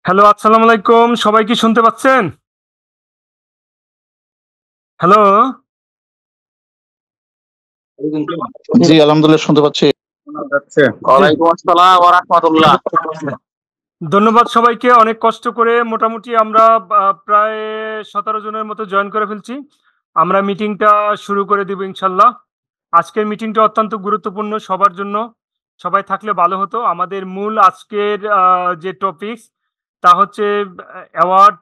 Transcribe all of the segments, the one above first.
Hello, আসসালামু আলাইকুম। সবাই কি শুনতে পাচ্ছেন? হ্যালো? জি, আলহামদুলিল্লাহ শুনতে পাচ্ছি। শোনা যাচ্ছে। জি। ওয়ালাইকুম আসসালাম ওয়া রাহমাতুল্লাহ। ধন্যবাদ সবাইকে। অনেক কষ্ট করে মোটামুটি আমরা প্রায় ১৭ জনের মতো জয়েন করে ফেলছি। আমরা মিটিংটা শুরু করে দিব ইনশাল্লাহ। আজকের মিটিংটা অত্যন্ত গুরুত্বপূর্ণ সবার জন্য। সবাই থাকলে ভালো হতো। আমাদের মূল আজকের যে টপিকস তা হচ্ছে অ্যাওয়ার্ড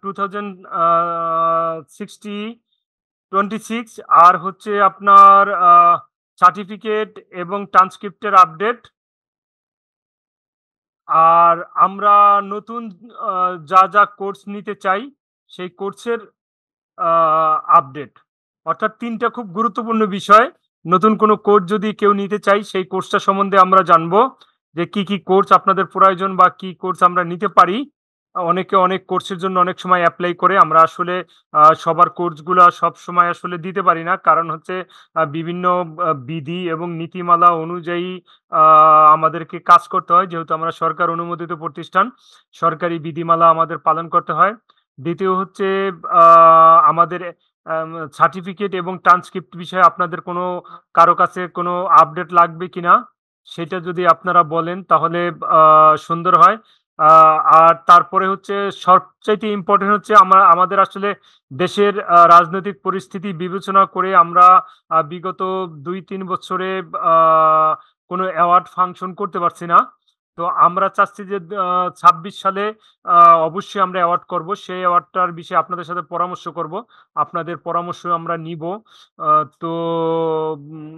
2060 26 আর হচ্ছে আপনার সার্টিফিকেট এবং ট্রান্সক্রিপ্টের আপডেট। আর আমরা নতুন যা কোর্স নিতে চাই সেই কোর্সের আ আপডেট। অর্থাৎ ৩ টা খুব গুরুত্বপূর্ণ বিষয়। নতুন কোনো কোর্স যদি কেউ নিতে চাই সেই কোর্সটা সম্বন্ধে আমরা জানবো। যে কি কোর্স আপনাদের প্রয়োজন বা কি কোর্স আমরা নিতে পারি। অনেকে অনেক কোর্সের জন্য অনেক সময় এপ্লাই করে। আমরা আসলে সবার কোর্সগুলা সবসময় আসলে দিতে পারি না। কারণ হচ্ছে বিভিন্ন বিধি এবং নীতিমালা অনুযায়ী আ আমাদেরকে কাজ করতে হয়। যেহেতু আমরা সরকার অনুমোদিত প্রতিষ্ঠান। সরকারি বিধিমালা আমাদের পালন করতে হয়। দ্বিতীয় হচ্ছে আ আমাদের সার্টিফিকেট এবং ট্রান্সক্রিপ্ট বিষয়ে আপনাদের কারো কাছে কোনো আপডেট লাগবে কিনা? সেটা যদি আপনারা বলেন তাহলে আ সুন্দর হয়। আ আর তারপরে হচ্ছে সবচাইতে ইম্পোর্টেন্ট হচ্ছে আমাদের আসলে দেশের রাজনৈতিক পরিস্থিতি বিবেচনা করে আমরা বিগত ২-৩ বছরে আ কোনো অ্যাওয়ার্ড ফাংশন করতে পারছি না। তো আমরা চাচ্ছি যে ২৬ সালে আ অবশ্যই আমরা অ্যাওয়ার্ড করব। সেই অ্যাওয়ার্ডটার বিষয়ে আপনাদের সাথে পরামর্শ করব। আপনাদের পরামর্শ আমরা নিবো। আ তো উম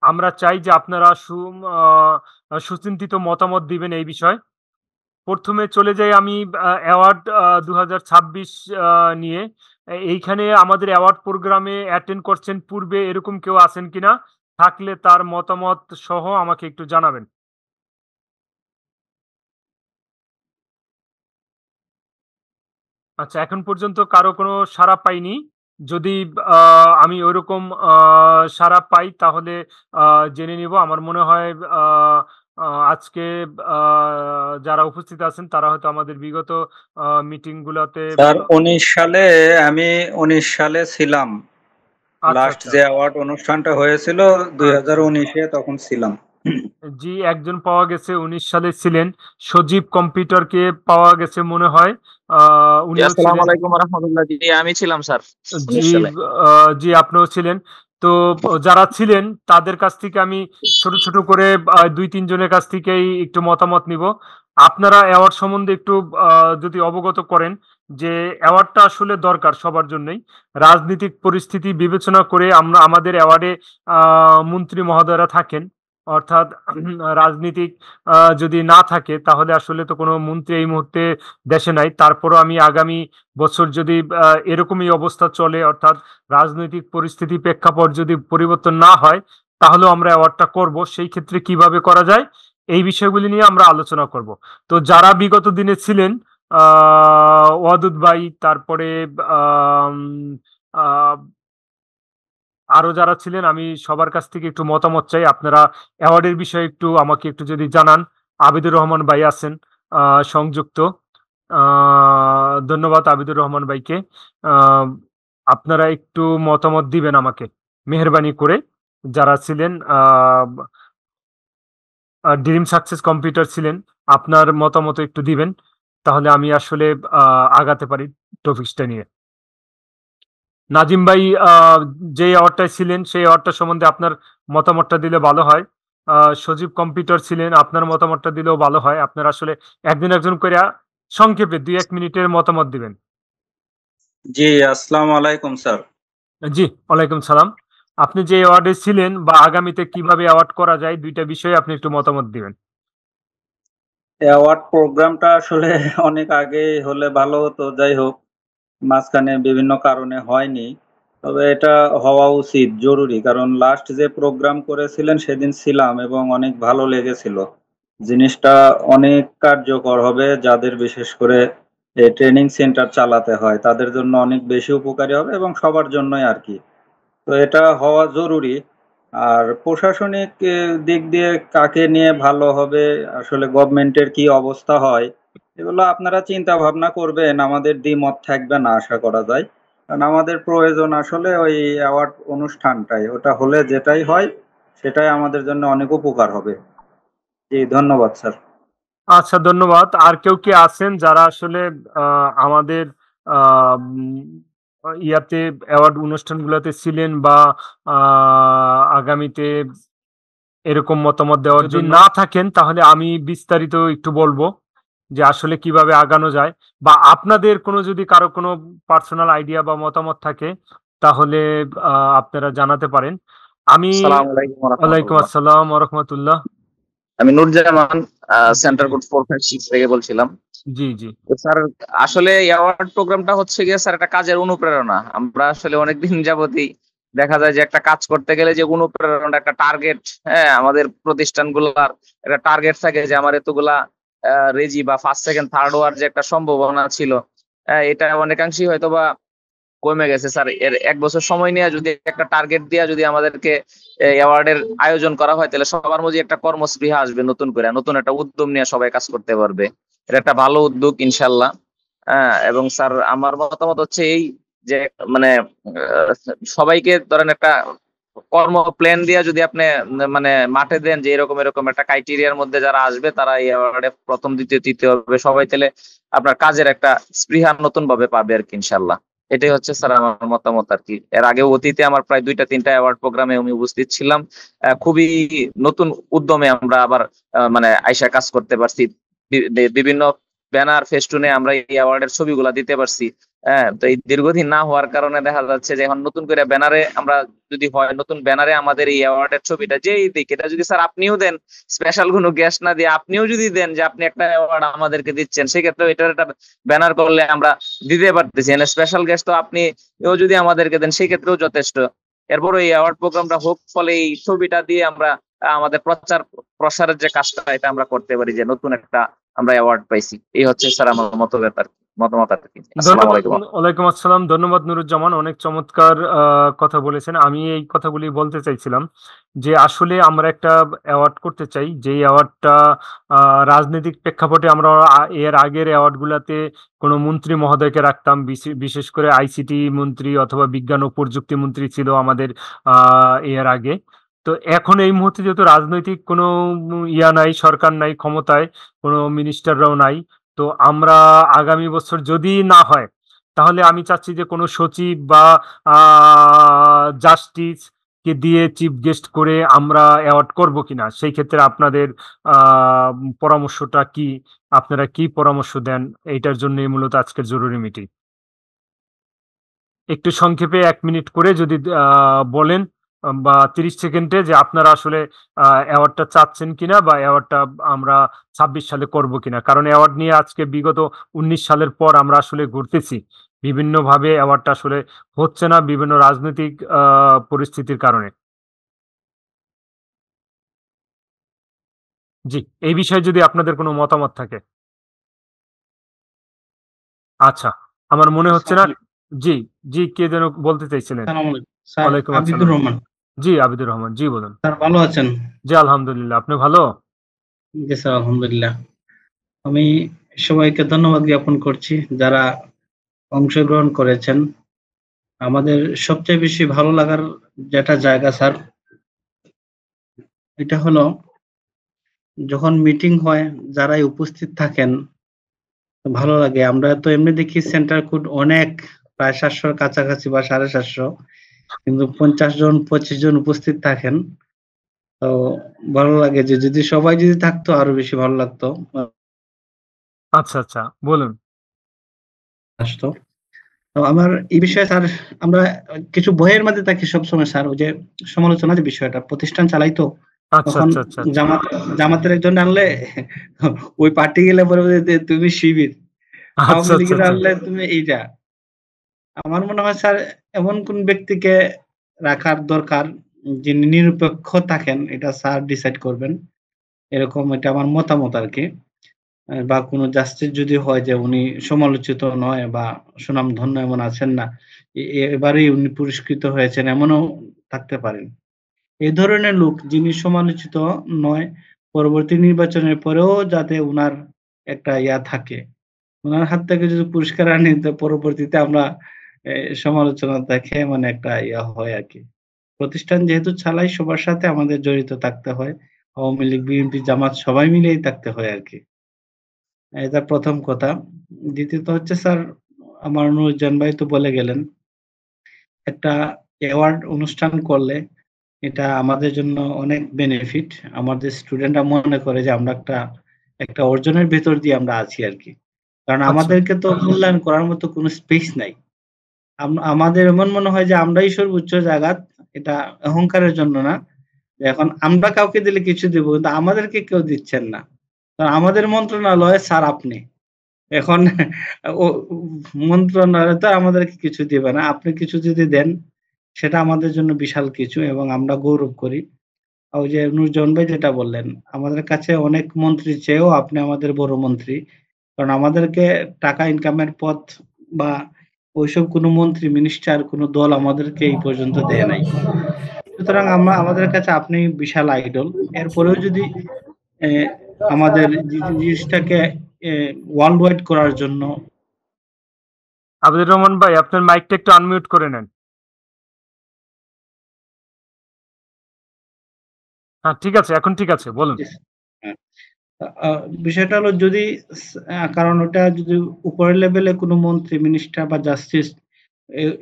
আমরা চাই যে আপনারা সুচিন্তিত মতামত দিবেন এই বিষয়ে। ১ম এ চলে যাই আমি অ্যাওয়ার্ড ২০২৬ নিয়ে। এইখানে আমাদের অ্যাওয়ার্ড প্রোগ্রামে অ্যাটেন্ড করছেন পূর্বে এরকম কেউ আছেন কিনা? থাকলে তার মতামত সহ আমাকে একটু জানাবেন। আচ্ছা, এখন পর্যন্ত কারো কোনো সাড়া পাইনি। যদি আ আমি ওইরকম সাড়া পাই তাহলে আ জেনে নিবো। আমার মনে হয় আ আ আজকে আ যারা উপস্থিত আছেন তারা হয়তো আমাদের বিগত মিটিং গুলাতে স্যার আমি ১৯ সালে ছিলাম। আচ্ছা, লাস্ট আচ্ছা, যে অ্যাওয়ার্ড অনুষ্ঠানটা হয়েছিল আচ্ছা। ২০১৯ এ তখন ছিলাম। জি, একজন পাওয়া গেছে ১৯ সালে ছিলেন। সজীব কম্পিউটারকে পাওয়া গেছে মনে হয়। আ জি, উনিও আসসালামু ছিলেন। আলাইকুম ওয়া রাহমাতুল্লাহ। জি, আমি ছিলাম স্যার জি, ১৯ সালে। আ জি, আপনিও ছিলেন। তো যারা ছিলেন তাদের কাছ থেকে আমি ছোট করে ২-৩ জনের কাছ থেকেই একটু মতামত নিবো। আপনারা অ্যাওয়ার্ড সম্বন্ধে একটু আ যদি অবগত করেন যে অ্যাওয়ার্ডটা আসলে দরকার সবার জন্যই। রাজনীতিক পরিস্থিতি বিবেচনা করে আমাদের অ্যাওয়ার্ডে আ মন্ত্রী মহোদয়রা থাকেন। অর্থাৎ রাজনীতিক যদি না থাকে তাহলে আসলে তো কোনো মন্ত্রী এই মুহূর্তে দেশে নাই। তারপরও আমি আগামী বছর যদি এরকমই অবস্থা চলে অর্থাৎ রাজনৈতিক পরিস্থিতি প্রেক্ষাপট যদি পরিবর্তন না হয়, তাহলেও আমরা অ্যাওয়ার্ডটা করব। সেই ক্ষেত্রে কিভাবে করা যায়? এই বিষয়গুলি নিয়ে আমরা আলোচনা করব। তো যারা বিগত দিনে ছিলেন আ ওয়াদুদ ভাই, তারপরে আম আ আরো যারা ছিলেন আমি সবার কাছ থেকে একটু মতামত চাই। আপনারা অ্যাওয়ার্ডের বিষয়ে আমাকে একটু যদি জানান। আবিদুর রহমান ভাই আছেন আ সংযুক্ত। আ ধন্যবাদ আবিদুর রহমান ভাইকে। আ আপনারা একটু মতামত দিবেন আমাকে। মেহেরবানি করে। যারা ছিলেন ড্রিম সাকসেস কম্পিউটার ছিলেন, আপনার মতামত একটু দিবেন। তাহলে আমি আসলে আ আগাতে পারি টপিকসটা নিয়ে। নাজিম ভাই যে অ্যাওয়ার্ডটায় ছিলেন, সেই অ্যাওয়ার্ডটা সম্বন্ধে আপনার মতামতটা দিলে ভালো হয়। আ সজীব কম্পিউটার ছিলেন, আপনার মতামতটা দিলেও ভালো হয়। আপনারা আসলে একজন কইরা সংক্ষেপে ২-১ মিনিটের মতামত দিবেন। জি, আসসালামু আলাইকুম স্যার। জি, ওয়ালাইকুম সালাম। আপনি যে অ্যাওয়ার্ডে ছিলেন বা আগামীতে কিভাবে অ্যাওয়ার্ড করা যায় ২ টা বিষয়ে আপনি একটু মতামত দিবেন। অ্যাওয়ার্ড প্রোগ্রামটা আসলে অনেক আগে হলে ভালো হতো। যাই হোক, মাঝখানে বিভিন্ন কারণে হয়নি। তবে এটা হওয়া উচিত, জরুরি। কারণ লাস্ট যে প্রোগ্রাম করেছিলেন সেদিন ছিলাম এবং অনেক ভালো লেগেছিল। জিনিসটা অনেক কার্যকর হবে যাদের বিশেষ করে ট্রেনিং সেন্টার চালাতে হয়। তাদের জন্য অনেক বেশি উপকারী হবে এবং সবার জন্যই আরকি। তো এটা হওয়া জরুরি। আর প্রশাসনিক দিক দিয়ে কাকে নিয়ে ভালো হবে, আসলে গভর্নমেন্টের কি অবস্থা হয়, এগুলো আপনারা চিন্তা ভাবনা করবেন, আমাদের দ্বিমত থাকবে না আশা করা যায়। কারণ আমাদের প্রয়োজন আসলে ওই অ্যাওয়ার্ড অনুষ্ঠানটাই, ওটা হলে যেটাই হয় সেটাই আমাদের জন্য অনেক উপকার হবে। জি, ধন্যবাদ স্যার। আচ্ছা, ধন্যবাদ। আর কেউ কি আছেন যারা আসলে আমাদের ইয়াতে অ্যাওয়ার্ড অনুষ্ঠানগুলোতে ছিলেন বা আগামীতে এরকম মতামত দেওয়ার যদি না থাকেন তাহলে আমি বিস্তারিত একটু বলবো যে আসলে কিভাবে আগানো যায়, বা আপনাদের কোনো যদি কারো কোনো পার্সোনাল আইডিয়া বা মতামত থাকে তাহলে আপনারা জানাতে পারেন। আমি আসসালামু আলাইকুম ওয়া ওয়ালাইকুম রাহমাতুল্লাহ। আসসালাম ওয়া রাহমাতুল্লাহ। আমি নুরজামান জি সেন্টার জি কোড 456 থেকে বলছিলাম। জি জি তো স্যার, আসলে এই অ্যাওয়ার্ড প্রোগ্রামটা হচ্ছে গিয়ে স্যার একটা কাজের অনুপ্রেরণা। আমরা আসলে অনেকদিন যাবতই দেখা যায় যে একটা কাজ করতে গেলে যে অনুপ্রেরণা, একটা টার্গেট, হ্যাঁ, আমাদের প্রতিষ্ঠানগুলোর একটা টার্গেট থাকে যে আমার এতগুলা রেজি বা ফার্স্ট সেকেন্ড থার্ড হওয়ার যে একটা সম্ভাবনা ছিল, এটা অনেকাংশেই হয়তোবা কমে গেছে স্যার। এর 1 বছর সময় নিয়ে যদি একটা টার্গেট দিয়ে যদি আমাদেরকে অ্যাওয়ার্ডের আয়োজন করা হয়, তাহলে সবার মধ্যে একটা কর্মস্পৃহা আসবে, নতুন করে নতুন একটা উদ্যম নিয়ে সবাই কাজ করতে পারবে। এটা একটা ভালো উদ্যোগ ইনশাল্লাহ। হ্যাঁ, এবং স্যার আমার মতামত হচ্ছে এই যে মানে সবাইকে ধরেন একটা কর্ম প্ল্যান দিয়ে যদি আপনি মানে মাঠে দেন যে এরকম এরকম একটা ক্রাইটেরিয়ার মধ্যে যারা আসবে তারা এই অ্যাওয়ার্ডে প্রথম দ্বিতীয় তৃতীয় হবে সবাই, তাহলে আপনার কাজের একটা স্পৃহা নতুন ভাবে পাবে আর কি ইনশাল্লাহ। এটাই হচ্ছে স্যার আমার মতামত আর কি। এর আগে অতীতে আমার প্রায় 2টা 3টা অ্যাওয়ার্ড প্রোগ্রামে আমি উপস্থিত ছিলাম। খুবই নতুন উদ্যমে আমরা আবার মানে আইসা কাজ করতে পারছি। বিভিন্ন ব্যানার ফেস্টুনে আমরা এই অ্যাওয়ার্ডের ছবিগুলা দিতে পারছি। হ্যাঁ, তো এই দীর্ঘদিন না হওয়ার কারণে দেখা যাচ্ছে যে এখন নতুন করে ব্যানারে আমরা যদি হয়, নতুন ব্যানারে আমাদের এই অ্যাওয়ার্ডের ছবিটা যেই দিক, এটা যদি স্যার আপনিও দেন, স্পেশাল কোনো গেস্ট না দিয়ে আপনিও যদি দেন যে আপনি একটা অ্যাওয়ার্ড আমাদেরকে দিচ্ছেন, সেক্ষেত্রে এটার একটা ব্যানার করলে আমরা দিতে পারতেছি। স্পেশাল গেস্ট তো আপনি যদি আমাদেরকে দেন সেই ক্ষেত্রেও যথেষ্ট। এরপর এই অ্যাওয়ার্ড প্রোগ্রামটা হোক, ফলে এই ছবিটা দিয়ে আমরা আমাদের প্রচার প্রসারের যে কাজটা এটা আমরা করতে পারি, যে নতুন একটা আমরা অ্যাওয়ার্ড পাইছি। এই হচ্ছে স্যার আমার মতামত আর কি। আসসালামু ধন্যবাদ। আলাইকুম। ওয়ালাইকুম আসসালাম। ধন্যবাদ নুরুজ্জামান, অনেক চমৎকার কথা বলেছেন। আমি এই কথাগুলি বলতে চাইছিলাম যে আসলে আমরা একটা অ্যাওয়ার্ড করতে চাই, যে অ্যাওয়ার্ডটা রাজনৈতিক প্রেক্ষাপটে আমরা এর আগের অ্যাওয়ার্ডগুলোতে কোনো মন্ত্রী মহোদয়কে রাখতাম, বিশেষ করে আইসিটি মন্ত্রী অথবা বিজ্ঞান ও প্রযুক্তি মন্ত্রী ছিল আমাদের এর আগে। তো এখন এই মুহূর্তে যেহেতু রাজনৈতিক কোনো ইয়া নাই, সরকার নাই ক্ষমতায়, কোনো মিনিস্টাররাও নাই, তো আমরা আগামী বছর যদি না হয় তাহলে আমি চাচ্ছি যে কোনো সচিব বা জাস্টিস কে দিয়ে চিফ গেস্ট করে আমরা অ্যাওয়ার্ড করব কিনা, সেই ক্ষেত্রে আপনাদের পরামর্শটা কি, আপনারা কি পরামর্শ দেন? এইটার জন্য মূলত আজকের জরুরি মিটিং। একটু সংক্ষেপে 1 মিনিট করে যদি বলেন বা 30 সেকেন্ডে যে আপনারা আসলে অ্যাওয়ার্ডটা চাচ্ছেন কিনা বা অ্যাওয়ার্ডটা আমরা 26 সালে করব কিনা, কারণ অ্যাওয়ার্ড নিয়ে আজকে বিগত 19 সালের পর আমরা আসলে ঘুরতেছি, বিভিন্নভাবে অ্যাওয়ার্ডটা আসলে হচ্ছে না বিভিন্ন রাজনৈতিক পরিস্থিতির কারণে। জি, এই বিষয়ে যদি আপনাদের কোনো মতামত থাকে। আচ্ছা, আমার মনে হচ্ছে না। জি জি, কে যেন বলতে চাইছিলেন? আসসালামু আলাইকুম স্যার। ওয়ালাইকুম আবিদুর আসসালাম। রহমান জি, আবিদুর রহমান, জি বলুন। স্যার, ভালো আছেন? জি আলহামদুলিল্লাহ, আপনি ভালো? জি স্যার, আলহামদুলিল্লাহ। আমি সবাইকে ধন্যবাদ জ্ঞাপন করছি যারা অংশগ্রহণ করেছেন। আমাদের সবচেয়ে বেশি ভালো লাগার যেটা জায়গা স্যার, এটা হলো যখন মিটিং হয় যারাই উপস্থিত থাকেন ভালো লাগে। আমরা তো এমনি দেখি সেন্টার কোড অনেক, প্রায় 700-র কাছাকাছি বা 750, কিন্তু 50 জন 25 জন উপস্থিত থাকেন। তো ভালো লাগে যে যদি সবাই যদি থাকতো আরো বেশি ভালো লাগতো। আচ্ছা আচ্ছা, বলুন। আসতো। তো আমার এই বিষয়ে স্যার, আমরা কিছু বইয়ের মধ্যে থাকি সবসময় স্যার, ওই যে সমালোচনা যে বিষয়টা, প্রতিষ্ঠান চালাই তো, আচ্ছা তখন আচ্ছা আচ্ছা আচ্ছা জামাতের একজন আনলে ওই পার্টি গেলে পরে বলে যে তুমি শিবির, আচ্ছা আওয়ামী আচ্ছা লীগের আচ্ছা। আনলে তুমি এইটা। আমার মনে হয় স্যার এমন কোন ব্যক্তিকে রাখার দরকার যিনি নিরপেক্ষ থাকেন, এটা স্যার ডিসাইড করবেন। এরকম, এটা আমার মতামত আর কি। বা কোনো জাস্টিস যদি হয় যে উনি সমালোচিত নয় বা সুনামধন্য এমন আছেন না, এবারেই উনি পুরস্কৃত হয়েছেন, এমনও থাকতে পারেন। এই ধরনের লোক যিনি সমালোচিত নয়, পরবর্তী নির্বাচনের পরেও যাতে উনার একটা ইয়া থাকে। ওনার হাত থেকে যদি পুরস্কার আনি তো পরবর্তীতে আমরা সমালোচনা দেখে মানে একটা ইয়া হয় আরকি। প্রতিষ্ঠান যেহেতু চালাই সবার সাথে আমাদের জড়িত থাকতে হয়। আওয়ামী লীগ, বিএনপি, জামাত সবাই মিলেই থাকতে হয় আরকি। এটা ১ম কথা। দ্বিতীয়ত হচ্ছে স্যার আমার নুরুজ্জামান ভাই তো বলে গেলেন, একটা অ্যাওয়ার্ড অনুষ্ঠান করলে এটা আমাদের জন্য অনেক বেনিফিট। আমাদের স্টুডেন্টরা মনে করে যে আমরা একটা অর্জনের ভেতর দিয়ে আমরা আছি আরকি। কারণ আচ্ছা আমাদেরকে তো মূল্যায়ন করার মতো কোনো স্পেস নাই। আমাদের এমন মনে হয় যে আমরাই সর্বোচ্চ জাগাত। এটা অহংকারের জন্য না। যে এখন আমরা কাউকে দিলে কিছু দিব কিন্তু আমাদেরকে কেউ দিচ্ছেন না। কারণ আমাদের মন্ত্রণালয় স্যার আপনি। এখন ও মন্ত্রণালয় তো আমাদেরকে কিছু দিবে না। আপনি কিছু যদি দেন সেটা আমাদের জন্য বিশাল কিছু এবং আমরা গৌরব করি। ওই যে নুরজন ভাই যেটা বললেন, আমাদের কাছে অনেক মন্ত্রীর চেয়েও আপনি আমাদের বড় মন্ত্রী। কারণ আমাদেরকে টাকা ইনকামের পথ বা ওইসব কোনো মন্ত্রী, মিনিস্টার কোনো দল আমাদেরকে এই পর্যন্ত দেয় নাই। সুতরাং আমাদের কাছে আপনি বিশাল আইডল। এরপরেও যদি এ আমাদের জিনিসটাকে ওয়ার্লড ওয়াইড করার জন্য আবিদুর রহমান ভাই, আপনার মাইকটা একটু আনমিউট করে নেন। হ্যাঁ, ঠিক আছে, এখন ঠিক আছে, বলুন। হ্যাঁ, বিষয়টা হলো যদি কারণ ওটা যদি উপরের লেভেলে কোনো মন্ত্রী, মিনিস্টার বা জাস্টিস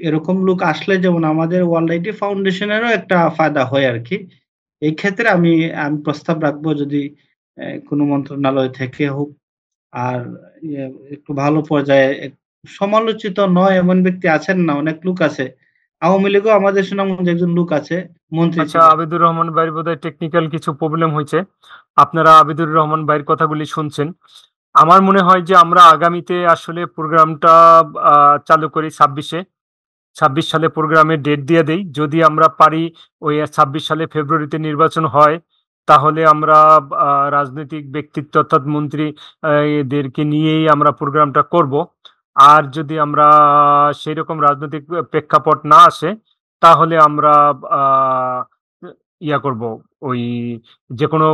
এরকম লোক আসলে যেমন আমাদের ওয়ার্ল্ড আইটি ফাউন্ডেশনেরও একটা ফায়দা হয় আরকি। এই ক্ষেত্রে আমি প্রস্তাব রাখবো যদি কোনো মন্ত্রণালয় থেকে হোক আর একটু ভালো পর্যায়ে সমালোচিত নয় এমন ব্যক্তি আছেন না, অনেক লোক আছে। আওয়ামী লীগেও আমাদের সুনামগঞ্জে একজন লোক আছে, মন্ত্রী আচ্ছা, ছিলেন। আবিদুর রহমান ভাইয়ের বোধহয় টেকনিক্যাল কিছু প্রবলেম হয়েছে। আপনারা আবিদুর রহমান ভাইয়ের কথাগুলি শুনছেন। আমার মনে হয় যে আমরা আগামীতে আসলে প্রোগ্রামটা চালু করি ২৬ সালে প্রোগ্রামের ডেট দিয়ে দেই। যদি আমরা পারি ওই ২৬ সালে ফেব্রুয়ারিতে নির্বাচন হয়, তাহলে আমরা রাজনৈতিক ব্যক্তিত্ব অর্থাৎ মন্ত্রী এদেরকে নিয়েই আমরা প্রোগ্রামটা করব। আর যদি আমরা সেইরকম রাজনৈতিক প্রেক্ষাপট না আসে, তাহলে আমরা ইয়া করব, ওই যেকোনো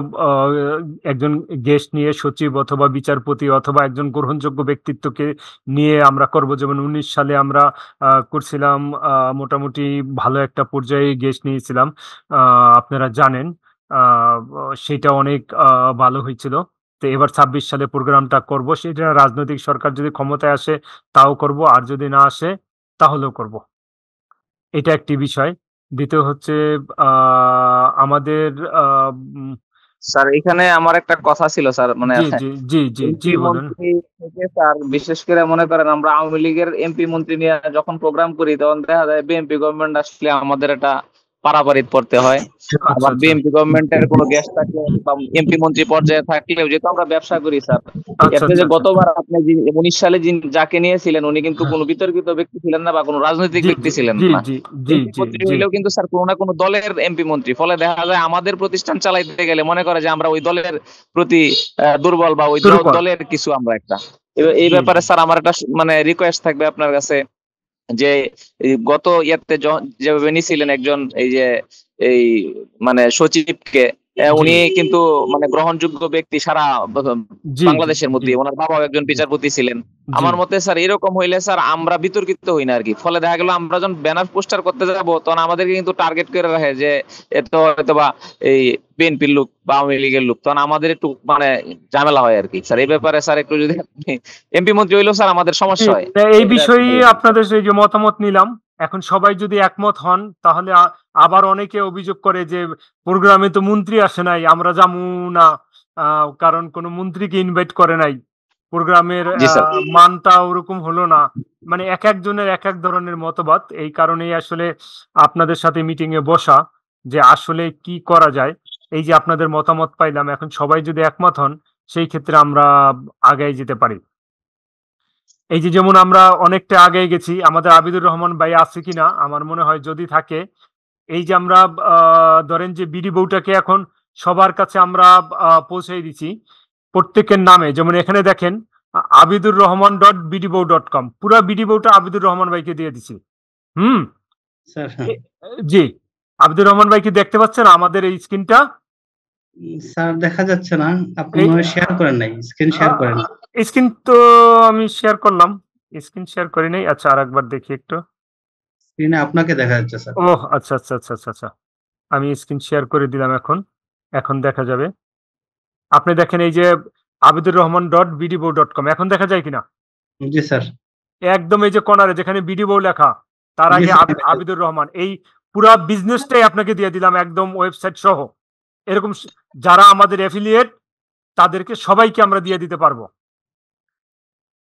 একজন গেস্ট নিয়ে সচিব অথবা বিচারপতি অথবা একজন গ্রহণযোগ্য ব্যক্তিত্বকে নিয়ে আমরা করব। যেমন ১৯ সালে আমরা করছিলাম, মোটামুটি ভালো একটা পর্যায়ে গেস্ট নিয়েছিলাম। আপনারা জানেন, সেটা অনেক ভালো হয়েছিল। তো এবার ২৬ সালে প্রোগ্রামটা করব। সেটা রাজনৈতিক সরকার যদি ক্ষমতায় আসে তাও করব, আর যদি না আসে তাহলেও করব। এটা একটি বিষয়। দ্বিতীয় হচ্ছে আমাদের স্যার এখানে আমার একটা কথা ছিল স্যার, মানে জি জি জি জি জি এমপি বলুন। মন্ত্রী থেকে স্যার, বিশেষ করে মনে করেন আমরা আওয়ামী লীগের এমপি মন্ত্রী নিয়ে যখন প্রোগ্রাম করি তখন দেখা যায় বিএনপি গভর্নমেন্ট আসলে আমাদের এটা পারাপারিত পড়তে হয়। আচ্ছা আবার আচ্ছা বিএনপি গভর্নমেন্টের কোনো গেস্ট থাকলে বা এমপি মন্ত্রী পর্যায়ে থাকলেও, যেহেতু আমরা ব্যবসা করি স্যার, আচ্ছা এতে আচ্ছা যে আচ্ছা গতবার আপনি 19 সালে যাকে নিয়েছিলেন উনি কিন্তু কোনো বিতর্কিত ব্যক্তি ছিলেন না বা কোনো রাজনৈতিক জি ব্যক্তি জি ছিলেন জি না। জি জি এমপি জি মন্ত্রী জি হইলেও কিন্তু স্যার কোনো না কোনো দলের এমপি মন্ত্রী, ফলে দেখা যায় আমাদের প্রতিষ্ঠান চালাইতে গেলে মনে করে যে আমরা ওই দলের প্রতি দুর্বল বা ওই দুর্বল। দলের কিছু আমরা একটা। এই জি ব্যাপারে জি স্যার আমার একটা মানে রিকোয়েস্ট থাকবে আপনার কাছে, যে এই গত ইয়াতে যেভাবে নিছিলেন একজন এই যে এই মানে সচিবকে, জি উনি কিন্তু মানে গ্রহণযোগ্য ব্যক্তি সারা জি জি বাংলাদেশের জি মধ্যে, ওনার বাবাও একজন বিচারপতি ছিলেন। জি আমার মতে স্যার এরকম হইলে স্যার আমরা বিতর্কিত হই না আরকি। ফলে দেখা গেল আমরা যখন ব্যানার পোস্টার করতে যাব তখন আমাদেরকে কিন্তু টার্গেট করে রাখে যে এত হয়তো বা এই বিএনপির লোক বা আওয়ামী লীগের লোক, তখন আমাদের একটু মানে ঝামেলা হয় আরকি। স্যার এই ব্যাপারে স্যার একটু যদি এমপি মন্ত্রী হইলেও স্যার আমাদের জি, সমস্যা হয়। এই এটা বিষয়ে একটু বলবেন। আপনাদের সেই যে মতামত নিলাম। এখন সবাই যদি একমত হন তাহলে আবার অনেকে অভিযোগ করে যে প্রোগ্রামে তো মন্ত্রী আসে নাই, আমরা যামু না, কারণ কোনো মন্ত্রীকে ইনভাইট করে নাই। প্রোগ্রামের জি স্যার। মানটা ওরকম হলো না। মানে এক একজনের এক এক ধরনের মতবাদ। এই কারণেই আসলে আপনাদের সাথে মিটিং এ বসা, যে আসলে কি করা যায়। এই যে আপনাদের মতামত পাইলাম, এখন সবাই যদি একমত হন সেই ক্ষেত্রে আমরা আগায় যেতে পারি। এই যে যেমন আমরা অনেকটা আগে গেছি, আমাদের আবিদুর রহমান ভাই আছে কিনা, আমার মনে হয় যদি থাকে, এই যে আমরা ধরেন যে বিডি বউটাকে এখন সবার কাছে আমরা পৌঁছে দিচ্ছি প্রত্যেকের নামে। যেমন এখানে দেখেন আবিদুর রহমান .bdbow.com, পুরা বিডি বউটা আবিদুর রহমান ভাইকে দিয়ে দিছি। হুম। স্যার জি, আবিদুর রহমান ভাই কি দেখতে পাচ্ছেন আমাদের এই স্ক্রিনটা? স্যার দেখা যাচ্ছে না, আপনি এই মনে হয় শেয়ার করেন নাই, স্ক্রিন শেয়ার করেন। স্ক্রিন তো আমি শেয়ার করলাম, স্ক্রিন শেয়ার করি নাই। আচ্ছা আরেকবার দেখি একটু। স্ক্রিনে আপনাকে দেখা যাচ্ছে স্যার। ও আচ্ছা আচ্ছা আচ্ছা আচ্ছা আচ্ছা, আমি স্ক্রিন শেয়ার করে দিলাম, এখন দেখা যাবে। আপনি দেখেন এই যে abidurrahman.bdbo.com, এখন দেখা যায় কিনা? জি স্যার। একদম এই যে কর্নারে যেখানে বিডিবো লেখা, তার জি আগে স্যার। আবিদুর রহমান, এই পুরা বিজনেসটাই আপনাকে দিয়ে দিলাম একদম ওয়েবসাইট সহ। এরকম যারা আমাদের অ্যাফিলিয়েট তাদেরকে সবাইকে আমরা দিয়ে দিতে পারবো।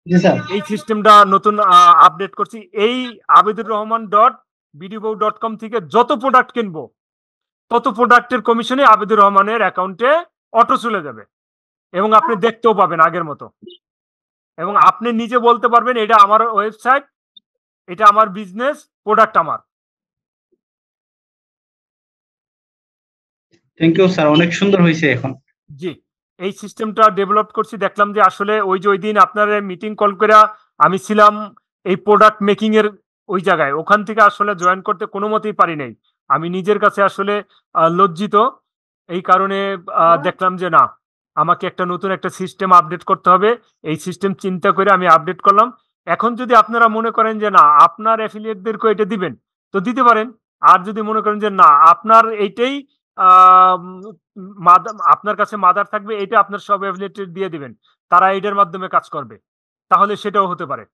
জি স্যার। এই সিস্টেমটা নতুন আপডেট করছি। এই abidurrahman.bdbo.com থেকে যত প্রোডাক্ট কিনবো তত প্রোডাক্টের কমিশনে আবিদুর রহমানের অ্যাকাউন্টে অটো চলে যাবে, এবং আপনি দেখতেও পাবেন আগের মতো, এবং আপনি নিজে বলতে পারবেন এটা আমার ওয়েবসাইট, এটা আমার বিজনেস, প্রোডাক্ট আমার। থ্যাংক ইউ স্যার, অনেক সুন্দর হয়েছে এখন। জি, এই সিস্টেমটা ডেভেলপ করছি, দেখলাম যে আসলে ওই যে ওই দিন আপনার মিটিং কল করে আমি ছিলাম এই প্রোডাক্ট মেকিং এর ওই জায়গায়, ওখান থেকে আসলে জয়েন করতে কোনো মতেই পারি নাই। আমি নিজের কাছে আসলে লজ্জিত, এই কারণে দেখলাম যে না, আমাকে একটা নতুন একটা সিস্টেম আপডেট করতে হবে। এই সিস্টেম চিন্তা করে আমি আপডেট করলাম। এখন যদি আপনারা মনে করেন যে না আপনার অ্যাফিলিয়েটদেরকে এটা দিবেন, তো দিতে পারেন। আর যদি মনে করেন যে না আপনার এইটাই আপনার কাছে মাদার থাকবে, এটা আপনার সব অ্যাফিলিয়েটেড দিয়ে দিবেন, তারা এটার মাধ্যমে কাজ করবে, তাহলে সেটাও হতে পারে।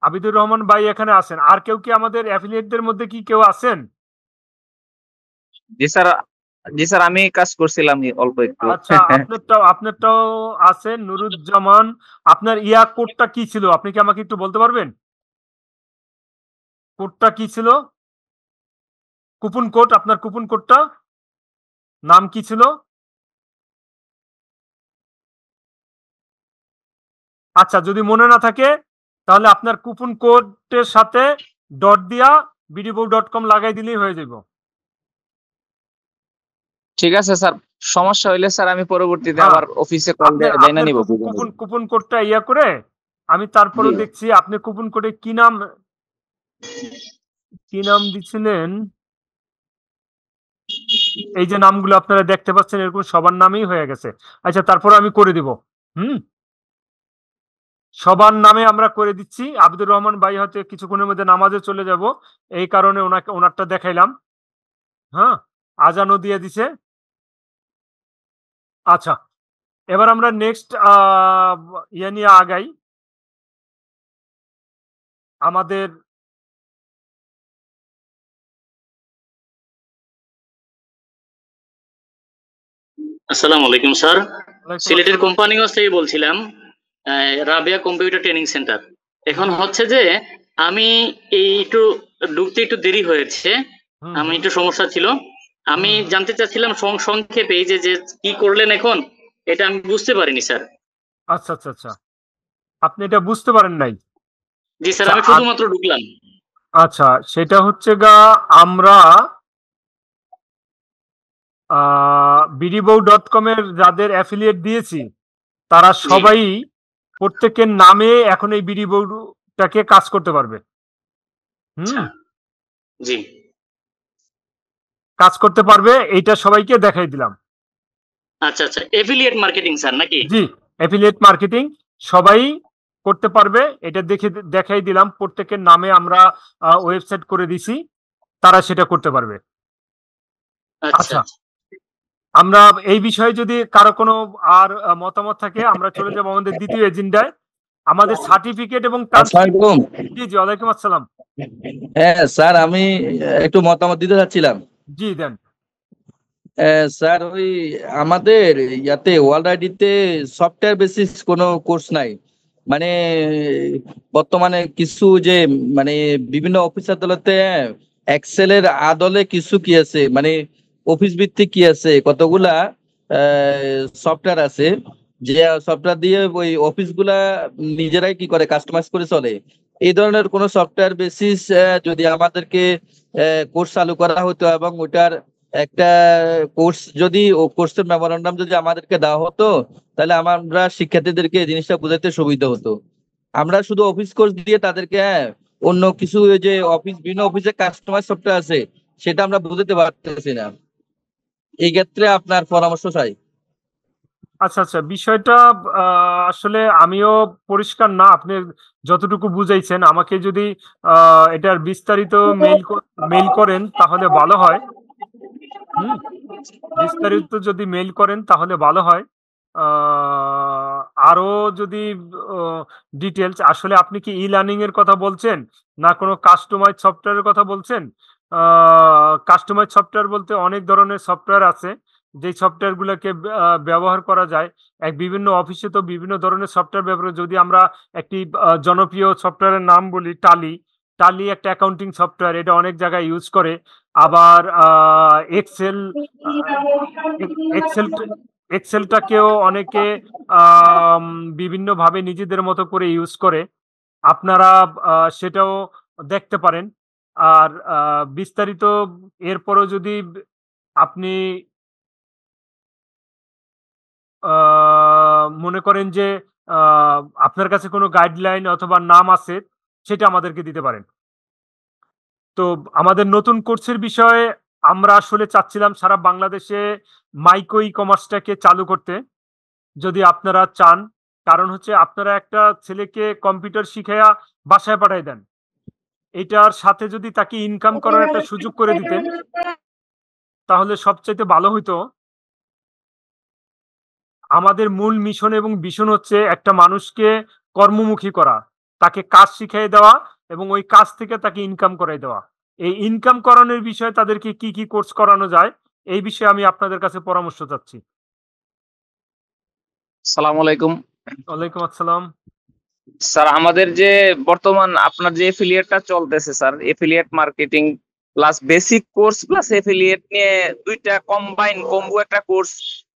আবিদুর রহমান ভাই এখানে আছেন, আর কেউ কি আমাদের অ্যাফিলিয়েটদের মধ্যে কি কেউ আছেন? জি স্যার, জি স্যার, আমি কাজ করছিলাম অল্প একটু। আচ্ছা, আপনারটাও আছে নুরুজ্জামান। আপনার ইয়া কোডটা কি ছিল, আপনি কি আমাকে একটু বলতে পারবেন? কোডটা কি ছিল? কুপন কোড, আপনার কুপন কোডটা নাম কি ছিল? আচ্ছা, যদি মনে না থাকে তাহলে আপনার কুপন কোডের সাথে ডট দিয়া bdbo.com লাগাই দিলেই হয়ে যাবে। ঠিক আছে স্যার, সমস্যা হইলে স্যার আমি পরবর্তীতে হ্যাঁ, আবার অফিসে কল দিয়ে না আপনার নিব। কুপন কোডটা ইয়া করে আমি তারপরে দেখছি আপনি কুপন কোডে কি নাম দিছিলেন। এই যে নামগুলো আপনারা দেখতে পাচ্ছেন এরকম সবার নামেই হয়ে গেছে। আচ্ছা, তারপর আমি করে দিব। সবার নামে আমরা করে দিচ্ছি। আবিদুর রহমান ভাই হয়তো কিছুক্ষণের মধ্যে নামাজে চলে যাব, এই কারণে ওনারটা দেখাইলাম। হ্যাঁ, আজানও দিয়ে দিছে। আচ্ছা, এবার আমরা নেক্সট ইয়ে নিয়ে আগাই। আমাদের আসসালামু আলাইকুম স্যার, সিলেটের কোম্পানি হাউস থেকে বলছিলাম, রাবিয়া কম্পিউটার ট্রেনিং সেন্টার। এখন হচ্ছে যে আমি একটু ঢুকতে একটু দেরি হয়েছে, আমি একটু সমস্যা ছিল। আমি জানতে চাচ্ছিলাম সংক্ষেপে এই যে কি করলেন এখন, এটা আমি বুঝতে পারিনি স্যার। আচ্ছা আচ্ছা আচ্ছা, আপনি এটা বুঝতে পারেন নাই? জি স্যার, আমি শুধুমাত্র ঢুকলাম। আচ্ছা, সেটা হচ্ছে আমরা bdbo.com এর যাদের অ্যাফিলিয়েট দিয়েছি তারা সবাই প্রত্যেকের নামে এখন এই bdbo-টাকে কাজ করতে পারবে। জি, কাজ করতে পারবে, এইটা সবাইকে দেখাই দিলাম। আচ্ছা আচ্ছা, এফিলিয়েট মার্কেটিং স্যার নাকি? জি, এফিলিয়েট মার্কেটিং সবাই করতে পারবে, এটা দেখাই দিলাম। প্রত্যেকের নামে আমরা ওয়েবসাইট করে দিছি, তারা সেটা করতে পারবে। আচ্ছা, আমরা এই বিষয়ে যদি কারো কোনো আর মতামত থাকে আমরা চলে যাব আমাদের দ্বিতীয় এজেন্ডায়, আমাদের সার্টিফিকেট এবং জি জি, ওয়ালাইকুম আসসালাম। হ্যাঁ স্যার, আমি একটু মতামত দিতে চাচ্ছিলাম। জি দেন। স্যার, ওই আমাদের ইয়াতে ওয়ার্ল্ড আইডিতে সফটওয়্যার বেসিস কোনো কোর্স নাই। মানে বর্তমানে কিছু যে মানে বিভিন্ন অফিস আদালতে এক্সেলের আদলে কিছু কি আছে, মানে অফিস ভিত্তিক কি আছে, কতগুলা সফটওয়্যার আছে যে সফটওয়্যার দিয়ে ওই অফিসগুলা নিজেরাই কি করে কাস্টমাইজ করে চলে। এই ধরনের কোন সফটওয়্যার বেসিস যদি আমাদেরকে কোর্স চালু করা হতো এবং ওটার একটা কোর্স যদি কোর্সের মেমোরান্ডাম যদি আমাদেরকে দেওয়া হতো, তাহলে আমরা শিক্ষার্থীদেরকে এই জিনিসটা বোঝাতে সুবিধা হতো। আমরা শুধু অফিস কোর্স দিয়ে তাদেরকে অন্য কিছু যে বিভিন্ন অফিসে কাস্টমাইজ সফটওয়্যার আছে সেটা আমরা বুঝতে পারতেছি না। এই ক্ষেত্রে আপনার পরামর্শ চাই। আচ্ছা আচ্ছা, বিষয়টা আসলে আমিও পরিষ্কার না। আপনি যতটুকু বুঝাইছেন আমাকে যদি এটার বিস্তারিত মেইল করেন তাহলে ভালো হয়। বিস্তারিত যদি মেইল করেন তাহলে ভালো হয়। আরো যদি ডিটেলস, আসলে আপনি কি ই লার্নিং এর কথা বলছেন না কোনো কাস্টমাইজ সফটওয়্যারের কথা বলছেন? কাস্টমাইজ সফটওয়্যার বলতে অনেক ধরনের সফটওয়্যার আছে যে সফটওয়্যারগুলোকে ব্যবহার করা যায়। বিভিন্ন অফিসে তো বিভিন্ন ধরনের সফটওয়্যার ব্যবহার। যদি আমরা একটি জনপ্রিয় সফটওয়্যারের নাম বলি, টালি। টালি একটা অ্যাকাউন্টিং সফটওয়্যার, এটা অনেক জায়গায় ইউজ করে। আবার এক্সেল, এক্সেলটাকেও অনেকে বিভিন্নভাবে নিজেদের মতো করে ইউজ করে। আপনারা সেটাও দেখতে পারেন। আর বিস্তারিত এরপরও যদি আপনি মনে করেন যে আপনার কাছে কোনো গাইডলাইন অথবা নাম আছে, সেটা আমাদেরকে দিতে পারেন। তো আমাদের নতুন কোর্সের বিষয়ে আমরা আসলে চাচ্ছিলাম সারা বাংলাদেশে মাইক্রো ই-কমার্সটাকে চালু করতে, যদি আপনারা চান। কারণ হচ্ছে আপনারা একটা ছেলেকে কম্পিউটার শিখাইয়া বাসায় পাঠায় দেন। এটার সাথে যদি তাকে ইনকাম করার একটা সুযোগ করে দিতেন তাহলে সবচাইতে ভালো হইতো। আমাদের মূল মিশন এবং ভিশন হচ্ছে একটা মানুষকে কর্মমুখী করা, তাকে কাজ শিখিয়ে দেওয়া এবং ওই কাজ থেকে তাকে ইনকাম করাই দেওয়া। এই ইনকাম করানোর বিষয়ে তাদেরকে কি কি কোর্স করানো যায়, এই বিষয়ে আমি আপনাদের কাছে পরামর্শ চাচ্ছি। আসসালামু আলাইকুম। ওয়ালাইকুম আসসালাম। স্যার, আমাদের যে বর্তমান আপনার যে এফিলিয়েটটা চলতেছে sir, affiliate marketing plus basic course plus affiliate নিয়ে দুইটা কম্বো একটা কোর্স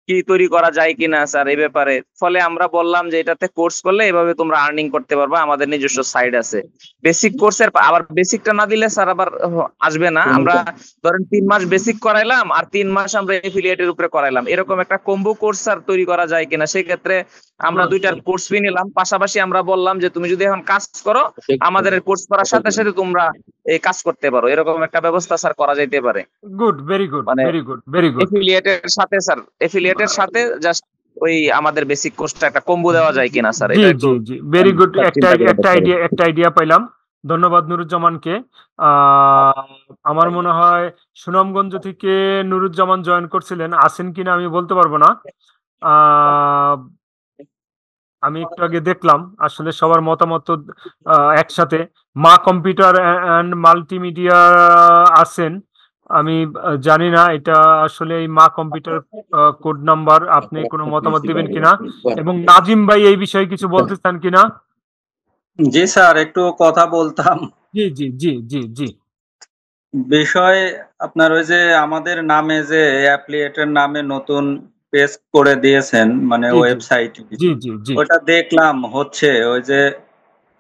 কি তৈরি করা যায় কিনা স্যার এই ব্যাপারে। ফলে আমরা বললাম যে এটাতে কোর্স করলে এভাবে তোমরা আর্নিং করতে পারবা, আমাদের নিজস্ব সাইট আছে। বেসিক কোর্সের আবার বেসিকটা না দিলে স্যার আবার আসবে না। আমরা ধরেন 3 মাস বেসিক করাইলাম আর 3 মাস আমরা এফিলিয়েটের উপরে করাইলাম, এরকম একটা কম্বো কোর্স স্যার তৈরি করা যায় কিনা। সেক্ষেত্রে আমরা দুইটার কোর্স ফি নিলাম, পাশাপাশি আমরা বললাম যে তুমি যদি এখন কাজ করো আমাদের কোর্স করার সাথে সাথে তোমরা এই কাজ করতে পারো, এরকম একটা ব্যবস্থা স্যার করা যাইতে পারে। Good, very good, very good, very good. এফিলিয়েটের সাথে স্যার, এফিলিয়েটের সাথে জাস্ট ওই আমাদের বেসিক কোর্সটা একটা কম্বো দেওয়া যায় কিনা স্যার? জি জি জি, ভেরি গুড। একটা আইডিয়া পাইলাম। ধন্যবাদ নুরুজ্জামানকে। আমার মনে হয় সুনামগঞ্জ থেকে নুরুজ্জামান জয়েন করছিলেন, আছেন কিনা আমি বলতে পারবো না। আমি একটু আগে দেখলাম আসলে সবার মতামত একসাথে। মা কম্পিউটার অ্যান্ড মাল্টিমিডিয়া আছেন, আমি জানি না এটা আসলে এই মা কম্পিউটার কোড নাম্বার। আপনি কোনো মতামত দিবেন কিনা এবং নাজিম ভাই এই বিষয়ে কিছু বলতে চান কিনা? জি স্যার, একটু কথা বলতাম। জি জি জি জি জি। বিষয় আপনার ওই যে আমাদের নামে যে অ্যাপ্লিকেটের নামে নতুন পেজ করে দিয়েছেন, মানে ওয়েবসাইট, জি জি জি, ওটা দেখলাম হচ্ছে ওই যে,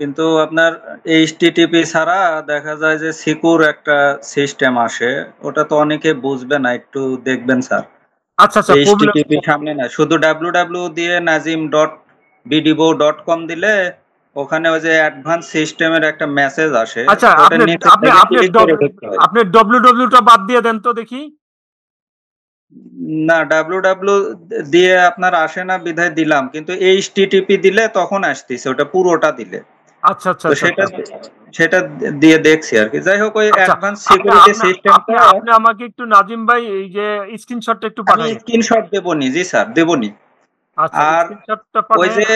কিন্তু আপনার HTTP ছাড়া দেখা যায় যে সিকিউর একটা সিস্টেম আসে, ওটা তো অনেকে বুঝবে না, একটু দেখবেন স্যার। আচ্ছা আচ্ছা, HTTP সামনে না, শুধু www দিয়ে nazim.bdibo.com দিলে ওখানে ওই যে অ্যাডভান্স সিস্টেমের একটা মেসেজ আসে। আচ্ছা, আপনি www টা বাদ দিয়ে দেন তো দেখি। না, www দিয়ে আপনার আসে না বিধায় দিলাম, কিন্তু HTTP দিলে তখন আসতেছে, ওটা পুরোটা দিলে। আচ্ছা আচ্ছা, সেটা দিয়ে দেখছি আর কি। যাই হোক, ওই অ্যাডভান্স সিকিউরিটি সিস্টেমটা আপনি আমাকে একটু নাজিম ভাই এই যে স্ক্রিনশটটা একটু পাঠান। আমি স্ক্রিনশট দেবনি। জি স্যার, দেবনি। আচ্ছা, আর স্ক্রিনশটটা পাঠান। ওই যে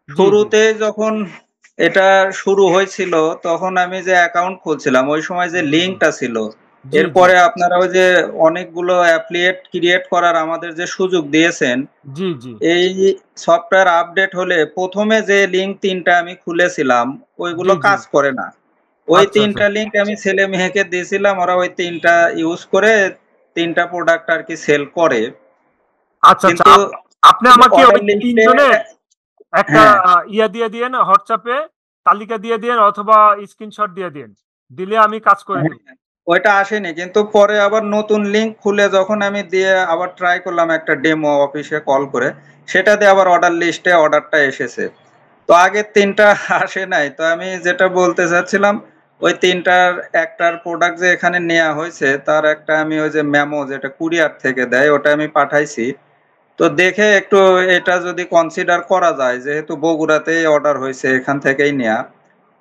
শুরুতে যখন এটা শুরু হয়েছিল তখন আমি যে অ্যাকাউন্ট খুলছিলাম ওই সময় যে লিংকটা ছিল, এরপরে আপনারা ওই যে অনেকগুলো অ্যাফিলিয়েট ক্রিয়েট করার আমাদের যে সুযোগ দিয়েছেন, জি জি, এই সফটওয়্যার আপডেট হলে প্রথমে যে লিংক 3টা আমি খুলেছিলাম ওইগুলো কাজ করে না। ওই 3টা লিংক আমি ছেলে মেয়েকে দিয়েছিলাম, ওরা ওই 3টা ইউজ করে 3টা প্রোডাক্ট আর কি সেল করে। আচ্ছা আচ্ছা, আপনি আমাকে ওই 3 জনের একটা ইয়া দিয়ে দিয়েন, হোয়াটসঅ্যাপে তালিকা দিয়ে দিয়েন অথবা স্ক্রিনশট দিয়ে দিন, দিলে আমি কাজ করে দেব। ওইটা আসেনি, কিন্তু পরে আবার নতুন লিংক খুলে যখন আমি দিয়ে আবার ট্রাই করলাম একটা ডেমো অফিসে কল করে, সেটাতে আবার অর্ডার লিস্টে অর্ডারটা এসেছে। তো আগের 3টা আসে নাই। তো আমি যেটা বলতে চাচ্ছিলাম, ওই তিনটার একটার প্রোডাক্ট যে এখানে নেওয়া হয়েছে তার একটা আমি ওই যে মেমো যেটা কুরিয়ার থেকে দেয় ওটা আমি পাঠাইছি। তো দেখে একটু এটা যদি কনসিডার করা যায়, যেহেতু বগুড়াতেই অর্ডার হয়েছে, এখান থেকেই নেয়া,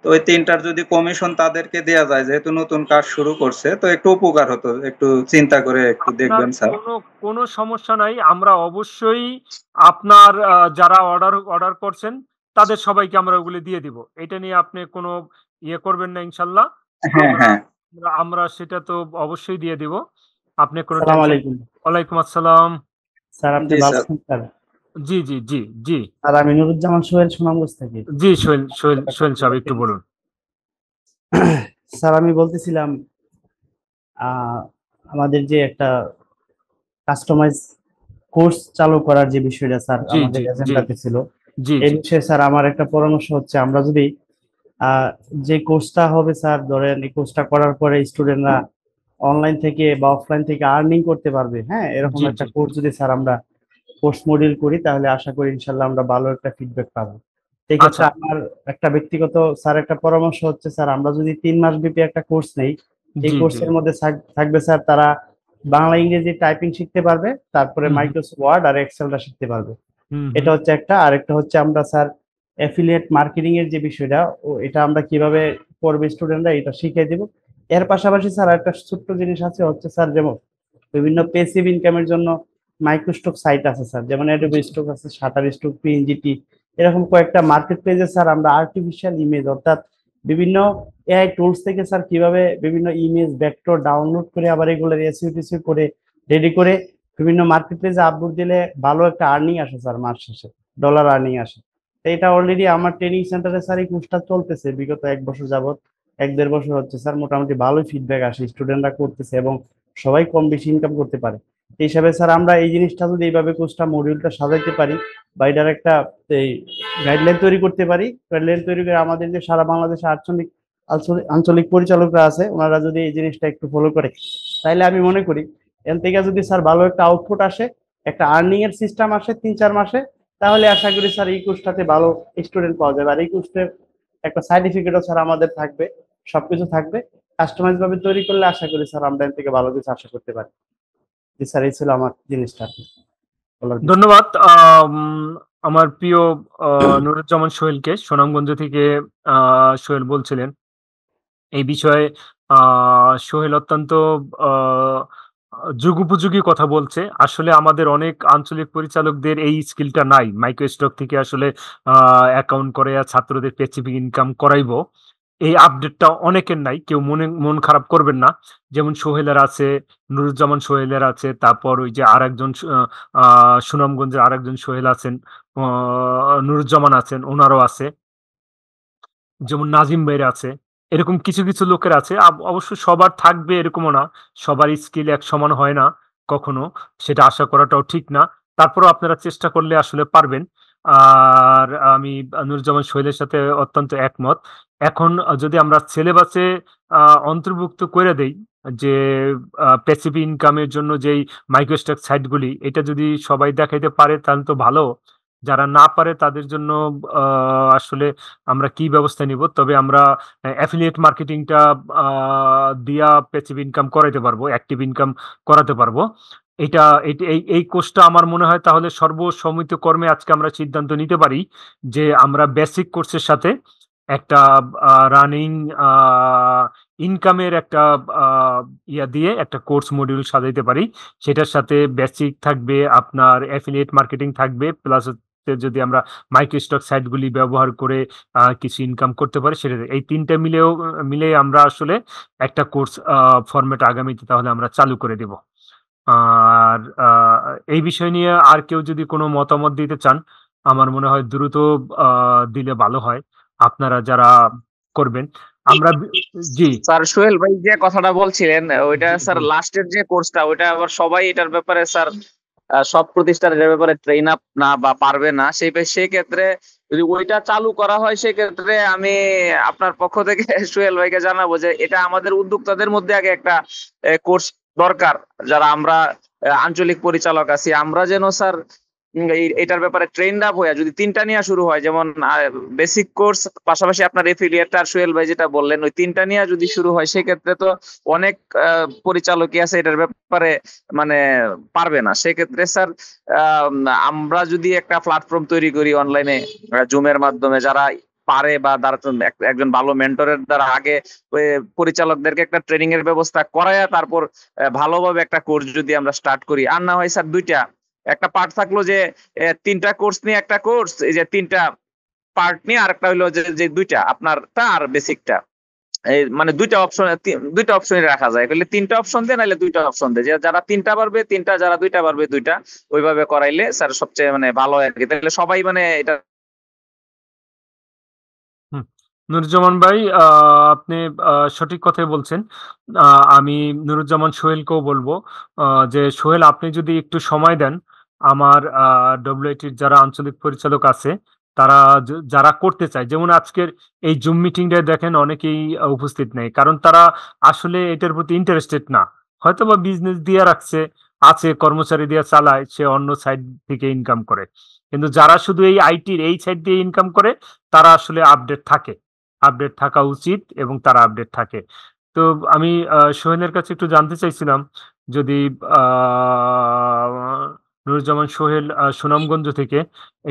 তো ওই তিনটার যদি কমিশন তাদেরকে দেয়া যায়, যেহেতু নতুন কাজ শুরু করছে, তো একটু উপকার হতো। একটু চিন্তা করে একটু আপনার দেখবেন স্যার। কোনো সমস্যা নাই, আমরা অবশ্যই আপনার যারা অর্ডার করছেন তাদের সবাইকে আমরা ওগুলি দিয়ে দিব। এটা নিয়ে আপনি কোনো ইয়ে করবেন না ইনশাল্লাহ। হ্যাঁ আমরা হ্যাঁ আমরা সেটা তো অবশ্যই দিয়ে দিব, আপনি কোনো সালাম টেনশন। আলাইকুম ওয়ালাইকুম আসসালাম। স্যার, আপনি জি ভালো স্যার। আছেন স্যার? জি জি জি জি স্যার, আমি নুরুজ্জামান সোহেল, সুনামগঞ্জ থেকে। জি সোহেল সোহেল সোহেল সাহেব একটু বলুন। স্যার, আমি বলতেছিলাম আমাদের যে একটা কাস্টমাইজ কোর্স চালু করার যে বিষয়টা স্যার জি আমাদের জি জি এজেন্ডাতে ছিল, জি এই জি বিষয়ে স্যার আমার একটা পরামর্শ হচ্ছে, আমরা যদি যে কোর্সটা হবে স্যার, ধরেন এই কোর্সটা করার পরে স্টুডেন্টরা অনলাইন থেকে বা অফলাইন থেকে আর্নিং করতে পারবে, হ্যাঁ, এরকম জি একটা জি কোর্স যদি স্যার আমরা কোর্স মডিউল করি, তাহলে আশা করি ইনশাল্লাহ আমরা ভালো একটা ফিডব্যাক পাবো। এই ক্ষেত্রে আচ্ছা আমার একটা ব্যক্তিগত স্যার একটা পরামর্শ হচ্ছে, স্যার আমরা যদি 3 মাস ব্যাপী একটা কোর্স নেই, এই জি জি কোর্সের মধ্যে থাকবে স্যার তারা বাংলা ইংরেজি টাইপিং শিখতে পারবে, তারপরে হুম হুম মাইক্রোসফট ওয়ার্ড আর এক্সেলটা শিখতে পারবে। হুম এটা হুম হচ্ছে একটা। আরেকটা হচ্ছে আমরা স্যার অ্যাফিলিয়েট মার্কেটিং এর যে বিষয়টা, এটা আমরা কিভাবে করবে স্টুডেন্টরা, এটা শিখিয়ে দিব। এর পাশাপাশি স্যার একটা ছোট্ট জিনিস আছে, হচ্ছে স্যার যেমন বিভিন্ন পেসিভ ইনকামের জন্য মাইক্রোস্টক সাইট আছে স্যার, যেমন অ্যাডোবি জি স্টক আছে, শাটার স্টক, পিএনজিটি, এরকম কয়েকটা মার্কেট প্লেসে স্যার আমরা আর্টিফিশিয়াল ইমেজ, অর্থাৎ বিভিন্ন এআই টুলস থেকে স্যার কিভাবে বিভিন্ন ইমেজ ভেক্টর ডাউনলোড করে আবার এগুলো এসইউ করে রেডি করে বিভিন্ন মার্কেট প্লেসে আপলোড দিলে ভালো একটা আর্নিং আসে স্যার, মাস শেষে ডলার আর্নিং আসে। তো এটা অলরেডি আমার ট্রেনিং সেন্টারে স্যার এই কোর্সটা চলতেছে বিগত 1 বছর যাবত, 1-1.5 বছর হচ্ছে স্যার, মোটামুটি ভালোই ফিডব্যাক আসে, স্টুডেন্টরা করতেছে এবং সবাই কম বেশি ইনকাম করতে পারে। এই হিসাবে স্যার আমরা এই জিনিসটা যদি এইভাবে কোর্সটা মডিউলটা সাজাইতে পারি বা এটার একটা এই গাইডলাইন তৈরি করতে পারি, গাইডলাইন তৈরি করে আমাদের যে সারা বাংলাদেশে আঞ্চলিক আঞ্চলিক আঞ্চলিক পরিচালকরা আছে, ওনারা যদি এই জিনিসটা একটু ফলো করে, তাহলে আমি মনে করি এর থেকে যদি স্যার ভালো একটা আউটপুট আসে, একটা আর্নিং এর সিস্টেম আসে 3-4 মাসে, তাহলে আশা করি স্যার এই কোর্সটাতে ভালো স্টুডেন্ট পাওয়া যাবে। আর এই কোর্সের একটা সার্টিফিকেটও স্যার আমাদের থাকবে, সবকিছু থাকবে। কাস্টমাইজ ভাবে তৈরি করলে আশা করি স্যার আমরা এর থেকে ভালো কিছু আশা করতে পারি। জি স্যার, এই ছিল আমার জিনিসটা বলার বিষয়। ধন্যবাদ আমার প্রিয় নুরুজ্জামান সোহেলকে, সুনামগঞ্জ থেকে সোহেল বলছিলেন। এই বিষয়ে সোহেল অত্যন্ত আহ, যুগোপযোগী কথা বলছে। আসলে আমাদের অনেক আঞ্চলিক পরিচালকদের এই স্কিলটা নাই, মাইক্রোস্টক থেকে আসলে অ্যাকাউন্ট করে ছাত্রদের স্পেসিফিক ইনকাম করাইবো, এই আপডেটটা অনেকের নাই। কেউ মন খারাপ করবেন না। যেমন সোহেলের আছে, নুরুজ্জামান সোহেলের আছে, তারপর ওই যে আরেকজন সুনামগঞ্জের আরেকজন সোহেল আছেন, নুরুজ্জামান আছেন, ওনারও আছে, যেমন নাজিম ভাইয়ের আছে। এরকম কিছু কিছু লোকের আছে। অবশ্য সবার থাকবে এরকমও না, সবার স্কিল এক সমান হয় না কখনো, সেটা আশা করাটাও ঠিক না। তারপরও আপনারা চেষ্টা করলে আসলে পারবেন। আর আমি নুরুজ্জামান সোহেলের সাথে অত্যন্ত একমত। এখন যদি আমরা সিলেবাসে অন্তর্ভুক্ত করে দেই যে প্যাসিভ ইনকামের জন্য যেই মাইক্রোস্টক সাইটগুলি, এটা যদি সবাই দেখাইতে পারে তাহলে তো ভালো। যারা না পারে তাদের জন্য আসলে আমরা কি ব্যবস্থা নিব? তবে আমরা অ্যাফিলিয়েট মার্কেটিংটা দিয়া প্যাসিভ ইনকাম করাইতে পারবো, অ্যাক্টিভ ইনকাম করাতে পারবো। এই কোর্সটা আমার মনে হয় তাহলে সর্বসম্মতিক্রমে আজকে আমরা সিদ্ধান্ত নিতে পারি যে আমরা বেসিক কোর্সের সাথে একটা রানিং ইনকামের একটা ইয়া দিয়ে একটা কোর্স মডিউল সাজাইতে পারি। সেটার সাথে বেসিক থাকবে, আপনার অ্যাফিলিয়েট মার্কেটিং থাকবে, প্লাস যদি আমরা মাইক্রোস্টক সাইটগুলি ব্যবহার করে কিছু ইনকাম করতে পারি সেটা। এই তিনটা মিলে আমরা আসলে একটা কোর্স ফরম্যাট আগামীতে তাহলে আমরা চালু করে দেব। আর এই বিষয় নিয়ে আর কেউ যদি কোনো মতামত দিতে চান, আমার মনে হয় দ্রুত দিলে ভালো হয়, আপনারা যারা করবেন। আমরা জি স্যার সোহেল ভাই যে কথাটা বলছিলেন ওইটা জি স্যার জি লাস্টের যে কোর্সটা ওইটা আবার সবাই এটার ব্যাপারে স্যার সব প্রতিষ্ঠান এটার ব্যাপারে ট্রেন আপ না বা পারবে না, সেই ক্ষেত্রে যদি ওইটা চালু করা হয় সেক্ষেত্রে আমি আপনার পক্ষ থেকে সোহেল ভাইকে জানাবো যে এটা আমাদের উদ্যোক্তাদের মধ্যে আগে একটা কোর্স দরকার, যারা আমরা আঞ্চলিক পরিচালক আছি, আমরা যেন স্যার এটার ব্যাপারে ট্রেন্ড আপ হয়ে যদি 3টা নিয়ে শুরু হয়, যেমন বেসিক কোর্স পাশাপাশি আপনার এফিলিয়েট আর সোহেল ভাই যেটা বললেন, ওই 3টা নিয়ে যদি শুরু হয় সেক্ষেত্রে তো অনেক পরিচালকই আছে এটার ব্যাপারে মানে পারবে না। সেক্ষেত্রে স্যার আমরা যদি একটা প্ল্যাটফর্ম তৈরি করি অনলাইনে জুমের মাধ্যমে, যারা পারে বা একজন ভালো মেন্টরের দ্বারা আগে ওই পরিচালকদেরকে একটা ট্রেনিং এর ব্যবস্থা করায় তারপর ভালোভাবে একটা কোর্স যদি আমরা স্টার্ট করি, আর না হয় স্যার দুইটা একটা পার্ট থাকলো যে 3টা কোর্স নিয়ে একটা কোর্স, এই যে 3টা পার্ট নিয়ে আরেকটা হইলো যে 2টা আপনারটা আর বেসিকটা, এই মানে দুইটা অপশন রাখা যায়। তাহলে 3টা অপশন দেয়, নাহলে 2টা অপশন দেয়, যে যারা 3টা পারবে 3টা, যারা 2টা পারবে 2টা, ওইভাবে করাইলে স্যার সবচেয়ে মানে ভালো আর কি। তাহলে সবাই মানে এটা। নুরুজ্জামান ভাই, আপনি সঠিক কথাই বলছেন। আমি নুরুজ্জামান সোহেলকেও বলবো যে সোহেল, আপনি যদি একটু সময় দেন, আমার ডব্লিউআইটির যারা আঞ্চলিক পরিচালক আছে তারা যারা করতে চায়, যেমন আজকের এই জুম মিটিংটায় দেখেন অনেকেই উপস্থিত নেই, কারণ তারা আসলে এটার প্রতি ইন্টারেস্টেড না, হয়তো বা বিজনেস দিয়ে রাখছে, আছে কর্মচারী দিয়ে চালায়, সে অন্য সাইড থেকে ইনকাম করে। কিন্তু যারা শুধু এই আইটির এই সাইড দিয়ে ইনকাম করে তারা আসলে আপডেট থাকা উচিত এবং তারা আপডেট থাকে। তো আমি সোহেলের কাছে একটু জানতে চাইছিলাম, যদি নুরুজ্জামান সোহেল সুনামগঞ্জ থেকে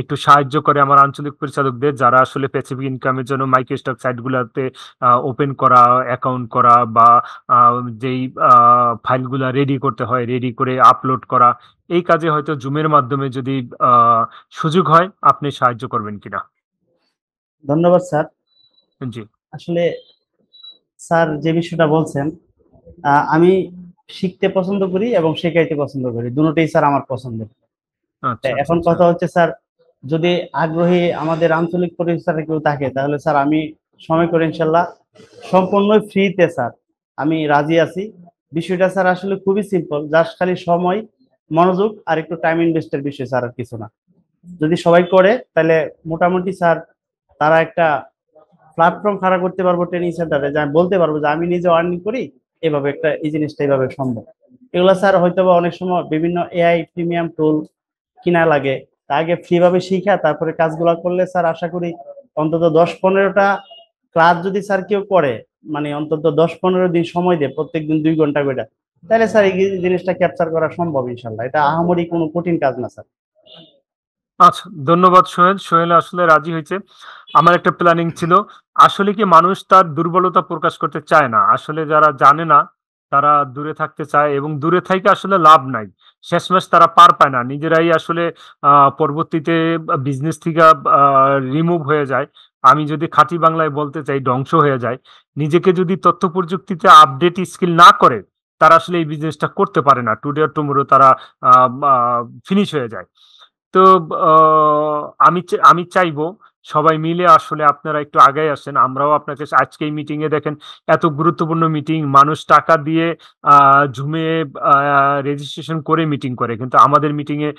একটু সাহায্য করে আমার আঞ্চলিক পরিচালকদের, যারা আসলে প্যাসিফিক ইনকামের জন্য মাইক্রোস্টক সাইটগুলোতে ওপেন করা, অ্যাকাউন্ট করা, বা যেই ফাইলগুলা রেডি করতে হয় রেডি করে আপলোড করা, এই কাজে হয়তো জুমের মাধ্যমে যদি সুযোগ হয়, আপনি সাহায্য করবেন কিনা? ধন্যবাদ স্যার। জি। আসলে স্যার যে বিষয়টা বলছেন, আমি শিখতে পছন্দ করি এবং শেখাইতে পছন্দ করি, দুটোই স্যার আমার পছন্দের। এখন কথা হচ্ছে স্যার, যদি আগ্রহী আমাদের আঞ্চলিক পরিচালক কেউ থাকে তাহলে স্যার আমি সময় করে ইনশাল্লাহ সম্পূর্ণ ফ্রিতে স্যার আমি রাজি আছি। বিষয়টা স্যার আসলে খুবই সিম্পল, জাস্ট খালি সময়, মনোযোগ আর একটু টাইম ইনভেস্টের বিষয় স্যার, আর কিছু না। যদি সবাই করে তাহলে মোটামুটি স্যার তারা একটা প্ল্যাটফর্ম খাড়া করতে পারবো ট্রেনিং সেন্টারে, যা বলতে পারবো যে আমি নিজে আর্নিং করি, এভাবে একটা এই জিনিসটা এইভাবে সম্ভব। এগুলা স্যার হয়তো বা অনেক সময় বিভিন্ন এআই প্রিমিয়াম টুল কিনা লাগে, তা আগে ফ্রি ভাবে শিখা তারপরে কাজগুলা করলে স্যার আশা করি অন্তত 10-15টা ক্লাস যদি স্যার কেউ করে, মানে অন্তত 10-15 দিন সময় দেয় প্রত্যেকদিন 2 ঘন্টা করে, তাহলে স্যার এই জিনিসটা ক্যাপচার করা সম্ভব ইনশাল্লাহ। এটা আহামরি কোনো কঠিন কাজ না স্যার। আচ্ছা, ধন্যবাদ সোহেল। সোহেল আসলে রাজি হয়েছে। আমার একটা প্ল্যানিং ছিল, আসলে কি মানুষ তার দুর্বলতা প্রকাশ করতে চায় না, আসলে যারা জানে না তারা দূরে থাকতে চায়, এবং দূরে থেকে আসলে লাভ নাই, শেষমেশ তারা পার পায় না, নিজেরাই আসলে পরবর্তীতে বিজনেস থেকে রিমুভ হয়ে যায়। আমি যদি খাঁটি বাংলায় বলতে চাই, ধ্বংস হয়ে যায়। নিজেকে যদি তথ্য প্রযুক্তিতে আপডেট স্কিল না করে, তারা আসলে এই বিজনেসটা করতে পারে না, টুডে অর টুমরো তারা ফিনিশ হয়ে যায়। তো আমি চাইবো সবাই মিলে আসলে আপনারা একটু আগায় আসেন, আমরাও আপনাকে আজকে এই মিটিং এ দেখেন, এত গুরুত্বপূর্ণ মিটিং, মানুষ টাকা দিয়ে জুমে রেজিস্ট্রেশন করে মিটিং করে, কিন্তু আমাদের মিটিং এ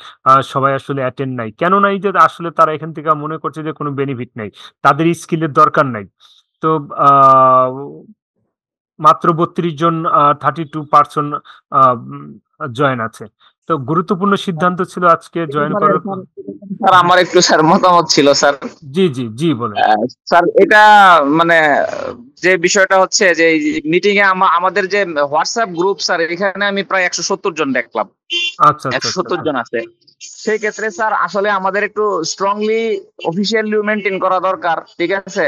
সবাই আসলে অ্যাটেন্ড নাই। কেন নাই? যে আসলে তারা এখান থেকে মনে করছে যে কোনো বেনিফিট নাই, তাদের স্কিলের দরকার নাই। তো মাত্র 32 জন 32% জয়েন আছে। তো গুরুত্বপূর্ণ সিদ্ধান্ত ছিল আজকে জয়েন করার। স্যার আমার একটু স্যার মতামত ছিল স্যার। জি জি জি বলেন স্যার। এটা মানে যে বিষয়টা হচ্ছে যে মিটিং এ আমাদের যে হোয়াটসঅ্যাপ গ্রুপ স্যার, এখানে আমি প্রায় 170 জন দেখলাম। আচ্ছা 170 জন আছে। সেই ক্ষেত্রে স্যার আসলে আমাদের একটু স্ট্রংলি অফিসিয়ালি মেনটেন করা দরকার, ঠিক আছে?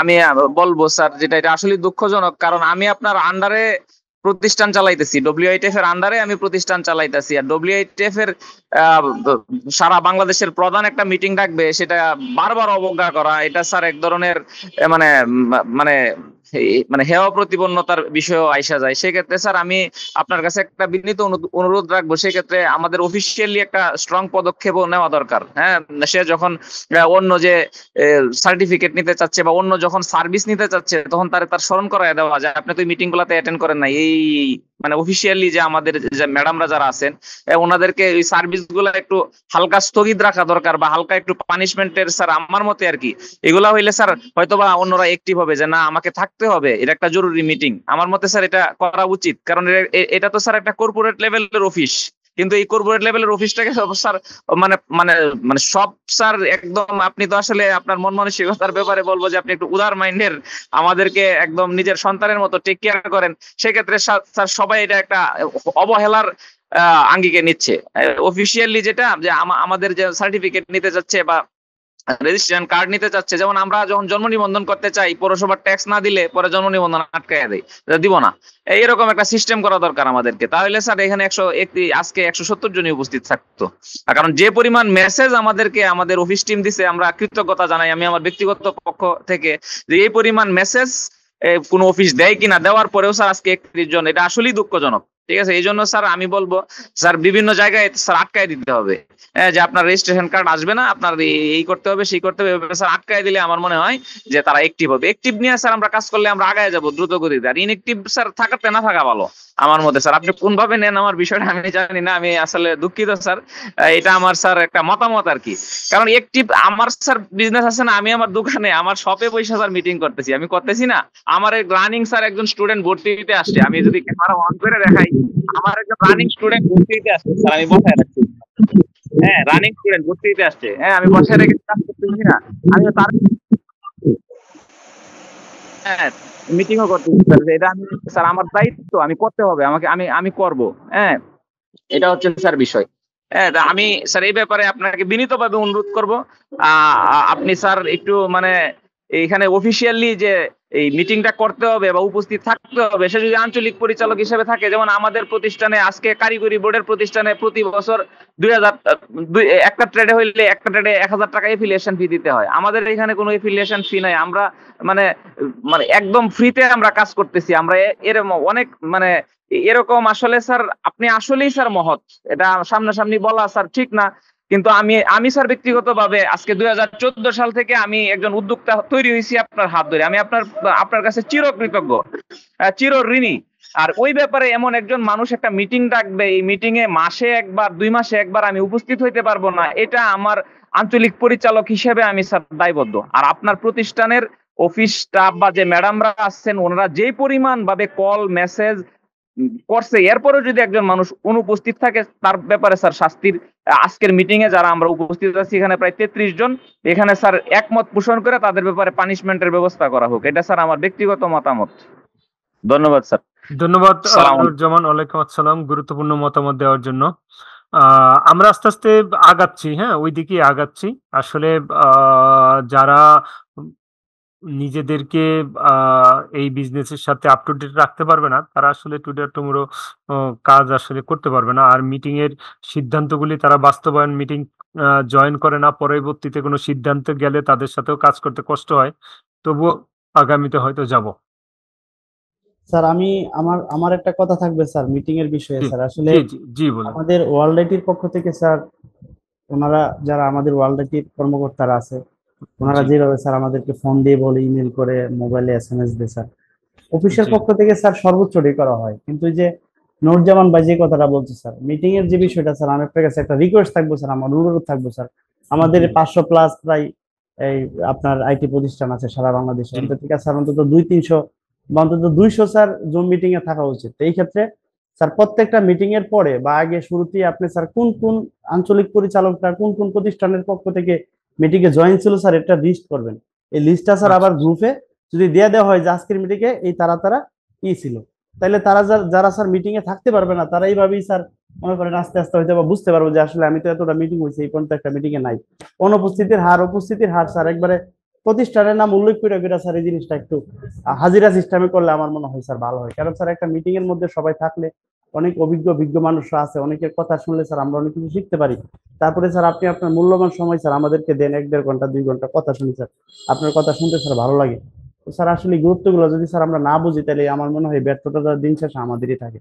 আমি বলবো স্যার, যেটা এটা আসলে দুঃখজনক, কারণ আমি আপনার আন্ডারে প্রতিষ্ঠান চালাইতেছি, ডব্লিউআইটিএফ এর আন্ডারে আমি প্রতিষ্ঠান চালাইতেছি, আর ডব্লিউআইটিএফ এর সারা বাংলাদেশের প্রধান একটা মিটিং ডাকবে, সেটা বারবার অবজ্ঞা করা, এটা স্যার এক ধরনের মানে মানে মানে হেয় প্রতিপন্নতার বিষয় আইসা যায়। সেক্ষেত্রে স্যার আমি আপনার কাছে একটা বিনীত অনুরোধ রাখবো, সেক্ষেত্রে আমাদের অফিসিয়ালি একটা স্ট্রং পদক্ষেপও নেওয়া দরকার। হ্যাঁ, সে যখন অন্য যে সার্টিফিকেট নিতে চাচ্ছে বা অন্য যখন সার্ভিস নিতে চাচ্ছে, তখন তার স্মরণ করায় দেওয়া যায়, আপনি তো মিটিং গুলাতে অ্যাটেন্ড করেন না, এই মানে অফিসিয়ালি যে আমাদের যে ম্যাডামরা যারা আছেন ওনাদেরকে এই সার্ভিস গুলা একটু হালকা স্থগিত রাখা দরকার, বা হালকা একটু পানিশমেন্টের স্যার আমার মতে আর কি। এগুলা হইলে স্যার হয়তোবা অন্যরা অ্যাক্টিভ হবে যে না আমাকে থাকতে হবে, এটা একটা জরুরি মিটিং। আমার মতে স্যার এটা করা উচিত, কারণ এটা তো স্যার একটা কর্পোরেট লেভেলের অফিস, কিন্তু এই কর্পোরেট লেভেলের অফিসটাকে স্যার মানে মানে মানে সব স্যার একদম, আপনি তো আসলে আপনার মন মানসিকতার ব্যাপারে বলবো যে আপনি একটু উদার মাইন্ডের, আমাদেরকে একদম নিজের সন্তানের মতো টেক কেয়ার করেন। সেক্ষেত্রে স্যার সবাই এটা একটা অবহেলার আঙ্গিকে নিচ্ছে। অফিসিয়ালি যেটা যে আমাদের যে সার্টিফিকেট নিতে যাচ্ছে বা রেজিস্ট্রেশন কার্ড নিতে চাচ্ছে, যেমন আমরা যখন জন্ম নিবন্ধন করতে চাই পৌরসভার ট্যাক্স না দিলে পরে জন্ম নিবন্ধন আটকায় দেয়, দিব না, এরকম একটা সিস্টেম করা দরকার আমাদেরকে। তাহলে স্যার এখানে আজকে 170 জনই উপস্থিত থাকতো। কারণ যে পরিমাণ মেসেজ আমাদেরকে আমাদের অফিস টিম দিছে, আমরা কৃতজ্ঞতা জানাই আমি আমার ব্যক্তিগত পক্ষ থেকে, যে এই পরিমাণ মেসেজ কোন অফিস দেয় কিনা, দেওয়ার পরেও স্যার আজকে 31 জন, এটা আসলেই দুঃখজনক। ঠিক আছে, এই জন্য স্যার আমি বলবো স্যার বিভিন্ন জায়গায় স্যার আটকায় দিতে হবে, যে আপনার রেজিস্ট্রেশন কার্ড আসবে না, আপনার এই করতে হবে সেই করতে হবে, স্যার আটকায় দিলে আমার মনে হয় যে তারা অ্যাক্টিভ হবে। অ্যাক্টিভ নিয়ে স্যার আমরা কাজ করলে আমরা আগায় যাবো দ্রুত গতিতে। আর ইনঅ্যাক্টিভ স্যার থাকাতে না থাকা ভালো আমার মতে। স্যার আপনি কোন ভাবে নেন আমার বিষয়টা আমি জানি না, আমি আসলে দুঃখিত স্যার, এটা আমার স্যার একটা মতামত আর কি। কারণ অ্যাক্টিভ আমার স্যার বিজনেস আছে না, আমি আমার দোকানে আমার শপে পয়সা স্যার মিটিং করতেছি, আমি করতেছি না। আমার রানিং স্যার একজন স্টুডেন্ট ভর্তি দিতে আসছে, আমি যদি ক্যামেরা অন করে দেখাই, আমার একজন রানিং স্টুডেন্ট ভর্তি দিতে আসছে স্যার, আমি বসায় রাখছি। হ্যাঁ, রানিং স্টুডেন্ট ভর্তি দিতে আসছে, হ্যাঁ আমি বসায় রেখে কাজ করতেছি না, আমি তার হ্যাঁ মিটিংও করতেছি স্যার। এটা আমি স্যার আমার দায়িত্ব, আমি করতে হবে, আমাকে আমি করব। হ্যাঁ, এটা হচ্ছে স্যার বিষয়। হ্যাঁ, আমি স্যার এই ব্যাপারে আপনাকে বিনীতভাবে অনুরোধ করব, আপনি স্যার একটু মানে এইখানে অফিসিয়ালি যে এই মিটিংটা করতে হবে বা উপস্থিত থাকতে হবে, সে যদি আঞ্চলিক পরিচালক হিসেবে থাকে, যেমন আমাদের প্রতিষ্ঠানে আজকে কারিগরি বোর্ডের প্রতিষ্ঠানে প্রতি বছর 2000 একটা ট্রেডে হইলে একটা ট্রেডে 1000 টাকা এফিলিয়েশন ফি দিতে হয়। আমাদের এখানে কোনো এফিলিয়েশন ফি নাই, আমরা মানে মানে একদম ফ্রিতে আমরা কাজ করতেছি। আমরা এরকম অনেক মানে এরকম আসলে স্যার আপনি আসলেই স্যার মহৎ, এটা সামনাসামনি বলা স্যার ঠিক না, কিন্তু আমি স্যার ব্যক্তিগতভাবে আজকে 2014 সাল থেকে আমি একজন উদ্যোক্তা তৈরি হয়েছি আপনার হাত ধরে। আমি আপনার কাছে চিরকৃতজ্ঞ, চির ঋণী। আর ওই ব্যাপারে এমন একজন মানুষ একটা মিটিং ডাকবে, এই মিটিং এ মাসে একবার 2 মাসে একবার আমি উপস্থিত হইতে পারবো না, এটা আমার আঞ্চলিক পরিচালক হিসেবে আমি স্যার দায়বদ্ধ। আর আপনার প্রতিষ্ঠানের অফিস স্টাফ বা যে ম্যাডামরা আছেন, ওনারা যে পরিমাণ ভাবে কল মেসেজ করছে, এরপরেও যদি একজন মানুষ অনুপস্থিত থাকে, তার ব্যাপারে স্যার শাস্তির আজকের মিটিং এ যারা আমরা উপস্থিত আছি এখানে প্রায় 33 জন, এখানে স্যার একমত পোষণ করে তাদের ব্যাপারে পানিশমেন্টের ব্যবস্থা করা হোক, এটা স্যার আমার ব্যক্তিগত মতামত। ধন্যবাদ স্যার। ধন্যবাদ নুরুজ্জামান, ওয়ালাইকুম আসসালাম, গুরুত্বপূর্ণ মতামত দেওয়ার জন্য। আমরা আস্তে আস্তে আগাচ্ছি, হ্যাঁ ওই দিকে আগাচ্ছি। আসলে যারা নিজেদেরকে এই বিজনেসের সাথে আপ টু ডেট রাখতে পারবে না, তারা আসলে টুডে টুমোরো কাজ আসলে করতে পারবে না। আর মিটিং এর সিদ্ধান্তগুলি তারা বাস্তবায়ন মিটিং জয়েন করে না, পরবর্তীতে কোনো সিদ্ধান্ত গেলে তাদের সাথেও কাজ করতে কষ্ট হয়। তবুও আগামীতে হয়তো যাব। স্যার আমি আমার একটা কথা থাকবে স্যার মিটিং এর বিষয়ে। স্যার আসলে জি বলুন। আমাদের ওয়ার্ল্ড আইটির পক্ষ থেকে স্যার, ওনারা যারা আমাদের ওয়ার্ল্ড আইটির কর্মকর্তারা আছে, ওনারা যেভাবে স্যার আমাদেরকে ফোন দিয়ে বলে, ইমেল করে, মোবাইলে SMS দেয় স্যার, অফিসের পক্ষ থেকে স্যার সর্বোচ্চটাই করা হয়। কিন্তু যে নুরুজ্জামান ভাই যে কথাটা বলছে স্যার, মিটিং এর যে বিষয়টা স্যার, আমি আপনার কাছে একটা রিকোয়েস্ট থাকবো স্যার, আমার অনুরোধ থাকবো স্যার, আমাদের 500+ প্রায় এই আপনার আইটি প্রতিষ্ঠান আছে সারা বাংলাদেশে, ঠিক আছে স্যার, অন্তত 200-300 বা অন্তত 200 স্যার জুম মিটিং এ থাকা উচিত। এই ক্ষেত্রে স্যার প্রত্যেকটা মিটিং এর পরে বা আগে শুরুতেই আপনি স্যার কোন কোন আঞ্চলিক পরিচালকরা কোন কোন প্রতিষ্ঠানের পক্ষ থেকে মিটিং এ জয়েন ছিল স্যার, এটা লিস্ট করবেন। এই লিস্টটা স্যার আবার গ্রুপে যদি দিয়ে দেওয়া হয় যে আজকের মিটিং এ এই তারা ছিল, তাহলে তারা যারা স্যার মিটিং এ থাকতে পারবে না, তারা এইভাবেই স্যার মনে করেন আস্তে আস্তে হয়তো বা বুঝতে পারবো যে আসলে আমি তো এতটা মিটিং হয়েছে, এই পর্যন্ত একটা মিটিং এ নাই। অনুপস্থিতির হার স্যার একবারে প্রতিষ্ঠানের নাম উল্লেখ করে স্যার এই জিনিসটা একটু হাজিরা সিস্টেমে করলে আমার মনে হয় স্যার ভালো হয়। কারণ স্যার একটা মিটিং এর মধ্যে সবাই থাকলে অনেক অভিজ্ঞ মানুষরা আছে, অনেকের কথা শুনলে স্যার আমরা অনেক কিছু শিখতে পারি। তারপরে স্যার আপনি আপনার মূল্যবান সময় স্যার আমাদেরকে দেন, 1-1.5 ঘন্টা 2 ঘন্টা কথা শুনি স্যার, আপনার কথা শুনতে স্যার ভালো লাগে। তো স্যার আসলে গুরুত্বগুলো যদি স্যার আমরা না বুঝি, তাহলে আমার মনে হয় ব্যর্থতা দিন শেষে আমাদেরই থাকে।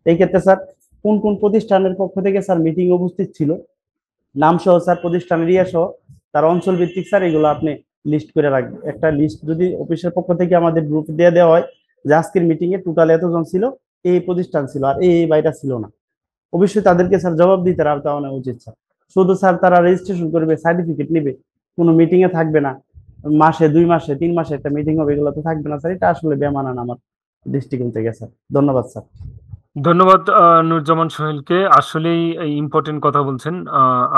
এই ক্ষেত্রে স্যার কোন কোন প্রতিষ্ঠানের পক্ষ থেকে স্যার মিটিং উপস্থিত ছিল, নাম সহ স্যার, প্রতিষ্ঠানের ইয়ে সহ, তার অঞ্চল ভিত্তিক স্যার এগুলো আপনি লিস্ট করে রাখবেন। একটা লিস্ট যদি অফিসের পক্ষ থেকে আমাদের গ্রুপ দিয়ে দেওয়া হয় যে আজকের মিটিং এ টোটাল এতজন ছিল, এই প্রতিষ্ঠান ছিল আর এই বাইটা ছিল না, অবশ্যই তাদেরকে স্যার জবাব দিতে দেওয়া উচিত স্যার। শুধু স্যার তারা রেজিস্ট্রেশন করবে, সার্টিফিকেট নেবে, কোনো মিটিং এ থাকবে না, মাসে 2 মাসে 3 মাসে একটা মিটিং হবে, এগুলো তো থাকবে না স্যার, এটা আসলে বেমানান আমার দৃষ্টিকোণ থেকে স্যার। ধন্যবাদ স্যার। ধন্যবাদ নুরজামান সোহেলকে। আসলেই ইম্পর্টেন্ট কথা বলছেন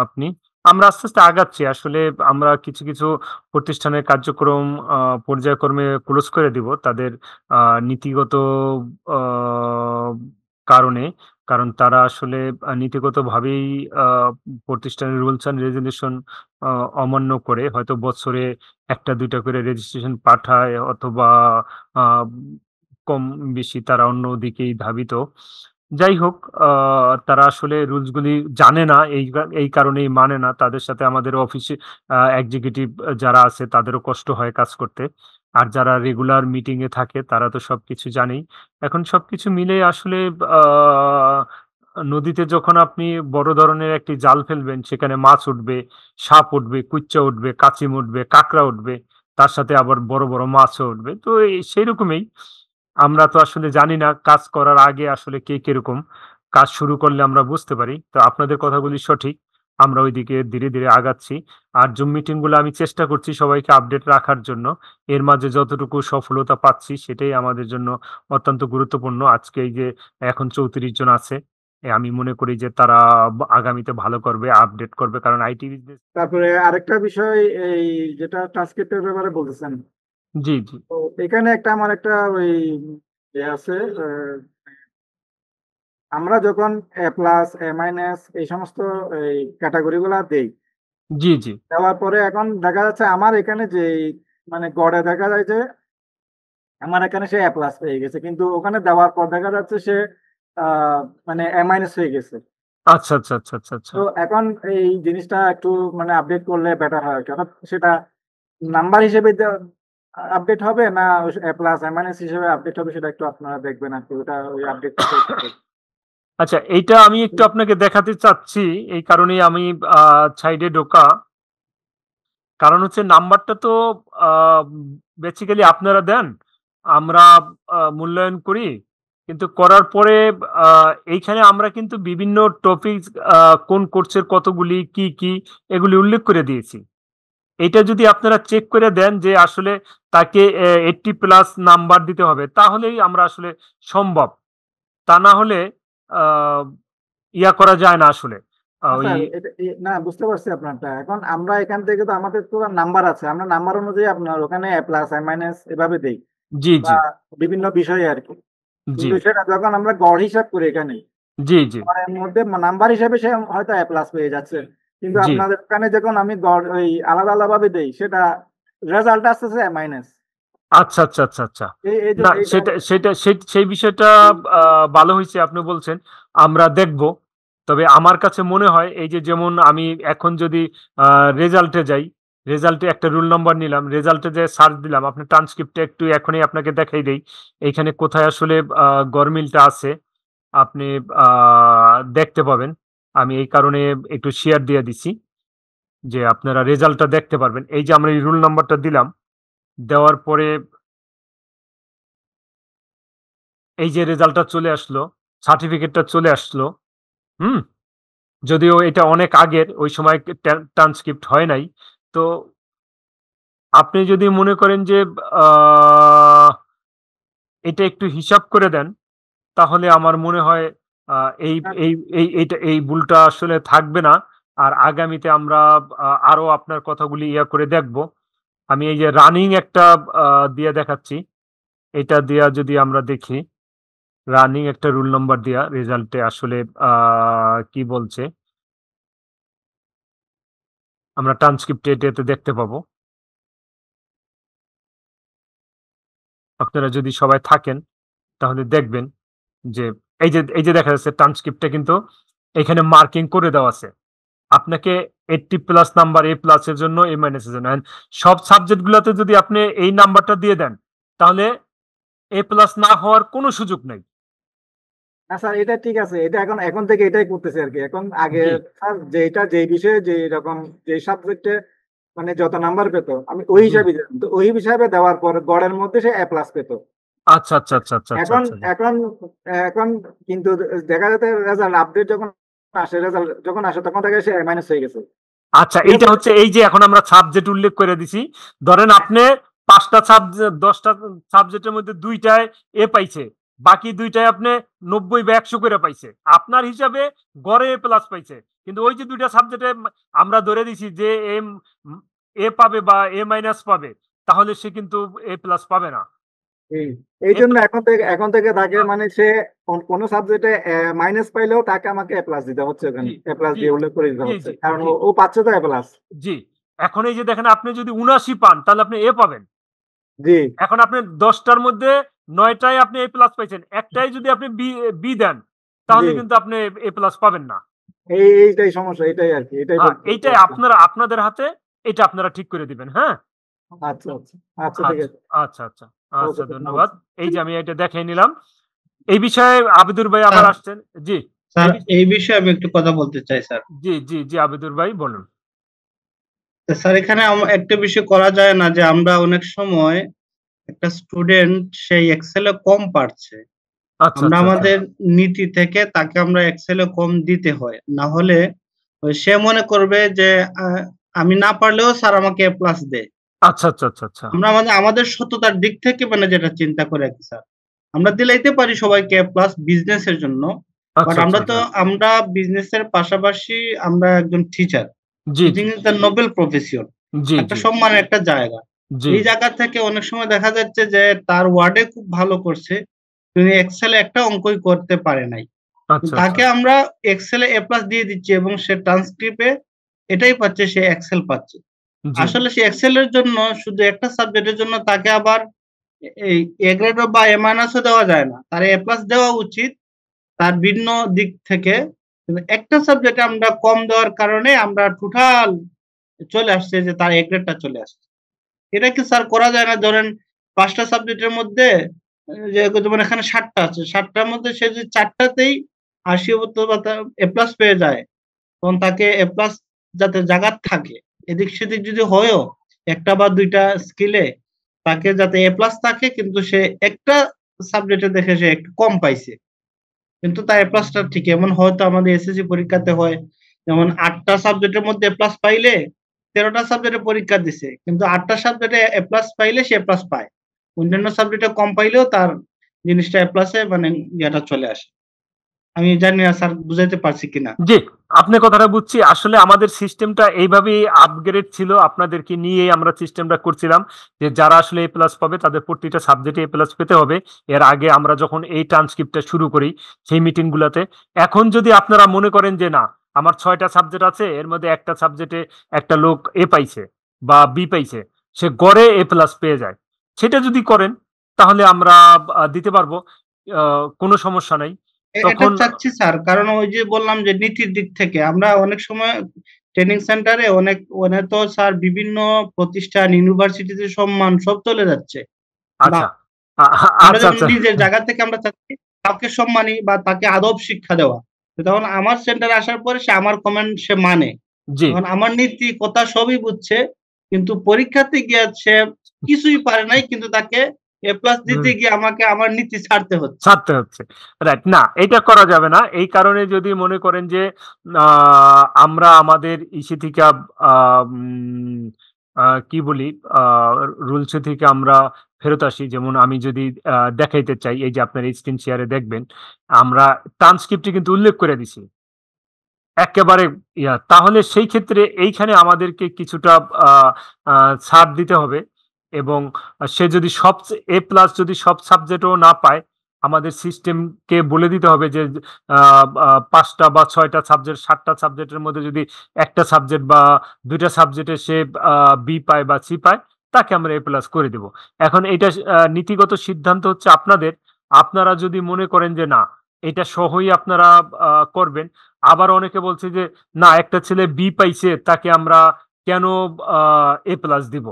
আপনি। আমরা আস্তে আস্তে আগাচ্ছি। আসলে আমরা কিছু কিছু প্রতিষ্ঠানের কার্যক্রম পর্যায়ক্রমে ক্লোজ করে দিব তাদের নীতিগত কারণে। কারণ তারা আসলে নীতিগতভাবেই প্রতিষ্ঠানের রুলস অ্যান্ড রেগুলেশন অমান্য করে হয়তো বছরে ১টা ২টা করে রেজিস্ট্রেশন পাঠায় অথবা আ কম বেশি তারা অন্যদিকেই ধাবিত। যাই হোক, তারা আসলে রুলস গুলি জানে না, এই কারণেই মানে না। তাদের সাথে আমাদের অফিসে এক্সিকিউটিভ যারা আছে তাদেরও কষ্ট হয় কাজ করতে। আর যারা রেগুলার মিটিং এ থাকে তারা তো সবকিছু জানেই। এখন সবকিছু মিলে আসলে আ নদীতে যখন আপনি বড় ধরনের একটি জাল ফেলবেন সেখানে মাছ উঠবে, সাপ উঠবে, কুইচ্চা উঠবে, কাছিম উঠবে, কাঁকড়া উঠবে। তার সাথে আবার বড়, বড় মাছও উঠবে। তো সেইরকমই আমরা তো আসলে জানি না কাজ করার আগে আসলে কে কিরকম। কাজ শুরু করলে আমরা বুঝতে পারি। তো আপনাদের কথাগুলি সঠিক। আমরা ওইদিকে ধীরে, ধীরে আগাচ্ছি। আর জুম মিটিং গুলো আমি চেষ্টা করছি সবাইকে আপডেট রাখার জন্য। এর মাঝে যতটুকু সফলতা পাচ্ছি সেটাই আমাদের জন্য অত্যন্ত গুরুত্বপূর্ণ। আজকে এই যে এখন ৩৪ জন আছে। আমি মনে করি যে তারা আগামীতে ভালো করবে, আপডেট করবে। কারণ আইটি বিজনেস। তারপরে আরেকটা বিষয়, এই যেটা ট্রান্সক্রিপ্টের ব্যাপারে বলতেছেন, জি, জি। তো এখানে আমার একটা ওই আছে, আমরা যখন এ প্লাস এ মাইনাস এই সমস্ত এই ক্যাটাগরি গুলা দেই, জি, জি। দেওয়ার পরে এখন দেখা যাচ্ছে আমার এখানে যে গড়ে দেখা যায় যে আমার এখানে সে এ প্লাস পেয়ে গেছে, কিন্তু ওখানে দেওয়ার পর দেখা যাচ্ছে সে মানে এ মাইনাস হয়ে গেছে। আচ্ছা, আচ্ছা, আচ্ছা, আচ্ছা, আচ্ছা। তো এখন এই জিনিসটা একটু আপডেট করলে বেটার হয়, অর্থাৎ সেটা নাম্বার হিসেবে আপডেট হবে না এ প্লাস এ মাইনাস হিসেবে আপডেট হবে, সেটা একটু আপনারা দেখবেন আর কি, ওটা ওই আপডেট। আচ্ছা, এইটা আমি একটু আপনাকে দেখাতে চাচ্ছি। এই কারণেই আমি সাইডে ঢোকা। কারণ হচ্ছে নাম্বারটা তো বেসিক্যালি আপনারা দেন। আমরা মূল্যায়ন করি। কিন্তু করার পরে এইখানে আমরা কিন্তু বিভিন্ন টপিক কোন কোর্সের কতগুলি, কি, কি এগুলি উল্লেখ করে দিয়েছি। এটা যদি আপনারা চেক করে দেন যে আসলে তাকে 80 প্লাস নাম্বার দিতে হবে, তাহলেই আমরা আসলে সম্ভব। তা না হলে ইয়া করা যায় না আসলে। ওই না, বুঝতে পারছি আপনারটা। এখন আমরা এখান থেকে তো আমাদের তো নাম্বার আছে, আমরা নাম্বার অনুযায়ী আপনার ওখানে এ প্লাস এ মাইনাস এভাবে দেই, জি, জি, বা বিভিন্ন বিষয়ে আর কি। জি, কিন্তু সেটা যখন আমরা গড় হিসাব করি এখানে, জি, জি, এর মধ্যে নাম্বার হিসাবে সে হয়তো এ প্লাস পেয়ে যাচ্ছে, কিন্তু জি। আপনাদের এখানে যখন আমি গড় ওই আলাদা আলাদা ভাবে দেই, সেটা রেজাল্ট আসতেছে এ মাইনাস। আচ্ছা, আচ্ছা, আচ্ছা, আচ্ছা। না, সেই বিষয়টা ভালো হয়েছে আপনি বলছেন। আমরা দেখব। তবে আমার কাছে মনে হয় এই যে যেমন আমি এখন যদি রেজাল্টে যাই, রেজাল্টে একটা রুল নাম্বার নিলাম, রেজাল্টে যে সার্চ দিলাম, আপনি ট্রান্সক্রিপ্টটা একটু এখনই আপনাকে দেখাই দেই। এইখানে কোথায় আসলে গরমিলটা আছে আপনি দেখতে পাবেন। আমি এই কারণে একটু শেয়ার দিয়ে দিছি যে আপনারা রেজাল্টটা দেখতে পারবেন। এই যে আমরা এই রুল নাম্বারটা দিলাম, দেওয়ার পরে এই যে রেজাল্টটা চলে আসলো, সার্টিফিকেটটা চলে আসলো। হুম? যদিও এটা অনেক আগের, ওই সময় ট্রান্সক্রিপ্ট হয় নাই। তো আপনি যদি মনে করেন যে আ এটা একটু হিসাব করে দেন, তাহলে আমার মনে হয় আ এই এই এই এইটা এই ভুলটা আসলে থাকবে না। আর আগামীতে আমরা আরো আপনার কথাগুলি ইয়া করে দেখব। আমি এই যে রানিং একটা দিয়ে দেখাচ্ছি। এটা দিয়া যদি আমরা দেখি, রানিং একটা রুল নাম্বার দিয়া রেজাল্টে আসলে কি বলছে আমরা ট্রান্সক্রিপ্টে এটাতে দেখতে পাবো। আপনারা যদি সবাই থাকেন তাহলে দেখবেন যে এই যে দেখা যাচ্ছে ট্রান্সক্রিপ্টে কিন্তু এখানে মার্কিং করে দেওয়া আছে। আপনাকে 80 প্লাস নাম্বার এ প্লাস এর জন্য, এ মাইনাস এর জন্য। সব সাবজেক্ট গুলাতে যদি আপনি এই নাম্বারটা দিয়ে দেন, তাহলে এ প্লাস না হওয়ার কোনো সুযোগ নাই। না স্যার, এটা ঠিক আছে, এটা এখন এখন থেকে এটাই করতেছে আর কি। এখন আগে জি। স্যার যেটা যে বিষয়ে যে রকম যে সাবজেক্টে যত নাম্বার পেত, আমি ওই জি। হিসাবে দিতাম, তো ওই হিসাবে দেওয়ার পর গড়ের মধ্যে সে এ প্লাস পেত। আচ্ছা, আচ্ছা, আচ্ছা, আচ্ছা, আচ্ছা, এখন আচ্ছা। এখন এখন কিন্তু দেখা যাচ্ছে রেজাল্ট আপডেট যখন আসে, রেজাল্ট যখন আসে তখন থেকে সে মাইনাস হয়ে গেছে। আচ্ছা, ঠিক এইটা আছে? হচ্ছে এই যে এখন আমরা সাবজেক্ট উল্লেখ করে দিছি। ধরেন আপনি 5টা সাবজেক্ট 10টা সাবজেক্টের মধ্যে 2টায় এ পাইছে, বাকি দুইটায় আপনি 90 বা 100 করে পাইছে, আপনার হিসাবে গড়ে এ প্লাস পাইছে। কিন্তু ওই যে দুইটা সাবজেক্টে আমরা ধরে দিছি যে এ পাবে বা এ মাইনাস পাবে, তাহলে সে কিন্তু এ প্লাস পাবে না। এই জন্য এখন থেকে তাকে মানে সে কোন সাবজেক্টে মাইনাস পাইলেও তাকে আমাকে এ প্লাস দিতে হচ্ছে, ওখানে এ প্লাস দিয়ে উল্লেখ করে দিতে হচ্ছে, কারণ ও পাচ্ছে তো এ প্লাস। জি, এখন এই যে দেখেন, আপনি যদি 79 পান তাহলে আপনি এ পাবেন। জি, এখন আপনি 10টার মধ্যে 9টায় আপনি এ প্লাস পাইছেন, একটাই যদি আপনি বি দেন তাহলে কিন্তু আপনি এ প্লাস পাবেন না। এইটাই সমস্যা, এইটাই আর কি, এইটাই আপনাদের হাতে, এটা আপনারা ঠিক করে দিবেন। হ্যাঁ, আচ্ছা আচ্ছা আচ্ছা, ঠিক আছে, আচ্ছা আচ্ছা আচ্ছা, ধন্যবাদ। এই যে আমি এটা দেখাই নিলাম। এই বিষয়ে আবিদুর ভাই আবার আসছেন। জি স্যার, এই বিষয়ে আমি একটু কথা বলতে চাই স্যার। জি জি জি, আবিদুর ভাই বলুন। স্যার, এখানে একটা বিষয় করা যায় না যে আমরা অনেক সময় একটা স্টুডেন্ট সেই এক্সেলে কম পারছে, আমরা আমাদের নীতি থেকে তাকে আমরা এক্সেলে কম দিতে হয়, না হলে সে মনে করবে যে আমি না পারলেও স্যার আমাকে এ প্লাস দেয়। আচ্ছা আচ্ছা আচ্ছা আচ্ছা, আমরা আমাদের সততার দিক থেকে মানে যেটা চিন্তা করে আর কি স্যার, আমরা দিলাইতে পারি সবাইকে এ প্লাস বিজনেসের জন্য, বাট আমরা বিজনেসের পাশাপাশি আমরা একজন teacher, teaching is the noble profession, একটা সম্মানের একটা জায়গা। এই জায়গা থেকে অনেক সময় দেখা যাচ্ছে যে তার ওয়ার্ডে খুব ভালো করছে, তিনি এক্সেলে একটা অঙ্কই করতে পারে নাই, তাকে আমরা এক্সেলে এ প্লাস দিয়ে দিচ্ছি এবং সে ট্রান্সক্রিপ্টে এটাই পাচ্ছে, সে এক্সেল পাচ্ছে। আসলে সে এক্সেলের জন্য শুধু একটা সাবজেক্টের জন্য তাকে আবার এই এ গ্রেড বা এ মাইনাসও দেওয়া যায় না, তার এ প্লাস দেওয়া উচিত তার ভিন্ন দিক থেকে। একটা সাবজেক্টে আমরা কম দেওয়ার কারণে আমরা টোটাল চলে আসছে যে তার এ গ্রেডটা চলে আসছে। এটা কি স্যার করা যায় না? ধরেন 5টা সাবজেক্টের মধ্যে যেমন এখানে 7টা আছে, 7টার মধ্যে সে যদি 4টাতেই 80 বা এ প্লাস পেয়ে যায়, তখন তাকে এ প্লাস যাতে জায়গা থাকে, এদিক সেদিক যদি হয়ও একটা বা 2টা স্কিলে তাকে যাতে এ প্লাস থাকে, কিন্তু সে একটা সাবজেক্টে দেখে সে একটু কম পাইছে, কিন্তু তার এ প্লাসটা ঠিক। এমন হয়তো আমাদের এসএসসি পরীক্ষাতে হয়, যেমন 8টা সাবজেক্টের মধ্যে এ প্লাস পাইলে 13টা সাবজেক্টে পরীক্ষা দিছে, কিন্তু 8টা সাবজেক্টে এ প্লাস পাইলে সে এ প্লাস পায়, অন্যান্য সাবজেক্টে কম পাইলেও তার জিনিসটা এ প্লাসে মানে ইয়েটা চলে আসে। আমি জানি না স্যার বুঝাইতে পারছি কিনা। জি, আপনার কথাটা বুঝছি। আসলে আমাদের সিস্টেমটা এইভাবেই আপগ্রেড ছিল, আপনাদেরকে নিয়ে আমরা সিস্টেমটা করছিলাম যে যারা আসলে এ প্লাস পাবে তাদের প্রতিটা সাবজেক্টে এ প্লাস পেতে হবে। এর আগে আমরা যখন এই ট্রান্সক্রিপ্টটা শুরু করি সেই মিটিং গুলাতে, এখন যদি আপনারা মনে করেন যে না, আমার 6টা সাবজেক্ট আছে, এর মধ্যে একটা সাবজেক্টে একটা লোক এ পাইছে বা বি পাইছে, সে গড়ে এ প্লাস পেয়ে যায়, সেটা যদি করেন তাহলে আমরা দিতে পারবো, কোনো সমস্যা নাই। এটা চাচ্ছি স্যার, কারণ ওই যে বললাম যে নীতির দিক থেকে আমরা অনেক সময় ট্রেনিং সেন্টারে অনেক তো স্যার বিভিন্ন প্রতিষ্ঠান ইউনিভার্সিটিতে সম্মান সব চলে যাচ্ছে। আচ্ছা আমরা নিজের জায়গা থেকে আমরা চাচ্ছি কাউকে সম্মানী বা তাকে আদব শিক্ষা দেওয়া, তখন আমার সেন্টারে আসার পরে সে আমার কমেন্ট সে মানে, তখন আমার নীতি কথা সবই বুঝছে, কিন্তু পরীক্ষাতে গিয়ে সে কিছুই পারে নাই, কিন্তু তাকে এ প্লাস দিতে গিয়ে আমাকে আমার নীতি ছাড়তে হচ্ছে। রাইট, না এটা করা যাবে না। এই কারণে যদি মনে করেন যে আমরা আমাদের ইসে থেকে কি বলি রুলস থেকে আমরা ফেরত আসি, যেমন আমি যদি দেখাইতে চাই, এই যে আপনার স্ক্রিন শেয়ারে দেখবেন, আমরা ট্রান্সক্রিপ্টে কিন্তু উল্লেখ করে দিছি একেবারে তাহলে সেই ক্ষেত্রে এইখানে আমাদেরকে কিছুটা ছাড় দিতে হবে, এবং সে যদি সব এ প্লাস যদি সব সাবজেক্টও না পায়, আমাদের সিস্টেমকে বলে দিতে হবে যে 5টা বা 6টা সাবজেক্ট, 7টা সাবজেক্টের মধ্যে যদি একটা সাবজেক্ট বা 2টা সাবজেক্টে সে বি পায় বা সি পায়, তাকে আমরা এ প্লাস করে দিব। এখন এটা নীতিগত সিদ্ধান্ত হচ্ছে আপনাদের। আপনারা যদি মনে করেন যে না, এটা সহই আপনারা করবেন। আবার অনেকে বলছে যে না, একটা ছেলে বি পাইছে, তাকে আমরা কেন এ প্লাস দিব।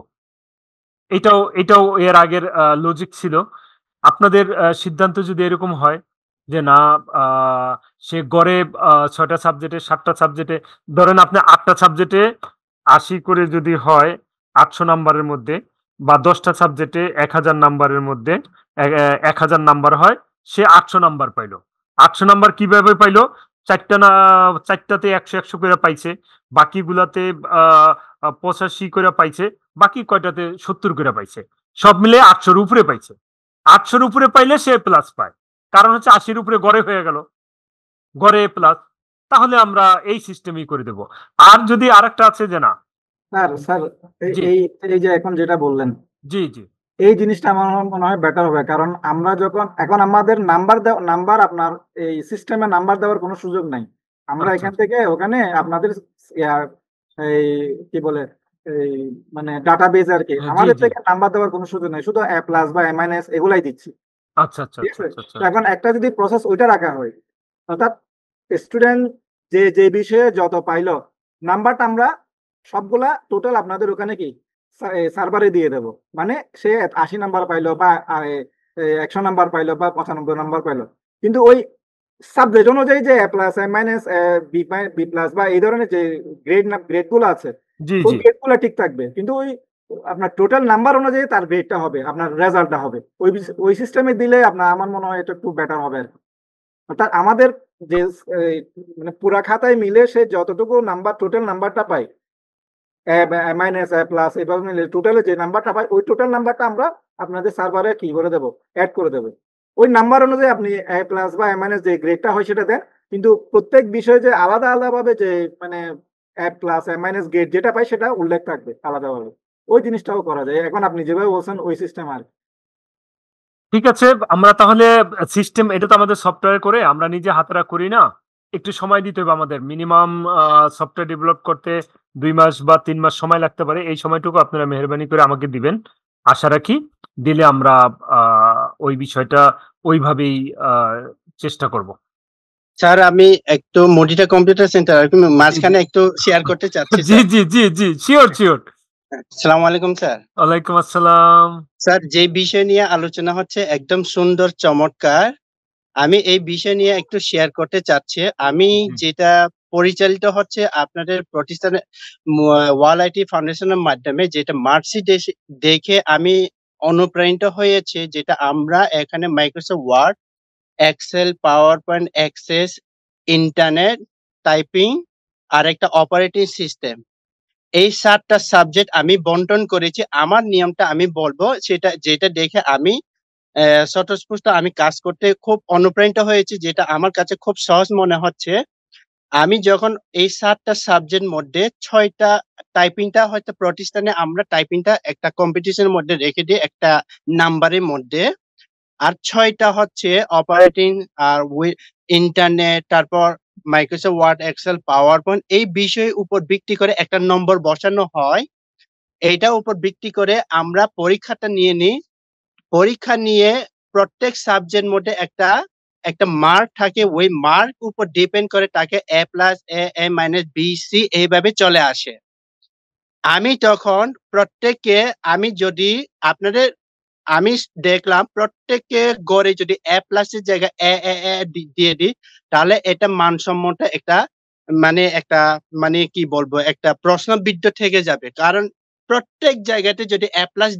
এটাও এর আগের লজিক ছিল। আপনাদের সিদ্ধান্ত যদি এরকম হয় যে না, সে গড়ে 6টা সাবজেক্টে 7টা সাবজেক্টে, ধরেন আপনি 8টা সাবজেক্টে 80 করে যদি হয় 800 নাম্বারের মধ্যে, বা 10টা সাবজেক্টে 1000 নাম্বারের মধ্যে 1000 নাম্বার হয়, সে 800 নাম্বার পাইলো। 800 নাম্বার কিভাবে পাইলো? 4টাতে 100 করে পাইছে, বাকিগুলাতে 85 করে পাইছে, বাকি কয়টাতে 70 করে পাইছে, সব মিলে 800-র উপরে পাইছে। 800-র উপরে পাইলে সে প্লাস পায়। কারণ হচ্ছে 80-র উপরে গড়ে হয়ে গেল, গড়ে প্লাস, তাহলে আমরা এই সিস্টেমই করে দেব। আর যদি আরেকটা আছে যে না স্যার জি এই এই যে এখন যেটা বললেন, জি জি এই জিনিসটা আমার মনে হয় বেটার হবে, কারণ আমরা যখন এখন আমাদের নাম্বার আপনার এই সিস্টেমে নাম্বার দেওয়ার কোনো সুযোগ নাই। আমরা আচ্ছা এখান থেকে ওখানে আপনাদের এই কি বলে এই মানে ডাটাবেজ আর কি, হ্যাঁ, জি আমাদের জি থেকে নাম্বার দেওয়ার কোনো সুযোগ নাই, শুধু এ প্লাস বা এ মাইনাস এগুলাই দিচ্ছি। আচ্ছা আচ্ছা ঠিক আচ্ছা আছে? আচ্ছা তো এখন একটা যদি প্রসেস ওইটা রাখা হয়, অর্থাৎ স্টুডেন্ট যে যে বিষয়ে যত পাইলো নাম্বারটা আমরা সবগুলা টোটাল আপনাদের ওখানে কি সার্ভারে দিয়ে দেব। মানে সে 80 নাম্বার পাইলো বা 100 নাম্বার পাইলো বা 95 নাম্বার পাইলো, কিন্তু ওই সাবজেক্ট অনুযায়ী যে এ প্লাস এ মাইনাস বি প্লাস বা এই ধরনের যে গ্রেড গুলো আছে, জি ওই জি গ্রেড গুলো ঠিক থাকবে, কিন্তু ওই আপনার টোটাল নাম্বার অনুযায়ী তার গ্রেডটা হবে, আপনার রেজাল্টটা হবে। ওই সিস্টেমে দিলে আপনার আমার মনে হয় এটা একটু বেটার হবে আর কি। অর্থাৎ আমাদের যে মানে পুরা খাতায় মিলে সে যতটুকু নাম্বার টোটাল নাম্বারটা পায়, মাইনাস এ প্লাস এভাবে মিলে টোটালে যে নাম্বারটা পায়, ওই টোটাল নাম্বারটা আমরা আপনাদের সার্ভারে কি করে দেবো, অ্যাড করে দেবো। ওই নাম্বার অনুযায়ী আপনি এ প্লাস বা এ মাইনাস যে গ্রেডটা হয় সেটা দেন, কিন্তু প্রত্যেক বিষয়ে যে আলাদা আলাদা ভাবে যে মানে এ প্লাস এ মাইনাস গ্রেড যেটা পাই সেটা উল্লেখ থাকবে আলাদাভাবে। ওই জিনিসটাও করা যায় এখন আপনি যেভাবে বলছেন ওই সিস্টেম আর কি। ঠিক আছে, আমরা তাহলে সিস্টেম, এটা তো আমাদের সফটওয়্যার করে আমরা নিজে হাতেরা করি না, একটু সময় দিতে হবে আমাদের। মিনিমাম সফটওয়্যার ডেভেলপ করতে 2 মাস বা 3 মাস সময় লাগতে পারে। এই সময়টুকু আপনারা মেহরবানি করে আমাকে দিবেন, আশা রাখি। দিলে আমরা ওই বিষয়টা ওইভাবেই চেষ্টা করব। স্যার আমি একটু মডিটা কম্পিউটার সেন্টার মাঝখানে একটু শেয়ার করতে চাচ্ছি জি স্যার। জি জি জি শিওর শিওর। আসসালামু আলাইকুম স্যার। ওয়ালাইকুম আসসালাম। স্যার যে বিষয় নিয়ে আলোচনা হচ্ছে একদম সুন্দর চমৎকার, আমি এই বিষয় নিয়ে একটু শেয়ার করতে চাচ্ছি। আমি যেটা পরিচালিত হচ্ছে আপনাদের প্রতিষ্ঠানে ওয়াল আইটি ফাউন্ডেশনের মাধ্যমে, যেটা মার্কশিট দেখে আমি অনুপ্রাণিত হয়েছে, যেটা আমরা এখানে Microsoft Word, Excel, PowerPoint, Access, internet, typing আর একটা অপারেটিং সিস্টেম, এই 7টা সাবজেক্ট আমি বন্টন করেছি। আমার নিয়মটা আমি বলবো, সেটা যেটা দেখে আমি স্বতঃস্ফূর্ত আমি কাজ করতে খুব অনুপ্রাণিত হয়েছি, যেটা আমার কাছে খুব সহজ মনে হচ্ছে। আমি যখন এই 7টা সাবজেক্ট মধ্যে 6টা টাইপিংটা হয়তো প্রতিষ্ঠানে আমরা টাইপিংটা একটা কম্পিটিশনের মধ্যে রেখে দিই একটা নাম্বারের মধ্যে, আর 6টা হচ্ছে অপারেটিং আর ইন্টারনেট, তারপর Microsoft Word, Excel, PowerPoint, এই বিষয়ের উপর ভিত্তি করে একটা নম্বর বসানো হয়। এইটার উপর ভিত্তি করে আমরা পরীক্ষাটা নিয়ে নিই। পরীক্ষা নিয়ে প্রত্যেক সাবজেক্ট মধ্যে একটা একটা মার্ক থাকে, ওই মার্ক উপর ডিপেন্ড করে তাকে এ প্লাস, এ মাইনাস, বি, সি এইভাবে চলে আসে। আমি তখন প্রত্যেককে আপনাদের আমি দেখলাম প্রত্যেককে গড়ে যদি এ প্লাসের জায়গায় এ দিয়ে দিই, তাহলে এটা মানসম্মত একটা মানে কি বলবো, একটা প্রশ্নবিদ্ধ থেকে যাবে। কারণ প্রত্যেক জায়গাতে যদি এ প্লাস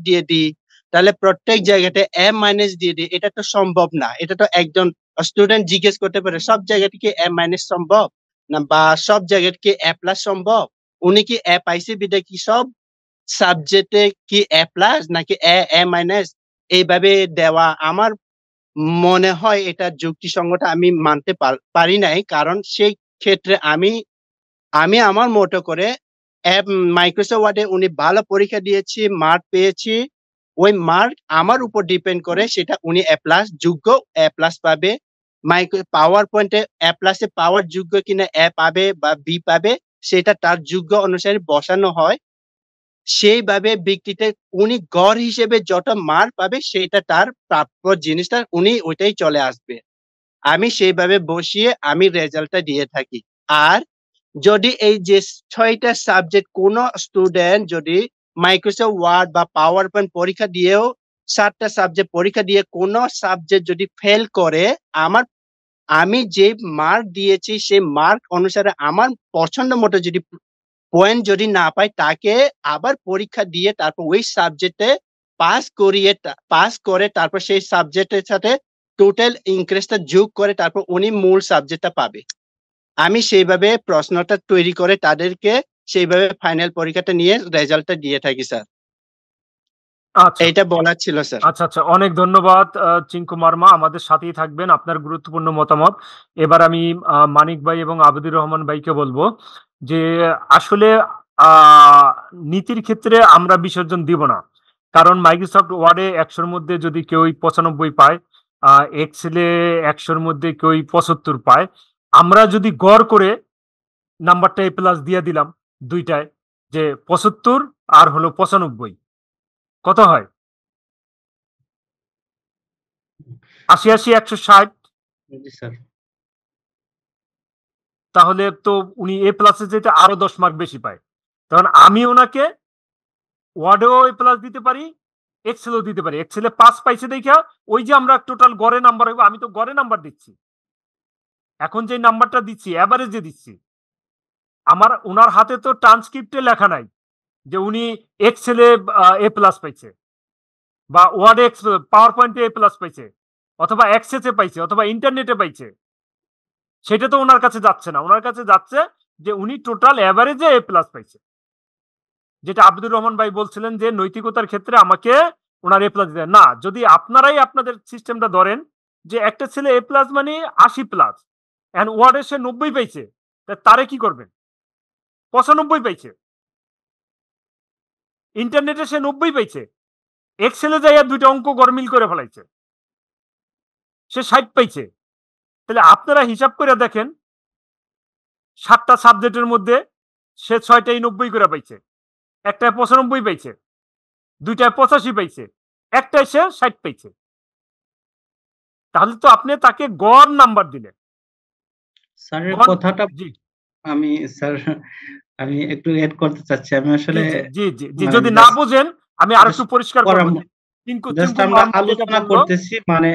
দিয়ে দিই, তাহলে প্রত্যেক জায়গাতে এ মাইনাস দিয়ে দিই, এটা তো সম্ভব না। এটা তো একজন স্টুডেন্ট জিজ্ঞেস করতে পারে সব জায়গাতে কি এ মাইনাস সম্ভব না, বা সব জায়গাতে কি এ প্লাস সম্ভব, উনি কি এ পাইছে বিদায় কি সব সাবজেক্টে কি এ প্লাস নাকি এ মাইনাস এইভাবে দেওয়া, আমার মনে হয় এটা যুক্তিসঙ্গত আমি মানতে পারি নাই। কারণ সেই ক্ষেত্রে আমি আমার মতো করে মাইক্রোসফট ওয়ার্ডে উনি ভালো পরীক্ষা দিয়েছি, মার্ক পেয়েছি, ওই মার্ক আমার উপর ডিপেন্ড করে সেটা উনি এ প্লাস যোগ্য, এ প্লাস পাবে। পাওয়ার পয়েন্টে এ প্লাসে পাওয়ার যোগ্য কিনা, এ পাবে বা বি পাবে, সেটা তার যোগ্য অনুসারে বসানো হয়। সেইভাবে ব্যক্তিতে উনি গড় হিসেবে যত মার্ক পাবে সেটা তার প্রাপ্য জিনিসটা উনি ওইটাই চলে আসবে। আমি সেইভাবে বসিয়ে আমি রেজাল্টটা দিয়ে থাকি। আর যদি এই যে 6টা সাবজেক্ট কোনো স্টুডেন্ট যদি মাইক্রোসফট ওয়ার্ড বা পাওয়ার পয়েন্ট পরীক্ষা দিয়েও 7টা সাবজেক্ট পরীক্ষা দিয়ে কোনো সাবজেক্ট যদি ফেল করে, আমি যে মার্ক দিয়েছি সেই মার্ক অনুসারে আমার পছন্দ মতো যদি পয়েন্ট যদি না পায়, তাকে আবার পরীক্ষা দিয়ে তারপর ওই সাবজেক্টে পাস করে তারপর সেই সাবজেক্টের সাথে টোটাল ইনক্রিজটা যোগ করে তারপর উনি মূল সাবজেক্টটা পাবে। আমি সেইভাবে প্রশ্নটা তৈরি করে তাদেরকে সেইভাবে ফাইনাল পরীক্ষাটা নিয়ে রেজাল্টটা দিয়ে থাকি স্যার। আচ্ছা এইটা বলার ছিল স্যার। আচ্ছা আচ্ছা, অনেক ধন্যবাদ চিঙ্কু মার্মা, আমাদের সাথেই থাকবেন, আপনার গুরুত্বপূর্ণ মতামত। এবার আমি মানিক ভাই এবং আবিদুর রহমান ভাইকে বলবো যে আসলে নীতির ক্ষেত্রে আমরা বিসর্জন দিব না, কারণ মাইক্রোসফট ওয়ার্ডে 100-র মধ্যে যদি কেউ 95 পায়, এক্সেলে 100-র মধ্যে কেউ 75 পায়, আমরা যদি গড় করে নাম্বারটা A+ দিয়ে দিলাম দুইটায়, যে 75 আর হলো 95, কত হয়? 80 160। জি স্যার। তাহলে তো উনি A+ যেতে আরো 10 মার্ক বেশি পায়। তখন আমি ওনাকে ওয়ার্ডেও A+ দিতে পারি, এক্সেলও দিতে পারি। এক্সেলে 5 পাইছে দেখা ওই যে আমরা টোটাল গড়ে নাম্বার হইব, আমি তো গড়ে নাম্বার দিচ্ছি। এখন যে নাম্বারটা দিচ্ছি এভারেজে দিচ্ছি। আমার ওনার হাতে তো ট্রান্সক্রিপ্টে লেখা নাই যে উনি এক্সেলে A+ পাইছে, বা ওয়ার্ডে পাওয়ার পয়েন্টে A+ পাইছে, অথবা অ্যাক্সেসে পাইছে, অথবা ইন্টারনেটে পাইছে। সেটা তো ওনার কাছে যাচ্ছে না, ওনার কাছে যাচ্ছে যে উনি টোটাল এভারেজে A+ পাইছে। যেটা আব্দুর রহমান ভাই বলছিলেন যে নৈতিকতার ক্ষেত্রে আমাকে ওনার A+ দিতে না, যদি আপনারাই আপনাদের সিস্টেমটা ধরেন যে একটা ছেলে A+ মানে 80+, এন্ড ওয়ার্ডে সে 90 পাইছে, তারে কি করবেন? 95 পাইছে, ইন্টারনেটে সে 90 পাইছে, এক্সেলে যাইয়া দুইটা অঙ্ক গরমিল করে ফেলাইছে, সে 60 পাইছে। তাহলে আপনারা হিসাব করে দেখেন, 7টা সাবজেক্টের মধ্যে সে 6টাই 90 করে পাইছে, একটায় 95 পাইছে, দুইটায় 85 পাইছে, একটায় সে 60 পাইছে। তাহলে তো আপনি তাকে গড় নাম্বার দিলেন। স্যারের গড়, কথাটা জি আমি স্যার আমি একটু এড করতে চাচ্ছি। আমি আসলে জি জি জি, মানে যদি না বোঝেন আমি আরেকটু পরিষ্কার করব। জাস্ট আমরা আলোচনা করতেছি, মানে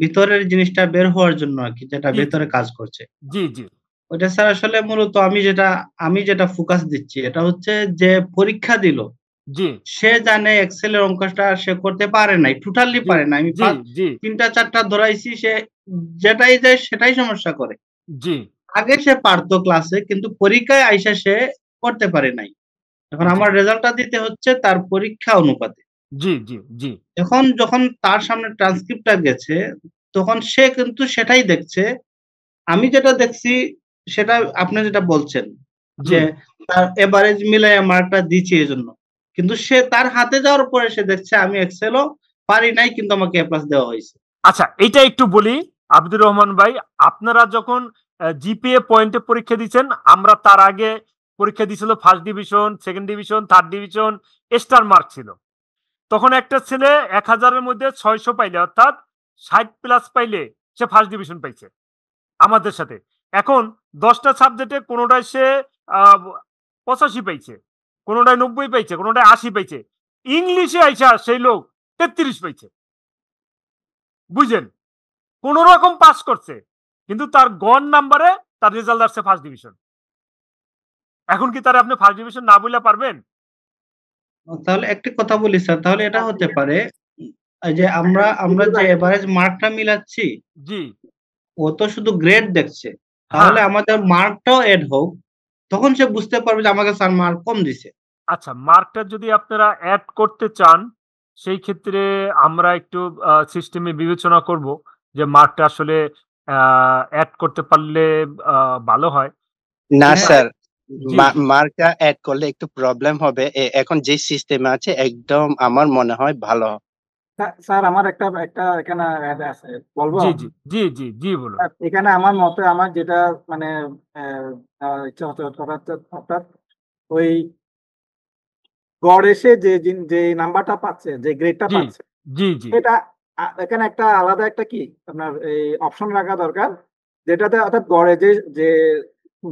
ভিতরের জিনিসটা বের হওয়ার জন্য আর কি, যেটা ভিতরে কাজ করছে। জি জি, ওইটা স্যার আসলে মূলত আমি যেটা ফোকাস দিচ্ছি এটা হচ্ছে যে পরীক্ষা দিল, জি সে জানে এক্সেলের অঙ্কটা সে করতে পারে নাই, টোটালি পারে না। আমি জি জি 3টা 4টা ধরাইছি, সে যেটাই যায় সেটাই সমস্যা করে। জি, আগে সে পারতো ক্লাসে, কিন্তু পরীক্ষায় আইসা সে করতে পারে নাই। এখন আমার রেজাল্টটা দিতে হচ্ছে তার পরীক্ষা অনুপাতে। জি জি জি, এখন যখন তার সামনে ট্রান্সক্রিপ্টটা গেছে, তখন সে কিন্তু সেটাই দেখছে। আমি যেটা দেখছি সেটা আপনি যেটা বলছেন যে তার এভারেজ মিলাইয়া মার্কটা দিচ্ছি এজন্য, কিন্তু সে তার হাতে যাওয়ার পরে সে দেখছে আমি এক্সেলও পারি নাই, কিন্তু আমাকে A+ দেওয়া হয়েছে। আচ্ছা, এটা একটু বলি আব্দুর রহমান ভাই, আপনারা যখন জিপিএ পয়েন্টে পরীক্ষা দিচ্ছেন, আমরা তার আগে পরীক্ষা দিছিল first division, second division, third division, star mark ছিল। তখন একটা ছেলে 1000-এর মধ্যে 600 পাইলে, অর্থাৎ 60+ পাইলে সে ফার্স্ট ডিভিশন পাইছে আমাদের সাথে। এখন 10টা সাবজেক্টে কোনোটায় সে 85 পাইছে, কোনোটায় 90 পাইছে, কোনোটায় 80 পাইছে। ইংলিশে আইসা সেই লোক 33 পাইছে। বুঝলেন? কোন রকম পাস করছে, কিন্তু তার গড় নাম্বারে তার রেজাল্ট আসছে ফার্স্ট ডিভিশন। এখন কি তারে আপনি ফার্স্ট ডিভিশন না বইলা পারবেন? তাহলে একটি কথা বলি স্যার, তাহলে এটা হতে পারে যে আমরা যে এভারেজ মার্কটা মিলাচ্ছি, জি, ও তো শুধু গ্রেড দেখছে। তাহলে আমাদের মার্কটাও এড হোক, তখন সে বুঝতে পারবে যে আমাকে স্যার মার্ক কম দিছে। আচ্ছা, মার্কটা যদি আপনারা অ্যাড করতে চান, সেই ক্ষেত্রে আমরা একটু সিস্টেমে বিবেচনা করব যে মার্কটা আসলে অ্যাড করতে পারলে ভালো হয়। না স্যার, জি মার্কটা এড করলে একটু প্রবলেম হবে। এখন যে সিস্টেমে আছে একদম আমার মনে হয় ভালো। স্যার আমার একটা এখানে add আছে, বলবো? জি জি জি জি জি, বলুন। এখানে আমার মতে আমার যেটা মানে ইচ্ছা হতে অর্থাৎ ওই গড় এসে যে নাম্বারটা পাচ্ছে, যে গ্রেডটা জি পাচ্ছে, জি জি, এটা এখানে একটা আলাদা একটা কি আপনার এই অপশন রাখা দরকার, যেটাতে অর্থাৎ গড়ে যে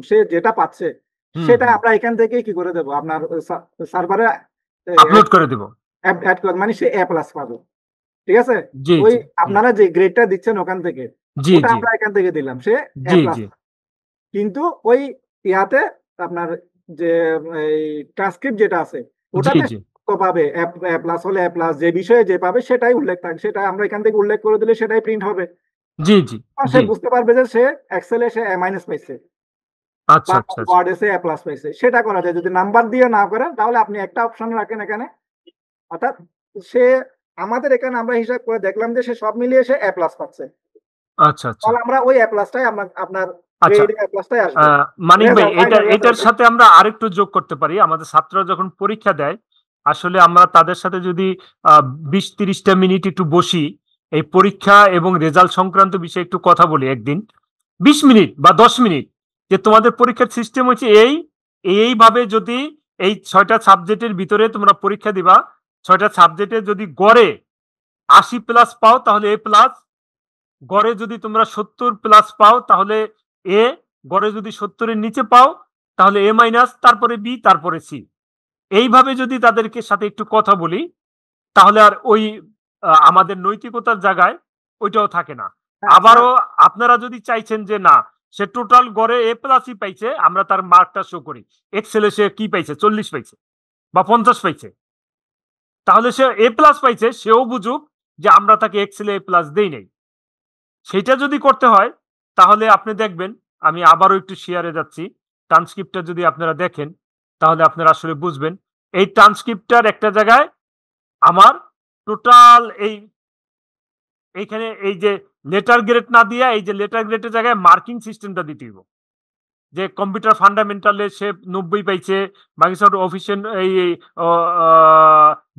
সে যেটা পাচ্ছে সেটা আমরা এখান থেকে কি করে দেবো আপনার সার্ভারে আপলোড করে দেব। অ্যাড করে, মানে সে A+ পাবে। ঠিক আছে? জি ওই জি আপনারা যে গ্রেডটা দিচ্ছেন ওখান থেকে, জি ওটা জি আমরা এখান থেকে দিলাম, সে জি A+। জি কিন্তু ওই ইয়াতে আপনার যে এই ট্রান্সক্রিপ্ট যেটা আছে জি ওটাতে জি পাবে A+ হলে A+, যে বিষয়ে যে পাবে সেটাই উল্লেখ থাকবে, সেটা আমরা এখান থেকে উল্লেখ করে দিলে সেটাই প্রিন্ট হবে। জি জি আর সে জি, বুঝতে পারবে যে সে এক্সেলে সে A- পাইছে আচ্ছা বা আচ্ছা আচ্ছা, ওয়ার্ডে সে A+ পাইছে। সেটা করা যায়। যদি নাম্বার দিয়ে না করেন তাহলে আপনি একটা অপশন রাখেন এখানে, অর্থাৎ সে আমাদের এখানে আমরা হিসাব করে দেখলাম যে সে সব মিলিয়ে সে এ প্লাস পাচ্ছে। আচ্ছা আচ্ছা তাহলে আমরা ওই এ প্লাসটাই আপনার আচ্ছা গ্রেড এ প্লাসটাই আসবে। মানিক ভাই, Result, final এটার result। সাথে আমরা আরেকটু যোগ করতে পারি। আমাদের ছাত্ররা যখন পরীক্ষা দেয়, আসলে আমরা তাদের সাথে যদি 20-30টা মিনিট একটু বসি, এই পরীক্ষা এবং রেজাল্ট সংক্রান্ত বিষয়ে একটু কথা বলি একদিন, 20 মিনিট বা 10 মিনিট, যে তোমাদের পরীক্ষার সিস্টেম হচ্ছে এইভাবে, যদি এই 6টা সাবজেক্টের ভিতরে তোমরা পরীক্ষা দিবা, 6টা সাবজেক্টে যদি গড়ে 80+ পাও তাহলে এ প্লাস, গড়ে যদি তোমরা 70+ পাও তাহলে এ, গড়ে যদি 70-এর নিচে পাও তাহলে এ মাইনাস, তারপরে বি, তারপরে সি। এইভাবে যদি তাদেরকে সাথে একটু কথা বলি, তাহলে আর ওই আমাদের নৈতিকতার জায়গায় ওইটাও থাকে না। আবারও আপনারা যদি চাইছেন যে না, সে টোটাল গড়ে এ প্লাসই পাইছে, আমরা তার মার্কটা শো করি, এক্সেলে সে কি পাইছে, 40 পাইছে বা 50 পাইছে, তাহলে সে এ প্লাস পাইছে, সেও বুঝুক যে আমরা তাকে এক্সেলে এ প্লাস দেই নাই। সেটা যদি করতে হয় তাহলে আপনি দেখবেন, আমি আবারও একটু শেয়ারে যাচ্ছি, ট্রান্সক্রিপ্টটা যদি আপনারা দেখেন তাহলে আপনারা আসলে বুঝবেন। এই ট্রান্সক্রিপ্টটার একটা জায়গায় আমার টোটাল এইখানে এই যে লেটার গ্রেড না দিয়া, এই যে লেটার গ্রেডের জায়গায় মার্কিং সিস্টেমটা দিতে হইব, যে কম্পিউটার ফান্ডামেন্টালে সে 90 পাইছে, মাইক্রোসফট অফিসে এই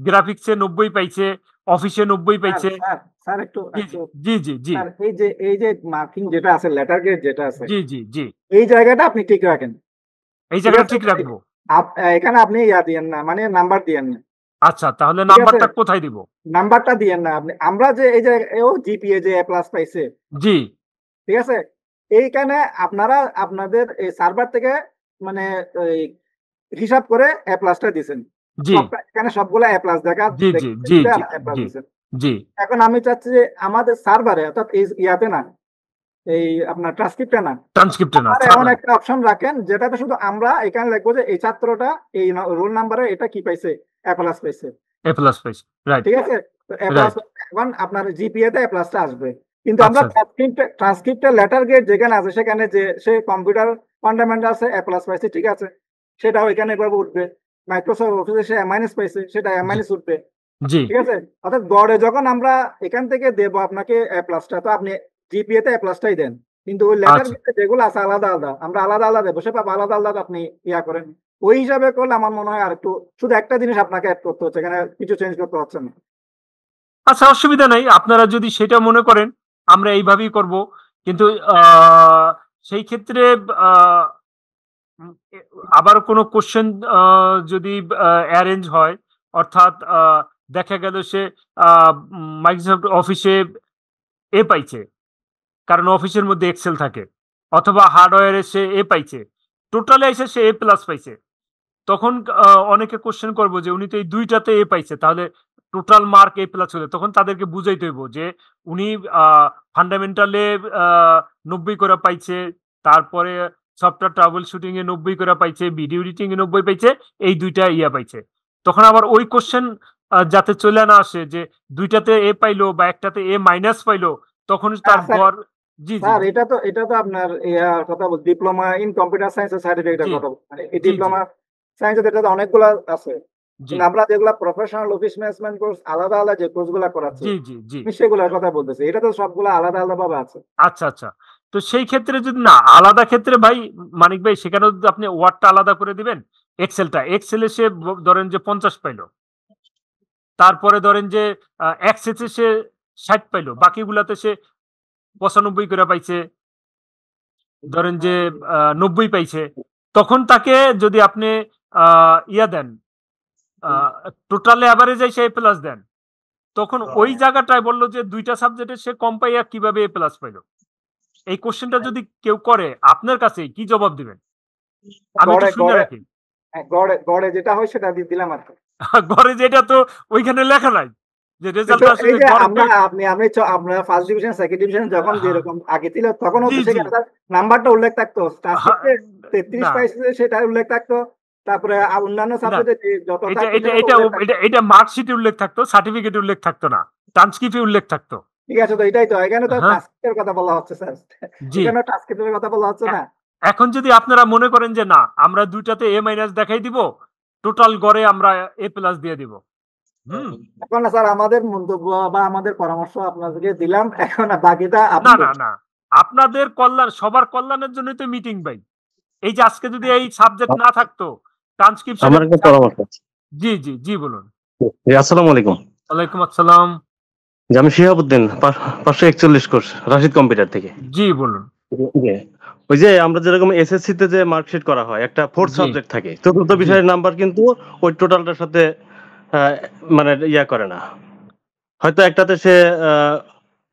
গ্রাফিক্সে 90 পাইছে, অফিসে 90 পাইছে। স্যার একটু জি জি জি স্যার, এই যে মার্কিং যেটা আছে, লেটার গ্রেড যেটা আছে, জি জি জি এই জায়গাটা আপনি ঠিক রাখেন, এই জায়গাটা ঠিক রাখবো। এখানে আপনি ইয়া দিয়েন না, মানে নাম্বার দিয়েন না। আচ্ছা, তাহলে নাম্বারটা কোথায় দিব? নাম্বারটা দিয়েন না আপনি। আমরা যে এই যে ও জিপিএ যে এ প্লাস পাইছে, জি ঠিক আছে, এইখানে আপনারা আপনাদের এই সার্ভার থেকে মানে এই হিসাব করে এ প্লাসটা দিবেন। জি এখানে সবগুলো এ প্লাস দেখা জি জি জি এ প্লাস জি দিবেন। জি। এখন আমি চাচ্ছি যে আমাদের সার্ভারে, অর্থাৎ এই ইয়াতে না, এই আপনার ট্রান্সক্রিপ্টে না, ট্রান্সক্রিপ্টে না, এমন একটা অপশন রাখেন যেটাতে শুধু আমরা এখানে লিখবো যে এই ছাত্রটা এই রোল নাম্বারে এটা কি পাইছে, এ প্লাস পাইছে, এ প্লাস পাইছে, রাইট। ঠিক আছে। তো এ প্লাস এখন আপনার জিপিএ তে এ প্লাসটা আসবে, কিন্তু আমরা ট্রান্সক্রিপ্টের লেটার গ্রেড যেখানে আছে সেখানে যে সে কম্পিউটার ফান্ডামেন্টালসে এ প্লাস পাইছে, ঠিক আছে, সেটাও এখানে এভাবে উঠবে। মাইক্রোসফট অফিসে সে এম মাইনাস পাইছে, সেটা এম মাইনাস উঠবে, জি ঠিক আছে। অর্থাৎ গড়ে যখন আমরা এখান থেকে দেব আপনাকে এ প্লাসটা, তো আপনি জিপিএ তে এ প্লাসটাই দেন, কিন্তু ওই লেটার যেগুলো আছে আলাদা আলাদা, আমরা আলাদা আলাদা দেবো, সে পাবো আলাদা আলাদা, আপনি ইয়া করেন। ওই হিসাবে করলে আমার মনে হয় আর একটু, শুধু একটা জিনিস আপনাকে অ্যাড করতে হচ্ছে, এখানে কিছু চেঞ্জ করতে হচ্ছে না। আচ্ছা, অসুবিধা নাই, আপনারা যদি সেটা মনে করেন আমরা এইভাবেই করব। কিন্তু সেই ক্ষেত্রে আবার কোনো কোশ্চেন যদি অ্যারেঞ্জ হয়, অর্থাৎ দেখা গেল সে মাইক্রোসফট অফিসে এ পাইছে, কারণ অফিসের মধ্যে এক্সেল থাকে, অথবা হার্ডওয়্যারে সে এ পাইছে, টোটালে এসে সে এ প্লাস পাইছে, তখন অনেকে কোশ্চেন করবো যে উনি তো এই দুইটাতে এ পাইছে, তাহলে টোটাল মার্ক এ প্লাস হলে, তখন তাদেরকে বুঝাইতে হইব যে উনি ফান্ডামেন্টালে 90 করে পাইছে, তারপরে সফটওয়্যার ট্রাবল শুটিং এ 90 করে পাইছে, ভিডিও এডিটিং এ 90 পাইছে, এই দুইটা ইয়া পাইছে। তখন আবার ওই কোশ্চেন যাতে চলে না আসে যে দুইটাতে এ পাইলো বা একটাতে এ মাইনাস পাইলো, তখন তার গড়। জি জি স্যার, এটা তো আপনার ইয়ার কথা বল, ডিপ্লোমা ইন কম্পিউটার সায়েন্সের সার্টিফিকেটের কথা বল, মানে এই ডিপ্লোমা সায়েন্সের এটা তো অনেকগুলো আছে, কিন্তু আমরা যেগুলা প্রফেশনাল অফিস ম্যানেজমেন্ট কোর্স আলাদা আলাদা যে কোর্সগুলো করাচ্ছি, জি জি জি সেগুলোর কথা বলতেছি, এটা তো সবগুলো আলাদা আলাদা ভাবে আছে। আচ্ছা আচ্ছা, তো সেই ক্ষেত্রে যদি না আলাদা ক্ষেত্রে ভাই মানিক ভাই, সেখানে যদি আপনি ওয়ার্ডটা আলাদা করে দিবেন, এক্সেলে সে ধরেন যে 50 পাইলো, তারপরে ধরেন যে এক্সেসে সে 60 পাইলো, বাকিগুলাতে সে 95 করে পাইছে, ধরেন যে 90 পাইছে, তখন তাকে যদি আপনি ইয়া দেন, টোটাল অ্যাভারেজ সে এ প্লাস দেন, তখন ওই জায়গাটায় বললো যে দুইটা সাবজেক্টে সে কম পাইয়া কিভাবে এ প্লাস পাইলো, এই কোশ্চেনটা যদি কেউ করে আপনার কাছে কি জবাব দিবেন? আমি একটু শুনে রাখি। গড়ে যেটা হয় সেটা দিলাম আর কি। গড়ে যেটা তো ওইখানে লেখা নাই যে রেজাল্ট আসলে আমরা ফার্স্ট ডিভিশন সেকেন্ড ডিভিশন যখন যেরকম আগে ছিল, তখন নাম্বারটা উল্লেখ থাকতো, 33 পাইছে সেটা উল্লেখ থাকতো, তারপরে অন্যান্য সাবজেক্টে যত এটা মার্কশিটে উল্লেখ থাকতো, সার্টিফিকেটে উল্লেখ থাকতো না, ট্রান্সক্রিপ্টে উল্লেখ থাকতো। ঠিক আছে, তো এটাই তো, এখানে তো ট্রান্সক্রিপ্টের কথা বলা হচ্ছে স্যার, এখানে ট্রান্সক্রিপ্টের কথা বলা হচ্ছে না। এখন যদি আপনারা মনে করেন যে না আমরা দুইটাতে এ মাইনাস দেখাই দিব, টোটাল গড়ে আমরা এ প্লাস দিয়ে দিব, হুম এখন স্যার আমাদের মন্তব্য বা আমাদের পরামর্শ আপনাদেরকে দিলাম, এখন বাকিটা না না না আপনাদের কল্যাণ, সবার কল্যাণের জন্যই তো মিটিং ভাই। এই যে আজকে যদি এই সাবজেক্ট না থাকতো ট্রান্সক্রিপশন, আমার একটা পরামর্শ আছে। জি জি জি বলুন। জি, আসসালামু আলাইকুম। ওয়ালাইকুম আসসালাম। জি, আমি শিহাবুদ্দিন, 541 কোর্স, রাশিদ কম্পিউটার থেকে। জি বলুন। জি, ওই যে আমরা যেরকম এসএসসি তে যে মার্কশিট করা হয়, একটা ফোর্থ জি সাবজেক্ট থাকে, চতুর্থ জি বিষয়ের নাম্বার কিন্তু ওই টোটালটার সাথে মানে ইয়া করে না। হয়তো একটাতে সে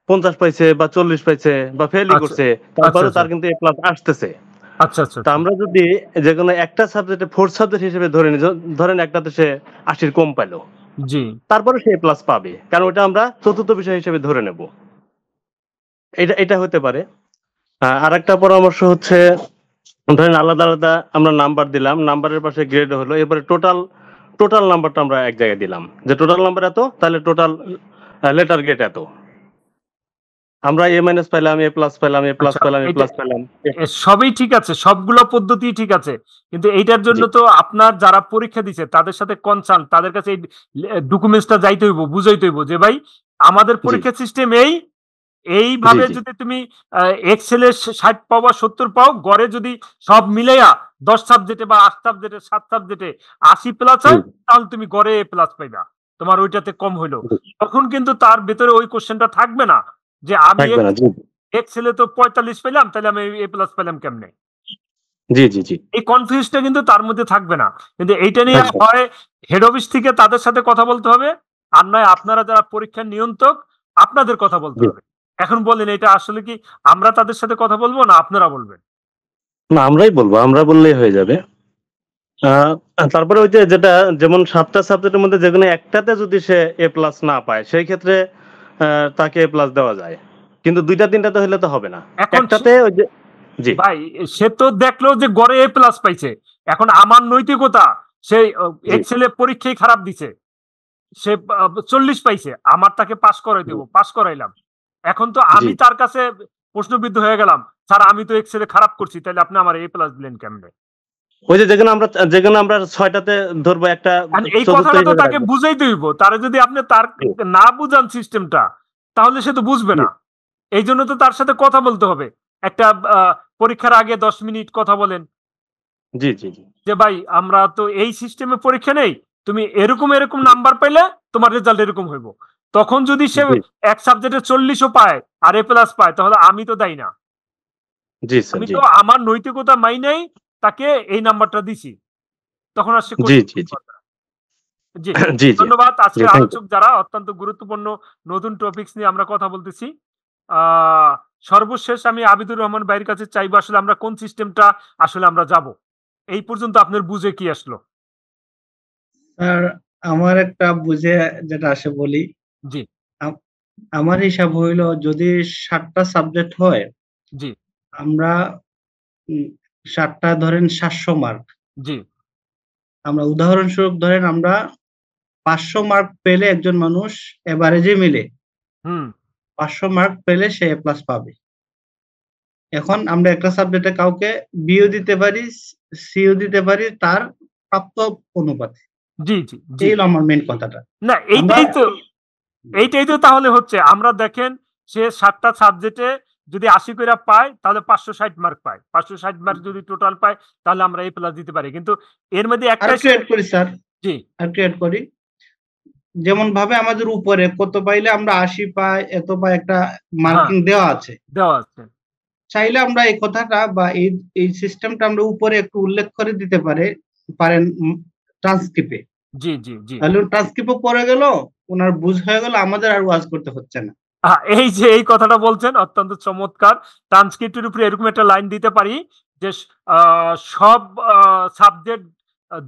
50 পাইছে বা 40 পাইছে বা ফেলই আচ্ছা করছে, আচ্ছা তারপরে আচ্ছা তার কিন্তু এ প্লাস আসতেছে। আচ্ছা আচ্ছা তা আচ্ছা আমরা যদি যে কোনো একটা সাবজেক্টে ফোর্থ সাবজেক্ট হিসেবে ধরে নিই, ধরেন একটাতে সে 80 কম পাইলো, জি তারপরে সে প্লাস পাবে, কারণ ওটা আমরা চতুর্থ বিষয় হিসেবে ধরে নেব। এটা এটা হতে পারে। আর একটা পরামর্শ হচ্ছে, ধরেন আলাদা আলাদা আমরা নাম্বার দিলাম, নাম্বারের পাশে গ্রেড হলো, এবারে টোটাল নাম্বারটা আমরা এক জায়গায় দিলাম, যে টোটাল নাম্বার এত, তাহলে টোটাল লেটার গ্রেড এত। আমরা এ মাইনাস পাইলাম, এ প্লাস পাইলাম, এ প্লাস আচ্ছা পাইলাম, এ এটা প্লাস পাইলাম। সবই ঠিক আছে, সবগুলো পদ্ধতি ঠিক আছে, কিন্তু এইটার জন্য জি তো আপনার যারা পরীক্ষা দিচ্ছে তাদের সাথে কনসাল্ট, তাদের কাছে এই ডকুমেন্টসটা যাইতে হইব, বুঝাইতে হইব যে ভাই আমাদের জি পরীক্ষা সিস্টেম জি এইভাবে জি যদি তুমি এক্সেলে 60 পাও বা 70 পাও, গড়ে যদি সব মিলাইয়া 10 সাবজেক্টে বা 8 সাবজেক্টে 7 সাবজেক্টে 80 প্লাস জি হয়, তাহলে তুমি গড়ে এ প্লাস পাইবা, তোমার ওইটাতে কম হইলো। জি, তখন কিন্তু তার ভেতরে ওই কোশ্চেনটা থাকবে না যে আমি থাকবে না। জি এক্সেলে তো 45 পেলাম, তাহলে আমি এ প্লাস পেলাম কেমনে। জি জি জি, এই কনফিউজটা কিন্তু তার মধ্যে থাকবে না। কিন্তু এইটা নিয়ে একদম। হয় হেড অফিস থেকে তাদের সাথে কথা বলতে হবে, আর নয় আপনারা যারা পরীক্ষার নিয়ন্ত্রক আপনাদের কথা বলতে জি, হবে। এখন বলেন এটা আসলে কি আমরা তাদের সাথে কথা বলবো না আপনারা বলবেন? না আমরাই বলবো, আমরা বললেই হয়ে যাবে। তারপরে ওই যে যেটা, যেমন 7টা সাবজেক্টের মধ্যে যেকোনো একটাতে যদি সে এ প্লাস না পায়, সেই ক্ষেত্রে তাকে এ প্লাস দেওয়া যায়, কিন্তু 2টা 3টাতে হলে তো হবে না। এখন একটাতে ওই যে, জি ভাই সে তো দেখলো যে গড়ে এ প্লাস পাইছে, এখন আমার নৈতিকতা, সেই জি এক্সেলে পরীক্ষায় খারাপ দিছে, সে 40 পাইছে, আমার তাকে পাস করাই দেবো, পাস করাইলাম। এখন তো জি, আমি তার কাছে প্রশ্নবিদ্ধ হয়ে গেলাম, স্যার আমি তো এক্সেলে খারাপ করছি, তাহলে আপনি আমার এ প্লাস দিলেন কেমনে? ওই যে যেখানে আমরা 6টাতে ধরবো, একটা আর এই চতুর্থ কথাটা তো হিসেবে তাকে রাখবো। বুঝাইতে হইব, তারে যদি আপনি তার জি না বুঝান সিস্টেমটা, তাহলে সে তো বুঝবে জি না। এই জন্য তো তার সাথে কথা বলতে হবে। একটা পরীক্ষার আগে 10 মিনিট কথা বলেন জি জি জি যে ভাই আমরা তো এই সিস্টেমে পরীক্ষা নেই, তুমি এরকম এরকম নাম্বার পাইলে তোমার রেজাল্ট এরকম হইব। তখন যদি সে জি এক সাবজেক্টে 40ও পায় আর এ প্লাস পায়, তাহলে আমি তো দায়ী না। জি স্যার, আমি জি তো আমার নৈতিকতা মাইনেই তাকে এই নাম্বারটা দিছি, তখন আর সে জি কোশ্চেন জি জি করবে না। জি জি জি ধন্যবাদ। জি, আজকের থ্যাংক ইউ। আলোচক যারা অত্যন্ত গুরুত্বপূর্ণ নতুন টপিকস নিয়ে আমরা কথা বলতেছি। আহ সর্বশেষ আমি আবিদুর রহমান ভাইয়ের কাছে চাইবো আসলে আমরা কোন সিস্টেমটা আসলে আমরা যাব। এই পর্যন্ত আপনার বুঝে কি আসলো? স্যার আমার একটা বুঝে যেটা আসে বলি, জি আম- আমার হিসাব হইল যদি 7টা সাবজেক্ট হয়, জি আমরা 7টা ধরেন 700 মার্ক, জি আমরা উদাহরণস্বরূপ ধরেন আমরা 500 মার্ক পেলে একজন মানুষ এভারেজে মিলে হুম 500 মার্ক পেলে সে এ প্লাস পাবে। এখন আমরা একটা সাবজেক্টে কাউকে বিও দিতে পারি, সিও দিতে পারি তার প্রাপ্ত অনুপাতে। জি জি জি এই হলো আমার মেন কথাটা। না আমরা এইটাই তো তাহলে হচ্ছে, আমরা দেখেন সে 7টা সাবজেক্টে যদি 80 করে পায় তাহলে 560 মার্ক পায়, 560 মার্ক যদি টোটাল পায় তাহলে আমরা এ প্লাস দিতে পারি, কিন্তু এর মধ্যে একটা আরেকটু এড করি স্যার, জি আরেকটু এড করি। যেমন ভাবে আমাদের উপরে কত পাইলে আমরা 80 পাই, এত পাই একটা হ্যাঁ মার্কিং দেওয়া আছে। দেওয়া আছে। চাইলে আমরা এই কথাটা বা এই সিস্টেমটা আমরা উপরে একটু উল্লেখ করে দিতে পারেন ট্রান্সক্রিপ্টে। জি জি জি তাহলে ট্রান্সক্রিপ্টও পড়ে গেল, ওনার বুঝ হয়ে গেল, আমাদের আর ওয়াজ করতে হচ্ছে না। এই যে এই কথাটা বলছেন অত্যন্ত চমৎকার। ট্রান্সক্রিপ্টের উপরে এরকম একটা লাইন দিতে পারি যে সব সাবজেক্ট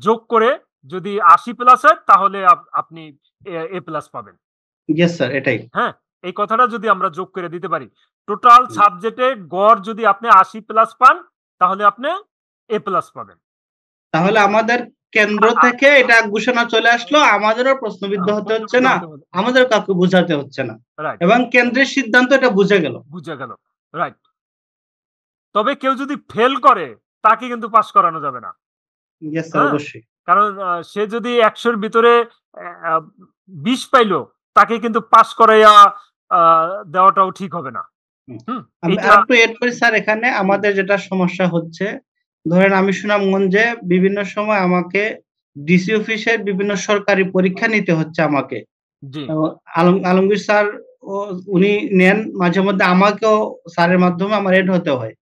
যোগ করে যদি 80 প্লাস হয় তাহলে আপনি এ প্লাস পাবেন। ইয়েস স্যার, এটাই। হ্যাঁ, এই কথাটা যদি আমরা যোগ করে দিতে পারি, টোটাল সাবজেক্টে গড় যদি আপনি 80 প্লাস পান তাহলে আপনি এ প্লাস পাবেন। তাহলে আমাদের কেন্দ্র থেকে এটা ঘোষণা চলে আসলো, আমাদেরও প্রশ্নবিদ্ধ হতে হচ্ছে না, আমাদের কাউকে বুঝাতে হচ্ছে না, রাইট, এবং কেন্দ্রের সিদ্ধান্ত এটা বুঝে গেল। বুঝে গেল। রাইট। তবে কেউ যদি ফেল করে তাকে কিন্তু পাস করানো যাবে না। ইয়েস স্যার, হ্যাঁ, অবশ্যই। কারণ সে যদি 100 এর ভিতরে 20 পাইলো তাকে কিন্তু পাস করাইয়া দেওয়াটাও ঠিক হবে না। আমি একটু এড করি স্যার, এখানে আমাদের যেটা সমস্যা হচ্ছে, ধরেন আমি সুনামগঞ্জে বিভিন্ন সময় আমাকে ডিসি অফিসের বিভিন্ন সরকারি পরীক্ষা নিতে হচ্ছে আমাকে। আলমগীর স্যার উনি নেন, মাঝে মধ্যে আমাকেও স্যারের মাধ্যমে আমার এড হতে হয়।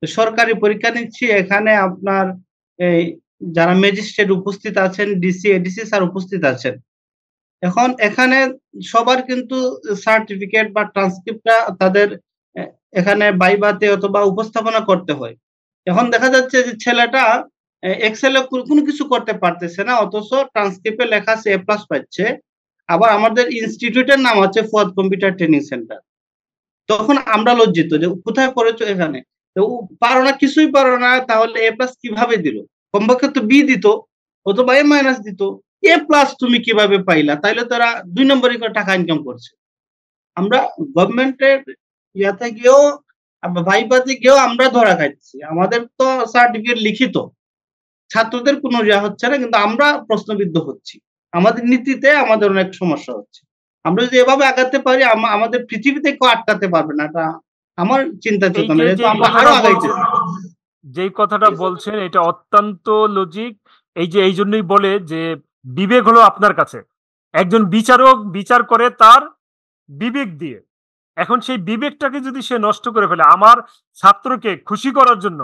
তো সরকারি পরীক্ষা নিচ্ছি, এখানে আপনার এই যারা ম্যাজিস্ট্রেট উপস্থিত আছেন, ডিসি এডিসি স্যার উপস্থিত আছেন। এখন এখানে সবার কিন্তু সার্টিফিকেট বা ট্রান্সক্রিপ্টটা তাদের এখানে বাইবাতে অথবা উপস্থাপনা করতে হয়। এখন দেখা যাচ্ছে যে ছেলেটা এক্সেলে কোনো কিছু করতে পারতেছে না, অথচ ট্রান্সক্রিপ্টে লেখা আছে A+ পাচ্ছে। আবার আমাদের ইনস্টিটিউটের নাম আছে ফুয়াদ কম্পিউটার ট্রেনিং সেন্টার। তখন আমরা লজ্জিত যে কোথায় করেছো এখানে, পারো না, কিছুই পারো না, তাহলে A+ কিভাবে দিল? কমপক্ষে তো বি দিত অথবা A- দিত। A+ তুমি কিভাবে পাইলা? তাইলে তারা 2 নম্বরই করে টাকা ইনকাম করছে। আমরা গভর্নমেন্টের ইয়াতে গিয়েও ভাইবাতে গিয়েও আমরা ধরা খাচ্ছি। আমাদের তো সার্টিফিকেট লিখিত, ছাত্রদের কোনো ইয়া হচ্ছে না, কিন্তু আমরা প্রশ্নবিদ্ধ হচ্ছি। আমাদের নীতিতে আমাদের অনেক সমস্যা হচ্ছে। আমরা যদি এভাবে আগাতে পারি, আমাদের পৃথিবীতে কেউ আটকাতে পারবে না, এটা আমার চিন্তা চেতনা। আমরা আরো আগাইতে, যেই কথাটা বলছেন এটা অত্যন্ত লজিক। এই জন্যই বলে যে বিবেক হলো আপনার কাছে। একজন বিচারক বিচার করে তার বিবেক দিয়ে। এখন সেই বিবেকটাকে যদি সে নষ্ট করে ফেলে আমার ছাত্রকে খুশি করার জন্য,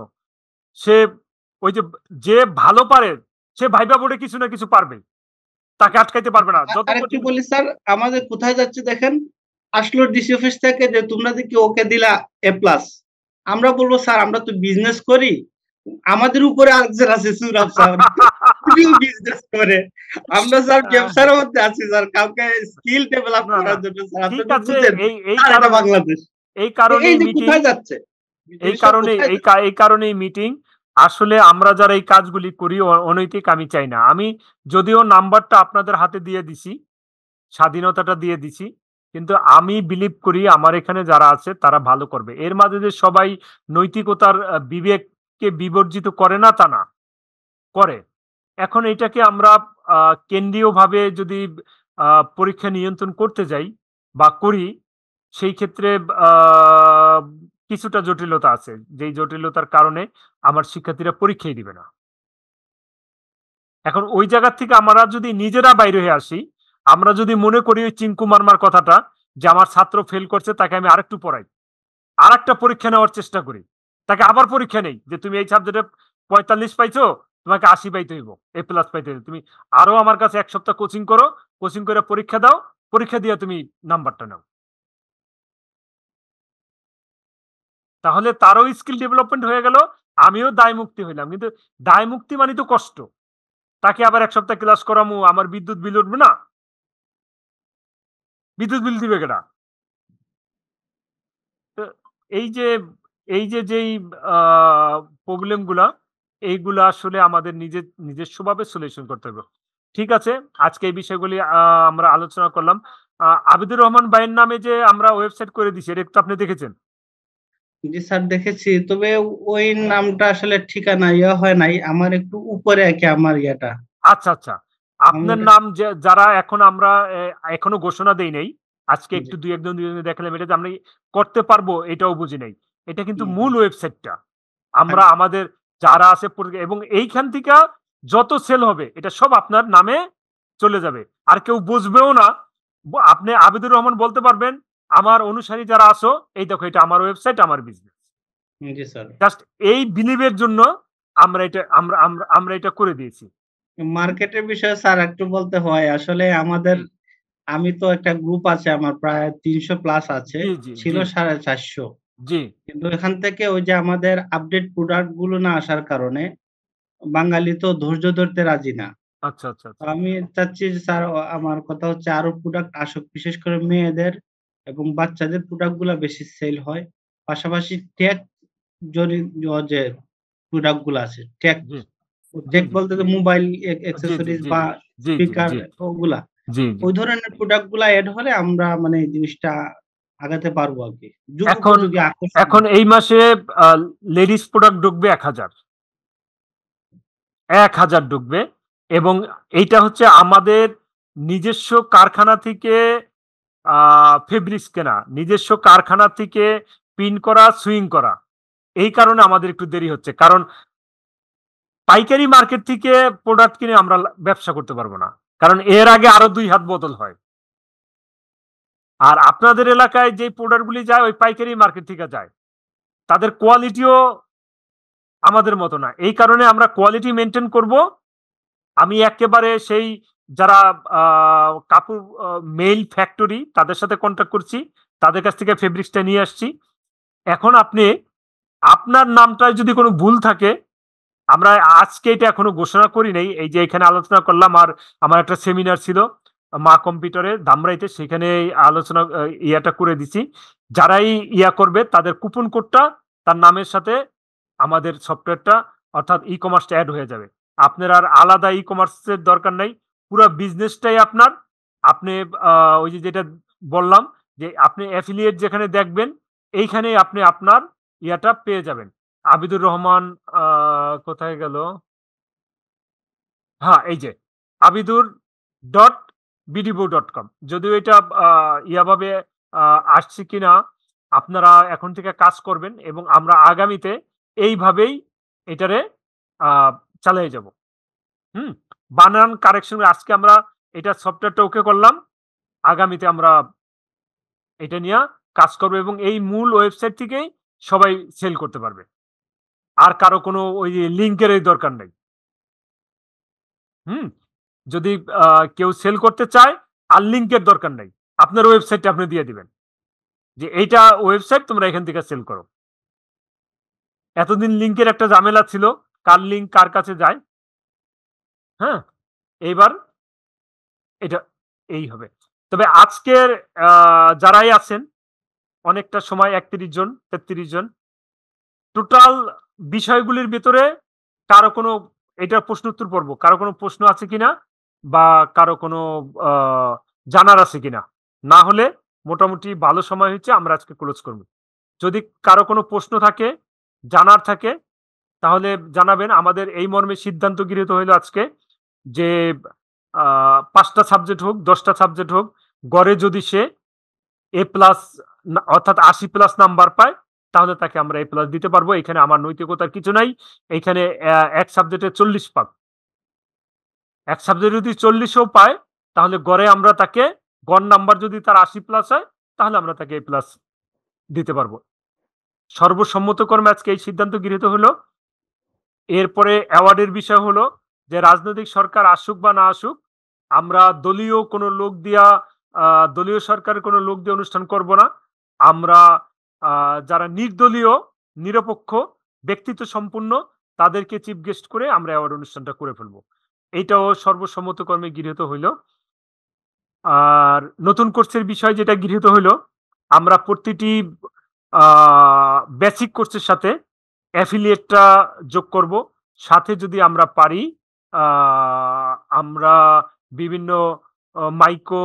সে ওই যে ভালো পারে সে ভাইবা বোর্ডে কিছু না কিছু পারবে, তাকে আটকাইতে পারবে না। আরেকটু বলি স্যার, আমাদের কোথায় যাচ্ছে দেখেন, আসলো ডিসি অফিস থেকে যে তোমরা দেখি ওকে দিলা A+, আমরা বলবো স্যার আমরা তো বিজনেস করি, আমাদের উপরে আরেকজন আছে সুরাব স্যার, বিজনেস করে, আমরা স্যার ব্যবসার মধ্যে আছি স্যার, কাউকে স্কিল ডেভেলপ করার জন্য স্যার। আপনি বুঝেন এটা বাংলাদেশ, এই কারণে কোথায় যাচ্ছে, এই কারণেই মিটিং। আসলে আমরা যারা এই কাজগুলি করি অনৈতিক আমি চাই না। আমি যদিও নাম্বারটা আপনাদের হাতে দিয়ে দিছি, স্বাধীনতাটা দিয়ে দিছি, কিন্তু আমি বিলিভ করি আমার এখানে যারা আছে তারা ভালো করবে। এর মাঝে যে সবাই নৈতিকতার বিবেককে বিবর্জিত করে না তা না, করে। এখন এটাকে আমরা কেন্দ্রীয়ভাবে যদি পরীক্ষা নিয়ন্ত্রণ করতে যাই বা করি, সেই ক্ষেত্রে কিছুটা জটিলতা আছে, যেই জটিলতার কারণে আমার শিক্ষার্থীরা পরীক্ষাই দিবে না। এখন ওই জায়গা থেকে আমরা যদি নিজেরা বাইরে হয়ে আসি, আমরা যদি মনে করি ওই চিঙ্কু মারমার কথাটা যে আমার ছাত্র ফেল করছে তাকে আমি আরেকটু পড়াই, আরেকটা পরীক্ষা নেওয়ার চেষ্টা করি, তাকে আবার পরীক্ষা নেই যে তুমি এই সাবজেক্টে 45 পাইছো, তোমাকে 80 পাইতে হইব, A+ পাইতে হইব, তুমি আরো আমার কাছে 1 সপ্তাহ কোচিং করো, কোচিং করে পরীক্ষা দাও, পরীক্ষা দিয়ে তুমি নাম্বারটা নাও। তাহলে তারও স্কিল ডেভেলপমেন্ট হয়ে গেল, আমিও দায় মুক্তি হইলাম। কিন্তু দায় মুক্তি মানে তো কষ্ট। তাকে আবার 1 সপ্তাহ ক্লাস করামু, আমার বিদ্যুৎ বিল উঠবে না? বিদ্যুৎ বিল দিবে কেনা? এই যে যেই প্রবলেম গুলা, এইগুলা আসলে আমাদের নিজস্বভাবে সলিউশন করতে হবে। ঠিক আছে, আজকে এই বিষয়গুলি আমরা আলোচনা করলাম। আবিদুর রহমান ভাইয়ের নামে যে আমরা ওয়েবসাইট করে দিছি, এটা তো আপনি দেখেছেন? জি স্যার দেখেছি, তবে ওই নামটা আসলে ঠিকানা ইয়া হয় নাই, আমার একটু উপরে আর কি আমার ইয়াটা। আচ্ছা আচ্ছা, আপনার নাম যারা এখন আমরা এখনো ঘোষণা দেই নাই, আজকে একটু দুই একজন দেখলাম, এটা আমরা করতে পারবো এটাও বুঝি নাই। এটা কিন্তু মূল ওয়েবসাইটটা আমরা আমাদের যারা আছে এবং এইখান থেকে যত সেল হবে এটা সব আপনার নামে চলে যাবে, আর কেউ বুঝবেও না। আপনি আবিদুর রহমান বলতে পারবেন আমার অনুসারী যারা আছো, এই দেখো এটা আমার ওয়েবসাইট, আমার বিজনেস। জি স্যার, জাস্ট এই বিলিভের জন্য আমরা এটা করে দিয়েছি। মার্কেটের বিষয়ে স্যার একটু বলতে হয়, আসলে আমাদের আমি তো একটা গ্রুপ আছে আমার প্রায় 300+ আছে, ছিল 450। জি, কিন্তু এখান থেকে ওই যে আমাদের আপডেট প্রোডাক্ট গুলো না আসার কারণে বাঙালি তো ধৈর্য ধরতে রাজি না। আচ্ছা আচ্ছা, আমি চাচ্ছি যে স্যার, আমার কথা হচ্ছে আরো প্রোডাক্ট আসুক, বিশেষ করে মেয়েদের এবং বাচ্চাদের প্রোডাক্ট গুলা বেশি সেল হয়। পাশাপাশি টেক যে প্রোডাক্ট গুলো আছে, টেক বলতে তো মোবাইল অ্যাক্সেসরিজ বা স্পিকার, ওগুলা ওই ধরনের প্রোডাক্ট গুলা এড হলে আমরা মানে এই জিনিসটা আগাতে পারবো আর কি। এখন এই মাসে লেডিস প্রোডাক্ট ঢুকবে 1000 ঢুকবে, এবং এইটা হচ্ছে আমাদের নিজস্ব কারখানা থেকে ফেব্রিক্স কেনা, নিজস্ব কারখানা থেকে প্রিন্ট করা, সুইং করা। এই কারণে আমাদের একটু দেরি হচ্ছে, কারণ পাইকারি মার্কেট থেকে প্রোডাক্ট কিনে আমরা ব্যবসা করতে পারবো না, কারণ এর আগে আরো 2 হাত বদল হয়। আর আপনাদের এলাকায় যে প্রোডাক্টগুলি যায় ওই পাইকারি মার্কেট থেকে যায়, তাদের কোয়ালিটিও আমাদের মতো না। এই কারণে আমরা কোয়ালিটি মেনটেন করব। আমি একেবারে সেই যারা কাপড় মেইল ফ্যাক্টরি তাদের সাথে কন্ট্যাক্ট করছি, তাদের কাছ থেকে ফেব্রিক্সটা নিয়ে আসছি। এখন আপনি আপনার নামটায় যদি কোনো ভুল থাকে, আমরা আজকে এটা এখনো ঘোষণা করি নাই, এই যে এখানে আলোচনা করলাম। আর আমার একটা সেমিনার ছিল মা কম্পিউটারে ধামরাইতে, সেখানে আলোচনা ইয়াটা করে দিছি। যারাই ইয়া করবে তাদের কুপন কোডটা তার নামের সাথে আমাদের সফটওয়্যারটা অর্থাৎ ই কমার্সটা অ্যাড হয়ে যাবে। আপনার আর আলাদা ই কমার্সের দরকার নাই, পুরো বিজনেসটাই আপনার। আপনি ওই যে যেটা বললাম যে আপনি অ্যাফিলিয়েট যেখানে দেখবেন এইখানেই আপনি আপনার ইয়াটা পেয়ে যাবেন। আবিদুর রহমান কোথায় গেল? হ্যাঁ, এই যে abidur.bdbo.com। যদিও এটা ইয়াভাবে আসছে কিনা, আপনারা এখন থেকে কাজ করবেন এবং আমরা আগামীতে এইভাবেই এটারে চালিয়ে যাব। বানান কারেকশন আজকে আমরা এটা সফটওয়্যারটা ওকে করলাম, আগামীতে আমরা এটা নিয়ে কাজ করব এবং এই মূল ওয়েবসাইট থেকেই সবাই সেল করতে পারবে। আর কারো কোনো ওই লিঙ্কের দরকার নেই। যদি কেউ সেল করতে চায় আর লিঙ্কের দরকার নেই, আপনার ওয়েবসাইটে আপনি দিয়ে দিবেন যে এইটা ওয়েবসাইট, তোমরা এখান থেকে সেল করো। এতদিন লিঙ্কের একটা ঝামেলা ছিল, কার লিঙ্ক কার কাছে যায়। হ্যাঁ, এইবার এটা এই হবে। তবে আজকের যারাই আছেন অনেকটা সময় 31 জন 33 জন, টোটাল বিষয়গুলির ভিতরে কারো কোনো এটা প্রশ্ন উত্তর পর্ব, কারো কোনো প্রশ্ন আছে কিনা বা কারো কোনো জানার আছে কিনা? না হলে মোটামুটি ভালো সময় হচ্ছে, আমরা আজকে ক্লোজ করব। যদি কারো কোনো প্রশ্ন থাকে, জানার থাকে, তাহলে জানাবেন। আমাদের এই মর্মে সিদ্ধান্ত গৃহীত হইল আজকে যে 5টা সাবজেক্ট হোক, 10টা সাবজেক্ট হোক, গড়ে যদি সে A+ অর্থাৎ 80+ নাম্বার পায় তাহলে তাকে আমরা A+ দিতে পারবো। এখানে আমার নৈতিকতার কিছু নাই। এখানে এক সাবজেক্টে 40 পাক, এক সাবজেক্ট যদি 40ও পায় তাহলে গড়ে আমরা তাকে গড় নাম্বার যদি তার 80+ হয় তাহলে আমরা তাকে A+ দিতে পারবো। সর্বসম্মতক্রমে আজকে এই সিদ্ধান্ত গৃহীত হলো। এরপরে অ্যাওয়ার্ডের বিষয় হলো যে রাজনৈতিক সরকার আসুক বা না আসুক, আমরা দলীয় কোনো লোক দিয়া দলীয় সরকারের কোনো লোক দিয়ে অনুষ্ঠান করব না। আমরা যারা নির্দলীয়, নিরপেক্ষ, ব্যক্তিত্ব সম্পন্ন তাদেরকে চিফ গেস্ট করে আমরা অ্যাওয়ার্ড অনুষ্ঠানটা করে ফেলবো। এইটাও সর্বসম্মতক্রমে গৃহীত হইল। আর নতুন কোর্সের বিষয় যেটা গৃহীত হইল, আমরা প্রতিটি বেসিক কোর্সের সাথে অ্যাফিলিয়েটটা যোগ করব। সাথে যদি আমরা পারি আমরা বিভিন্ন মাইক্রো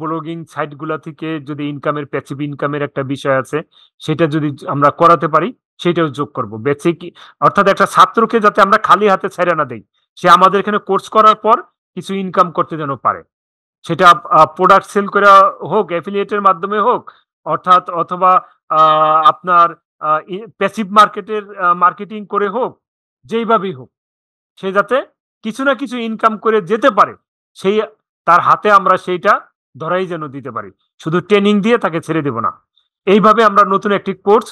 ব্লগিং সাইটগুলা থেকে যদি ইনকামের প্যাসিভ ইনকামের একটা বিষয় আছে সেটা যদি আমরা করাতে পারি সেটাও যোগ করব। বেসিক অর্থাৎ একটা ছাত্রকে যাতে আমরা খালি হাতে ছেড়ে না দেই, সে আমাদের এখানে কোর্স করার পর কিছু ইনকাম করতে যেন পারে। সেটা প্রোডাক্ট সেল করে হোক, অ্যাফিলিয়েটের মাধ্যমে হোক, অর্থাৎ অথবা আপনার প্যাসিভ মার্কেটিং করে হোক, যেইভাবেই হোক, সে যাতে কিছু না কিছু ইনকাম করে যেতে পারে, সেই তার হাতে আমরা সেইটা ধরাই যেন দিতে পারি। শুধু ট্রেনিং দিয়ে তাকে ছেড়ে দেব না। এইভাবে আমরা নতুন একটি কোর্স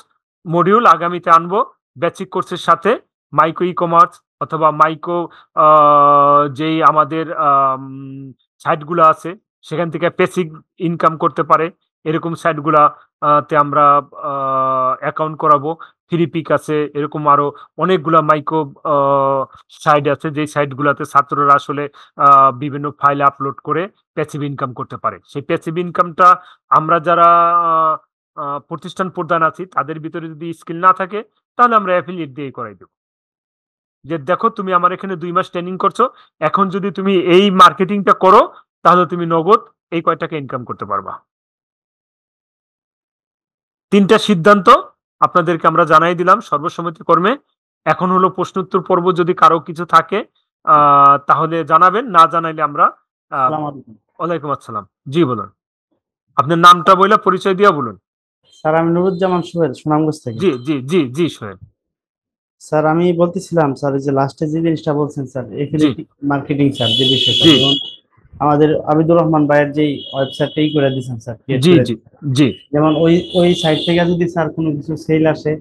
মডিউল আগামীতে আনবো বেসিক কোর্সের সাথে। মাইক্রো ই কমার্স অথবা মাইক্রো যেই আমাদের সাইটগুলো আছে সেখান থেকে প্যাসিভ ইনকাম করতে পারে এরকম সাইটগুলাতে আমরা অ্যাকাউন্ট করাবো। ফ্রি পিক আছে, এরকম আরো অনেকগুলা মাইক্রো সাইট আছে যে সাইটগুলোতে ছাত্ররা আসলে বিভিন্ন ফাইল আপলোড করে প্যাসিভ ইনকাম করতে পারে। সেই প্যাসিভ ইনকামটা আমরা যারা প্রতিষ্ঠান প্রধান আছি তাদের ভিতরে যদি স্কিল না থাকে তাহলে আমরা অ্যাফিলিয়েট দিয়ে করাই দেব। যে দেখো তুমি আমার এখানে 2 মাস ট্রেনিং করছো, এখন যদি তুমি এই মার্কেটিংটা করো তাহলে তুমি নগদ এই কয় টাকা ইনকাম করতে পারবা। 3টা সিদ্ধান্ত আপনাদেরকে আমরা জানাই দিলাম সর্বসম্মতিক্রমে। এখন হলো প্রশ্ন উত্তর পর্ব, যদি কারো কিছু থাকে তাহলে জানাবেন, না জানাইলে আমরা আসসালামু আলাইকুম। ওয়ালাইকুম আসসালাম। জি বলুন, আপনার নামটা বলে পরিচয় দিয়ে বলুন। স্যার আমি নুরুজ্জামান সোহেল, সুনামগঞ্জ থেকে। জি জি জি জি সোহেল। স্যার আমি বলতেছিলাম স্যার, এই যে লাস্টে যে জিনিসটা বলছেন স্যার, এফিলিয়েট মার্কেটিং স্যার, যে বিষয়টা, জি যেমন আমাদের আবিদুর রহমান ভাইয়ের যেই ওয়েবসাইটটাই করে দিয়েছেন স্যার, ক্রিয়েট জি করে জি দিয়েছেন। জি যেমন ওই সাইট থেকে যদি স্যার কোনো কিছু সেল আসে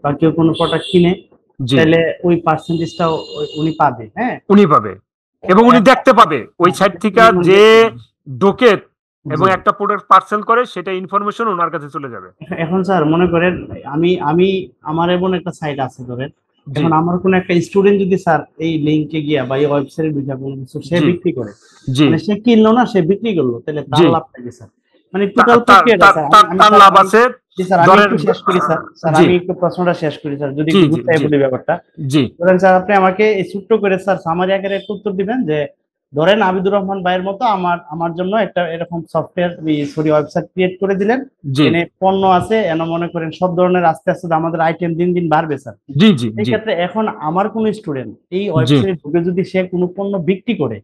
বা কেউ কোনো প্রোডাক্ট কিনে, জি তাহলে ওই পার্সেন্টেজটাও উনি পাবে। হ্যাঁ, উনি পাবে এবং উনি দেখতে পাবে ওই সাইট থেকে যে ঢোকে এবং একটা প্রোডাক্ট পার্সেল করে, সেটা ইনফরমেশন ওনার কাছে চলে যাবে। এখন স্যার মনে করেন আমি আমার এমন একটা সাইট আছে ধরেন, এখন আমার কোন একটা স্টুডেন্ট যদি স্যার এই লিংকে গিয়া বা এই ওয়েবসাইটে ঢুকে কোনো কিছু সে বিক্রি করে, মানে সে কিনলো না, সে বিক্রি করলো, তাহলে তার লাভটা কি স্যার? মানে টোটাল প্রক্রিয়াটা স্যার তার লাভ আছে। জি স্যার, আমি একটু শেষ করি স্যার, আমি একটু প্রশ্নটা শেষ করি স্যার, যদি একটু গুছিয়ে বলি ব্যাপারটা। জি ধরেন স্যার, আপনি আমাকে এই ছোট্ট করে স্যার সামারি আকারে একটু উত্তর দিবেন যে, ধরেন আবিদুর রহমান ভাইয়ের মতো আমার জন্য একটা এরকম সফটওয়্যার ওয়েবসাইট ক্রিয়েট করে দিলেন, এনে পণ্য আছে, এনে মনে করেন সব ধরনের আস্তে আস্তে আমাদের আইটেম দিন দিন বাড়বে স্যার। জি জি এই ক্ষেত্রে এখন আমার কোন স্টুডেন্ট এই ওয়েবসাইটে ঢুকে যদি সে কোনো পণ্য বিক্রি করে,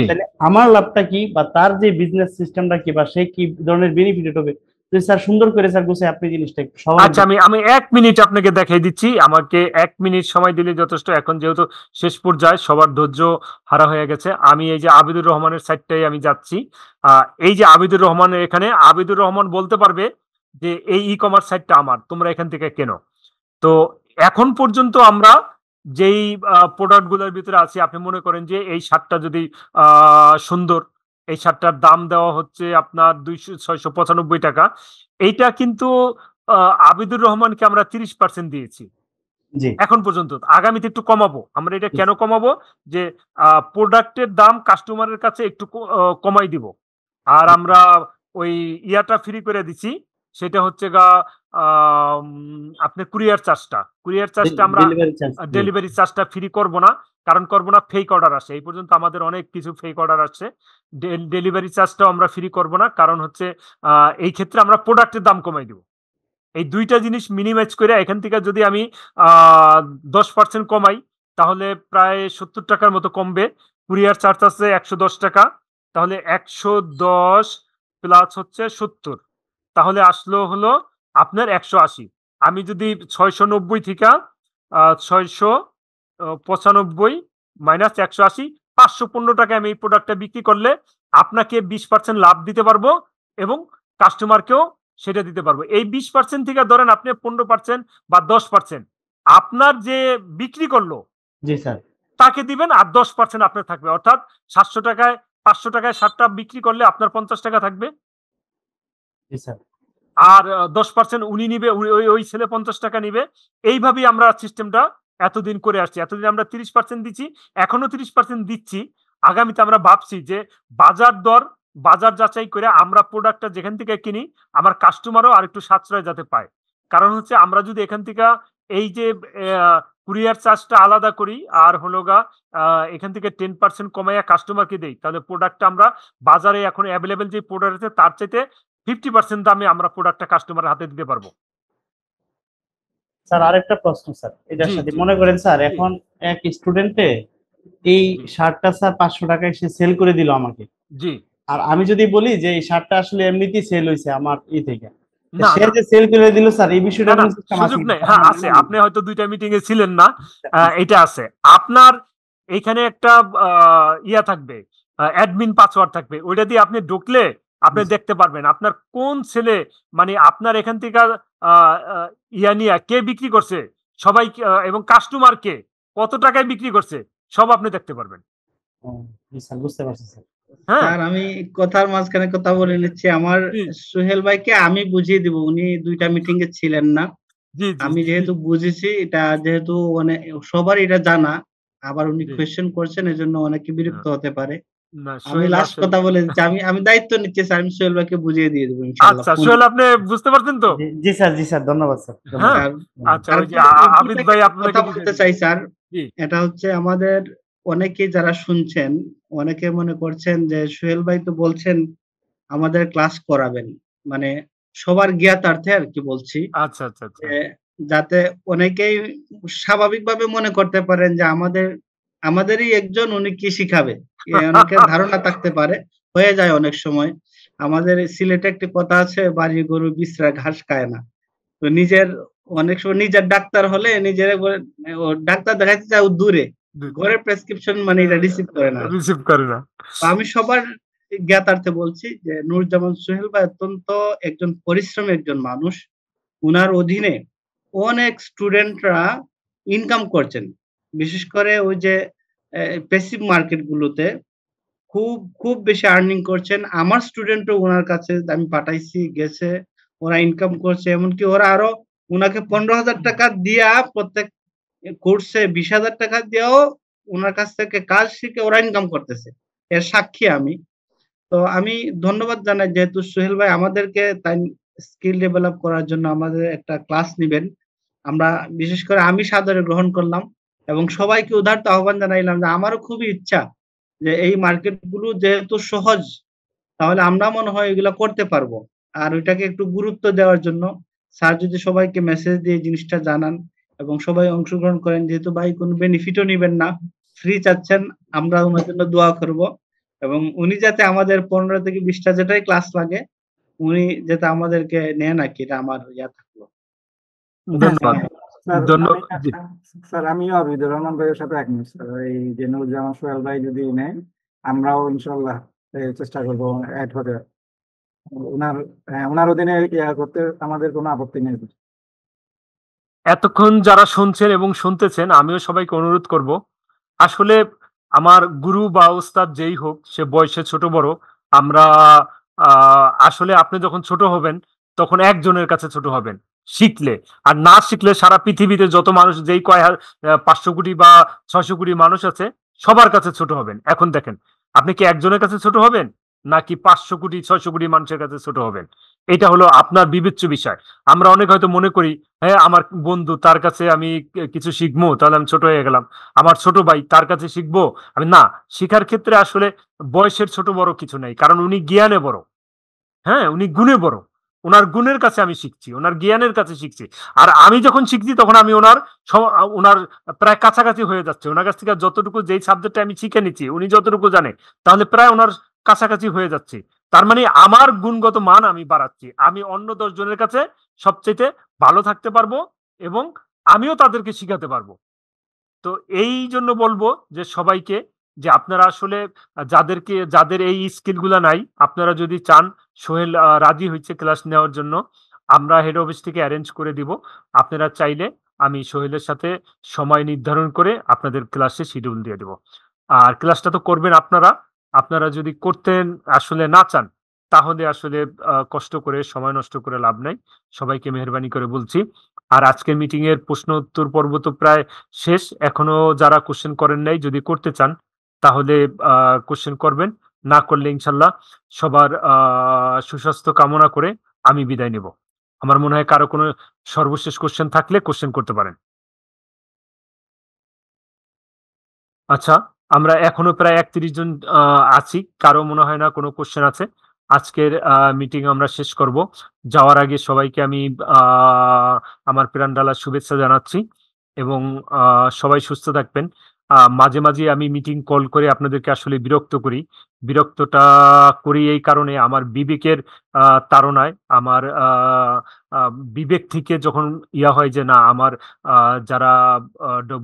তাহলে আমার লাভটা কি, বা তার যে বিজনেস সিস্টেমটা কি, বা সে কি ধরনের বেনিফিট হবে? স্যার সুন্দর করে স্যার গুছিয়ে আপনি জিনিসটা একটু সহজ। আচ্ছা, আমি 1 মিনিট আপনাকে দেখাই দিচ্ছি। আমাকে 1 মিনিট সময় দিলে যথেষ্ট। এখন যেহেতু শেষ পর্যায়ে সবার ধৈর্য হারা হয়ে গেছে, আমি এই যে আবিদুর রহমানের সাইটটাই আমি যাচ্ছি। এই যে আবিদুর রহমানের, এখানে আবিদুর রহমান বলতে পারবে যে এই ই কমার্স সাইটটা আমার, তোমরা এখান থেকে কেনো। তো এখন পর্যন্ত আমরা যেই প্রোডাক্ট গুলোর ভিতরে আছি, আপনি মনে করেন যে এই শার্টটা যদি সুন্দর, এই শার্টটার দাম দেওয়া হচ্ছে আপনার 695 টাকা। এইটা কিন্তু আবিদুর রহমানকে আমরা 30% দিয়েছি এখন পর্যন্ত। আগামীতে একটু কমাবো আমরা। এটা কেন কমাবো? যে প্রোডাক্টের দাম কাস্টমারের কাছে একটু কমাই দিব। আর আমরা ওই ইয়াটা ফ্রি করে দিচ্ছি, সেটা হচ্ছে আপনি কুরিয়ার চার্জটা আমরা ডেলিভারি চার্জটা ফ্রি করব না। কারণ করবো না, ফেক অর্ডার আসে। এই পর্যন্ত আমাদের অনেক কিছু ফেক অর্ডার আসছে। ডেলিভারি চার্জটাও আমরা ফ্রি করব না, কারণ হচ্ছে এই ক্ষেত্রে আমরা প্রোডাক্টের দাম কমাই দিব। এই দুইটা জিনিস মিনিমাইজ করে এখান থেকে যদি আমি 10% কমাই, তাহলে প্রায় 70 টাকার মতো কমবে। কুরিয়ার চার্জ আছে 110 টাকা, তাহলে 110 প্লাস হচ্ছে 70, তাহলে আসলো হলো আপনার 180। আমি যদি 690 থেকে 695 মাইনাস 180, 515 টাকায় আমি এই প্রোডাক্টটা বিক্রি করলে আপনাকে 20% লাভ দিতে পারবো এবং কাস্টমারকেও সেটা দিতে পারবো। এই 20% থেকে ধরেন আপনি 15% বা 10% আপনার যে বিক্রি করলো তাকে দিবেন, আর 10% আপনার থাকবে। অর্থাৎ 700 টাকায় 500 টাকায় 7টা বিক্রি করলে আপনার 50 টাকা থাকবে, আর 10% উনি নিবে, ওই ছেলে 50 টাকা নিবে। এইভাবেই আমরা সিস্টেমটা এতদিন করে আসছি। এতদিন আমরা 30% দিচ্ছি, এখনো 30% দিচ্ছি। আগামীতে আমরা ভাবছি যে বাজার যাচাই করে আমরা প্রোডাক্টটা যেখান থেকে কিনি, আমার কাস্টমারও আর একটু সাশ্রয় যাতে পায়। কারণ হচ্ছে আমরা যদি এখান থেকে এই যে কুরিয়ার চার্জটা আলাদা করি, আর হলো এখান থেকে 10% কমাইয়া কাস্টমারকে দেই, তাহলে প্রোডাক্টটা আমরা বাজারে এখন অ্যাভেলেবেল যে প্রোডাক্ট আছে তার চাইতে 50% দামে আমরা প্রোডাক্টটা কাস্টমারের হাতে দিতে পারবো। স্যার আরেকটা প্রশ্ন স্যার, এটার সাথে মনে করেন স্যার, এখন এক স্টুডেন্টে এই শার্টটা স্যার 500 টাকায় সে সেল করে দিল আমাকে। জি। আর আমি যদি বলি যে এই শার্টটা আসলে এমনিতেই সেল হইছে আমার থেকে, সে যে সেল করে দিল স্যার, এই বিষয়টা কোনো সিস্টেম আছে? সুযোগ নেই। হ্যাঁ আছে, আপনি হয়তো 2টা মিটিং এ ছিলেন না, এটা আছে। আপনার এখানে একটা ইয়া থাকবে, অ্যাডমিন পাসওয়ার্ড থাকবে, ওইটা দিয়ে আপনি ঢুকলে আপনি দেখতে পারবেন আপনার কোন ছেলে, মানে আপনার এখান থেকে ইয়া নিয়ে কে বিক্রি করছে সবাই, এবং কাস্টমার কে কত টাকায় বিক্রি করছে সব আপনি দেখতে পারবেন। স্যার বুঝতে পারছি স্যার। স্যার আমি কথার মাঝখানে কথা বলে নিচ্ছি, আমার সোহেল ভাইকে আমি বুঝিয়ে দিব, উনি 2টা মিটিং এ ছিলেন না। আমি যেহেতু বুঝেছি, এটা যেহেতু মানে সবার এটা জানা, আবার উনি কোয়েশ্চেন করছেন, এজন্য অনেকে বিরক্ত হতে পারে। আমি লাস্ট কথা বলে দিচ্ছি, আমি দায়িত্ব নিচ্ছি স্যার, আমি সোহেল ভাইকে বুঝিয়ে দিয়ে দেবো ইনশাআল্লাহ। আচ্ছা সোহেল, আপনি বুঝতে পারছেন তো? জি স্যার, ধন্যবাদ স্যার। আচ্ছা, ওই যে আবিদ ভাই আপনাকে কথা বলতে চাই স্যার, এটা হচ্ছে আমাদের অনেকে যারা শুনছেন, অনেকে মনে করছেন যে সোহেল ভাই তো বলছেন আমাদের ক্লাস করাবেন, মানে সবার জ্ঞাতার্থে আর কি বলছি। আচ্ছা যাতে অনেকেই স্বাভাবিকভাবে মনে করতে পারেন যে আমাদের আমাদেরই একজন, উনি কি শিখাবে? অনেকের ধারণা থাকতে পারে, হয়ে যায় অনেক সময়। আমাদের সিলেটে একটি কথা আছে, বাড়ির গরু বিচরা ঘাস খায় না। তো অনেক সময় নিজের ডাক্তার হলে নিজের ও ডাক্তার দেখাইতে যায় দূরে, ঘরের প্রেসক্রিপশন মানে এটা রিসিভ করে না। রিসিভ করে না। তো আমি সবার জ্ঞাতার্থে বলছি যে নুরুজ্জামান সোহেল ভাই অত্যন্ত একজন পরিশ্রমী একজন মানুষ। উনার অধীনে অনেক স্টুডেন্টরা ইনকাম করছেন। বিশেষ করে ওই যে প্যাসিভ মার্কেট গুলোতে খুব বেশি আর্নিং করছেন। আমার স্টুডেন্টও উনার কাছে আমি পাঠাইছি, গেছে, ওরা ইনকাম করছে। এমনকি ওরা আরো উনাকে 15,000 টাকা দিয়া প্রত্যেক কোর্সে 20,000 টাকা দিয়েও উনার কাছ থেকে কাজ শিখে ওরা ইনকাম করতেছে। এর সাক্ষী আমি। তো আমি ধন্যবাদ জানাই যেহেতু সোহেল ভাই আমাদেরকে তাই স্কিল ডেভেলপ করার জন্য আমাদের একটা ক্লাস নিবেন। আমরা বিশেষ করে আমি সাদরে গ্রহণ করলাম এবং সবাইকে উদারত আহ্বান জানাইলাম যে আমারও খুবই ইচ্ছা যে এই মার্কেট গুলো যেহেতু সহজ, তাহলে আমরা মনে হয় এগুলা করতে পারবো। আর ওইটাকে একটু গুরুত্ব দেওয়ার জন্য স্যার যদি সবাইকে মেসেজ দিয়ে জিনিসটা জানান এবং সবাই অংশগ্রহণ করেন, যেহেতু ভাই কোনো বেনিফিটও নিবেন না, ফ্রি চাচ্ছেন, আমরা ওনার জন্য দোয়া করব এবং উনি যাতে আমাদের 15 থেকে 20টা যেটাই ক্লাস লাগে উনি যাতে আমাদেরকে নেন আর কি, এটা আমার ইয়া থাকলো। ধন্যবাদ। স্যার আমিও আবিদুর রহমান ভাইয়ের সাথে একমত স্যার। এই যে নুরুজ্জামান সোহেল ভাই যদি নেয়, আমরাও ইনশাল্লাহ চেষ্টা করবো অ্যাড হতে। ওনার অধীনে ইয়া করতে আমাদের কোনো আপত্তি নেই। এতক্ষণ যারা শুনছেন এবং শুনতেছেন, আমিও সবাইকে অনুরোধ করব, আসলে আমার গুরু বা ওস্তাদ যেই হোক, সে বয়সে ছোট বড়, আমরা আসলে আপনি যখন ছোট হবেন তখন একজনের কাছে ছোট হবেন শিখলে, আর না শিখলে সারা পৃথিবীতে যত মানুষ, যেই 500 কোটি বা 600 কোটি মানুষ আছে, সবার কাছে ছোট হবেন। এখন দেখেন, আপনি কি একজনের কাছে ছোট হবেন নাকি 500 কোটি 600 কোটি মানুষের কাছে ছোট হবেন? এটা হলো আপনার বিবেচ্য বিষয়। আমরা অনেক হয়তো মনে করি, হ্যাঁ আমার বন্ধু, তার কাছে আমি কিছু শিখবো, তাহলে আমি ছোট হয়ে গেলাম। আমার ছোট ভাই, তার কাছে শিখবো আমি। না, শিখার ক্ষেত্রে আসলে বয়সের ছোট বড় কিছু নেই, কারণ উনি জ্ঞানে বড়। হ্যাঁ, উনি গুণে বড়। ওনার গুণের কাছে আমি শিখছি, ওনার জ্ঞানের কাছে শিখছি। আর আমি যখন শিখছি তখন আমি ওনার প্রায় কাছাকাছি হয়ে যাচ্ছে। ওনার কাছ থেকে যতটুকু, যেই সাবজেক্টে আমি শিখে নিচ্ছি, উনি যতটুকু জানে, তাহলে প্রায় ওনার কাছাকাছি হয়ে যাচ্ছে। তার মানে আমার গুণগত মান আমি বাড়াচ্ছি। আমি অন্য 10 জনের কাছে সবচেয়ে ভালো থাকতে পারবো এবং আমিও তাদেরকে শিখাতে পারবো। তো এই জন্য বলবো যে সবাইকে, যে আপনারা আসলে যাদের এই স্কিল গুলা নাই, আপনারা যদি চান, সোহেল রাজি হয়েছে ক্লাস নেওয়ার জন্য, আমরা হেড অফিস থেকে অ্যারেঞ্জ করে দিব। আপনারা চাইলে আমি সোহেলের সাথে সময় নির্ধারণ করে আপনাদের ক্লাসে শিডিউল দিয়ে দেব। আর ক্লাসটা তো করবেন আপনারা। আপনারা যদি করতে আসলে না চান, তাহলে আসলে কষ্ট করে সময় নষ্ট করে লাভ নাই। সবাইকে মেহরবানি করে বলছি। আর আজকের মিটিং এর প্রশ্ন উত্তর পর্ব তো প্রায় শেষ। এখনো যারা কোশ্চেন করেন নাই, যদি করতে চান তাহলে কোশ্চেন করবেন। না করলে ইনশাল্লাহ সবার সুস্বাস্থ্য কামনা করে আমি বিদায় নেব। আমার মনে হয় কারো কোনো সর্বশেষ কোশ্চেন থাকলে কোশ্চেন করতে পারেন। আচ্ছা, আমরা এখনো প্রায় 31 জন আছি। কারো মনে হয় না কোনো কোশ্চেন আছে। আজকের মিটিং আমরা শেষ করব। যাওয়ার আগে সবাইকে আমি আমার প্রাণঢালা শুভেচ্ছা জানাচ্ছি এবং সবাই সুস্থ থাকবেন। মাঝে মাঝে আমি মিটিং কল করে আপনাদেরকে আসলে বিরক্ত করি। বিরক্তটা করি এই কারণে, আমার বিবেকের তাড়নায়, আমার বিবেক থেকে যখন ইয়া হয় যে না, আমার যারা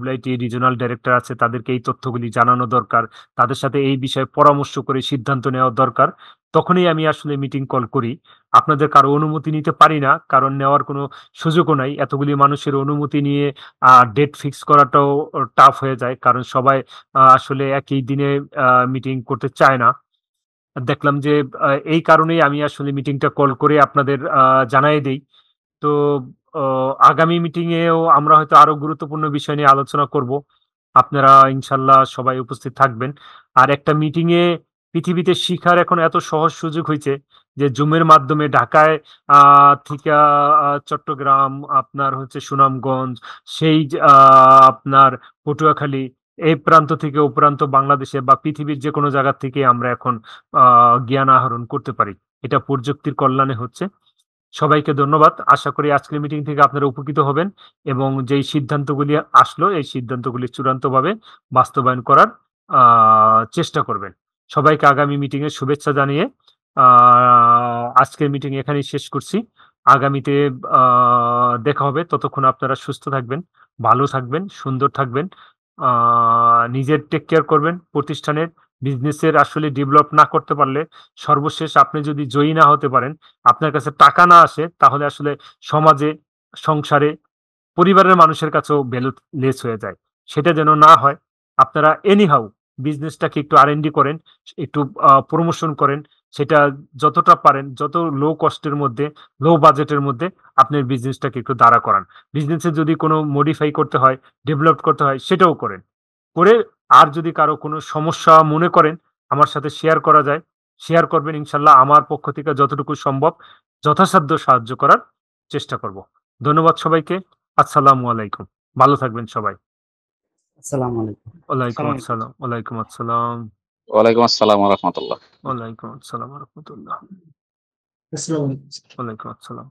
WIT রিজিওনাল ডাইরেক্টর আছে তাদেরকে এই তথ্যগুলি জানানো দরকার, তাদের সাথে এই বিষয়ে পরামর্শ করে সিদ্ধান্ত নেওয়া দরকার, তখনই আমি আসলে মিটিং কল করি। আপনাদের কারো অনুমতি নিতে পারি না, কারণ নেওয়ার কোনো সুযোগও নাই। এতগুলি মানুষের অনুমতি নিয়ে ডেট ফিক্স করাটাও টাফ হয়ে যায়, কারণ সবাই আসলে একই দিনে মিটিং করতে চায় না। দেখলাম যে এই কারণেই আমি আসলে মিটিংটা কল করে আপনাদের জানাই দেই। তো আগামী মিটিং এও আমরা হয়তো আরো গুরুত্বপূর্ণ বিষয় নিয়ে আলোচনা করব। আপনারা ইনশাল্লাহ সবাই উপস্থিত থাকবেন। আর একটা মিটিং এ পৃথিবীতে শিখার এখন এত সহজ সুযোগ হয়েছে যে জুমের মাধ্যমে ঢাকায় থেকে চট্টগ্রাম, আপনার হচ্ছে সুনামগঞ্জ, সেই আপনার পটুয়াখালী, এই প্রান্ত থেকে ও প্রান্ত বাংলাদেশে বা পৃথিবীর যে কোনো জায়গা থেকে আমরা এখন জ্ঞান আহরণ করতে পারি। এটা প্রযুক্তির কল্যাণে হচ্ছে। সবাইকে ধন্যবাদ। আশা করি আজকের মিটিং থেকে আপনারা উপকৃত হবেন এবং যেই সিদ্ধান্তগুলি আসলো এই সিদ্ধান্তগুলি চূড়ান্তভাবে বাস্তবায়ন করার চেষ্টা করবেন। সবাইকে আগামী মিটিং এর শুভেচ্ছা জানিয়ে আজকের মিটিং এখানেই শেষ করছি। আগামীতে দেখা হবে। ততক্ষণ আপনারা সুস্থ থাকবেন, ভালো থাকবেন, সুন্দর থাকবেন, নিজের টেক কেয়ার করবেন। প্রতিষ্ঠানের বিজনেসের আসলে ডেভেলপ না করতে পারলে সর্বশেষ আপনি যদি জয়ী না হতে পারেন, আপনার কাছে টাকা না আসে, তাহলে আসলে সমাজে, সংসারে, পরিবারের মানুষের কাছেও ভ্যালু লেস হয়ে যায়। সেটা যেন না হয়, আপনারা এনিহাউ বিজনেসটাকে একটু R&D করেন, একটু প্রমোশন করেন। সেটা যতটা পারেন, যত লো কস্টের মধ্যে, লো বাজেটের মধ্যে আপনার বিজনেসটাকে একটু দাঁড়া করান। বিজনেসে যদি কোনো মডিফাই করতে হয়, ডেভেলপ করতে হয়, সেটাও করেন। করে আর যদি কারো কোনো সমস্যা মনে করেন আমার সাথে শেয়ার করা যায়, শেয়ার করবেন। ইনশাল্লাহ আমার পক্ষ থেকে যতটুকু সম্ভব যথাসাধ্য সাহায্য করার চেষ্টা করব। ধন্যবাদ সবাইকে। আসসালামু আলাইকুম। ভালো থাকবেন সবাই। আসসালামু আলাইকুম। ওয়ালাইকুম আসসালাম। ওয়ালাইকুম আসসালাম। ওয়ালাইকুম আসসালাম ওয়া রাহমাতুল্লাহ। ওয়ালাইকুম আসসালাম ওয়া রাহমাতুল্লাহ। আসসালামু আলাইকুম। ওয়ালাইকুম আসসালাম।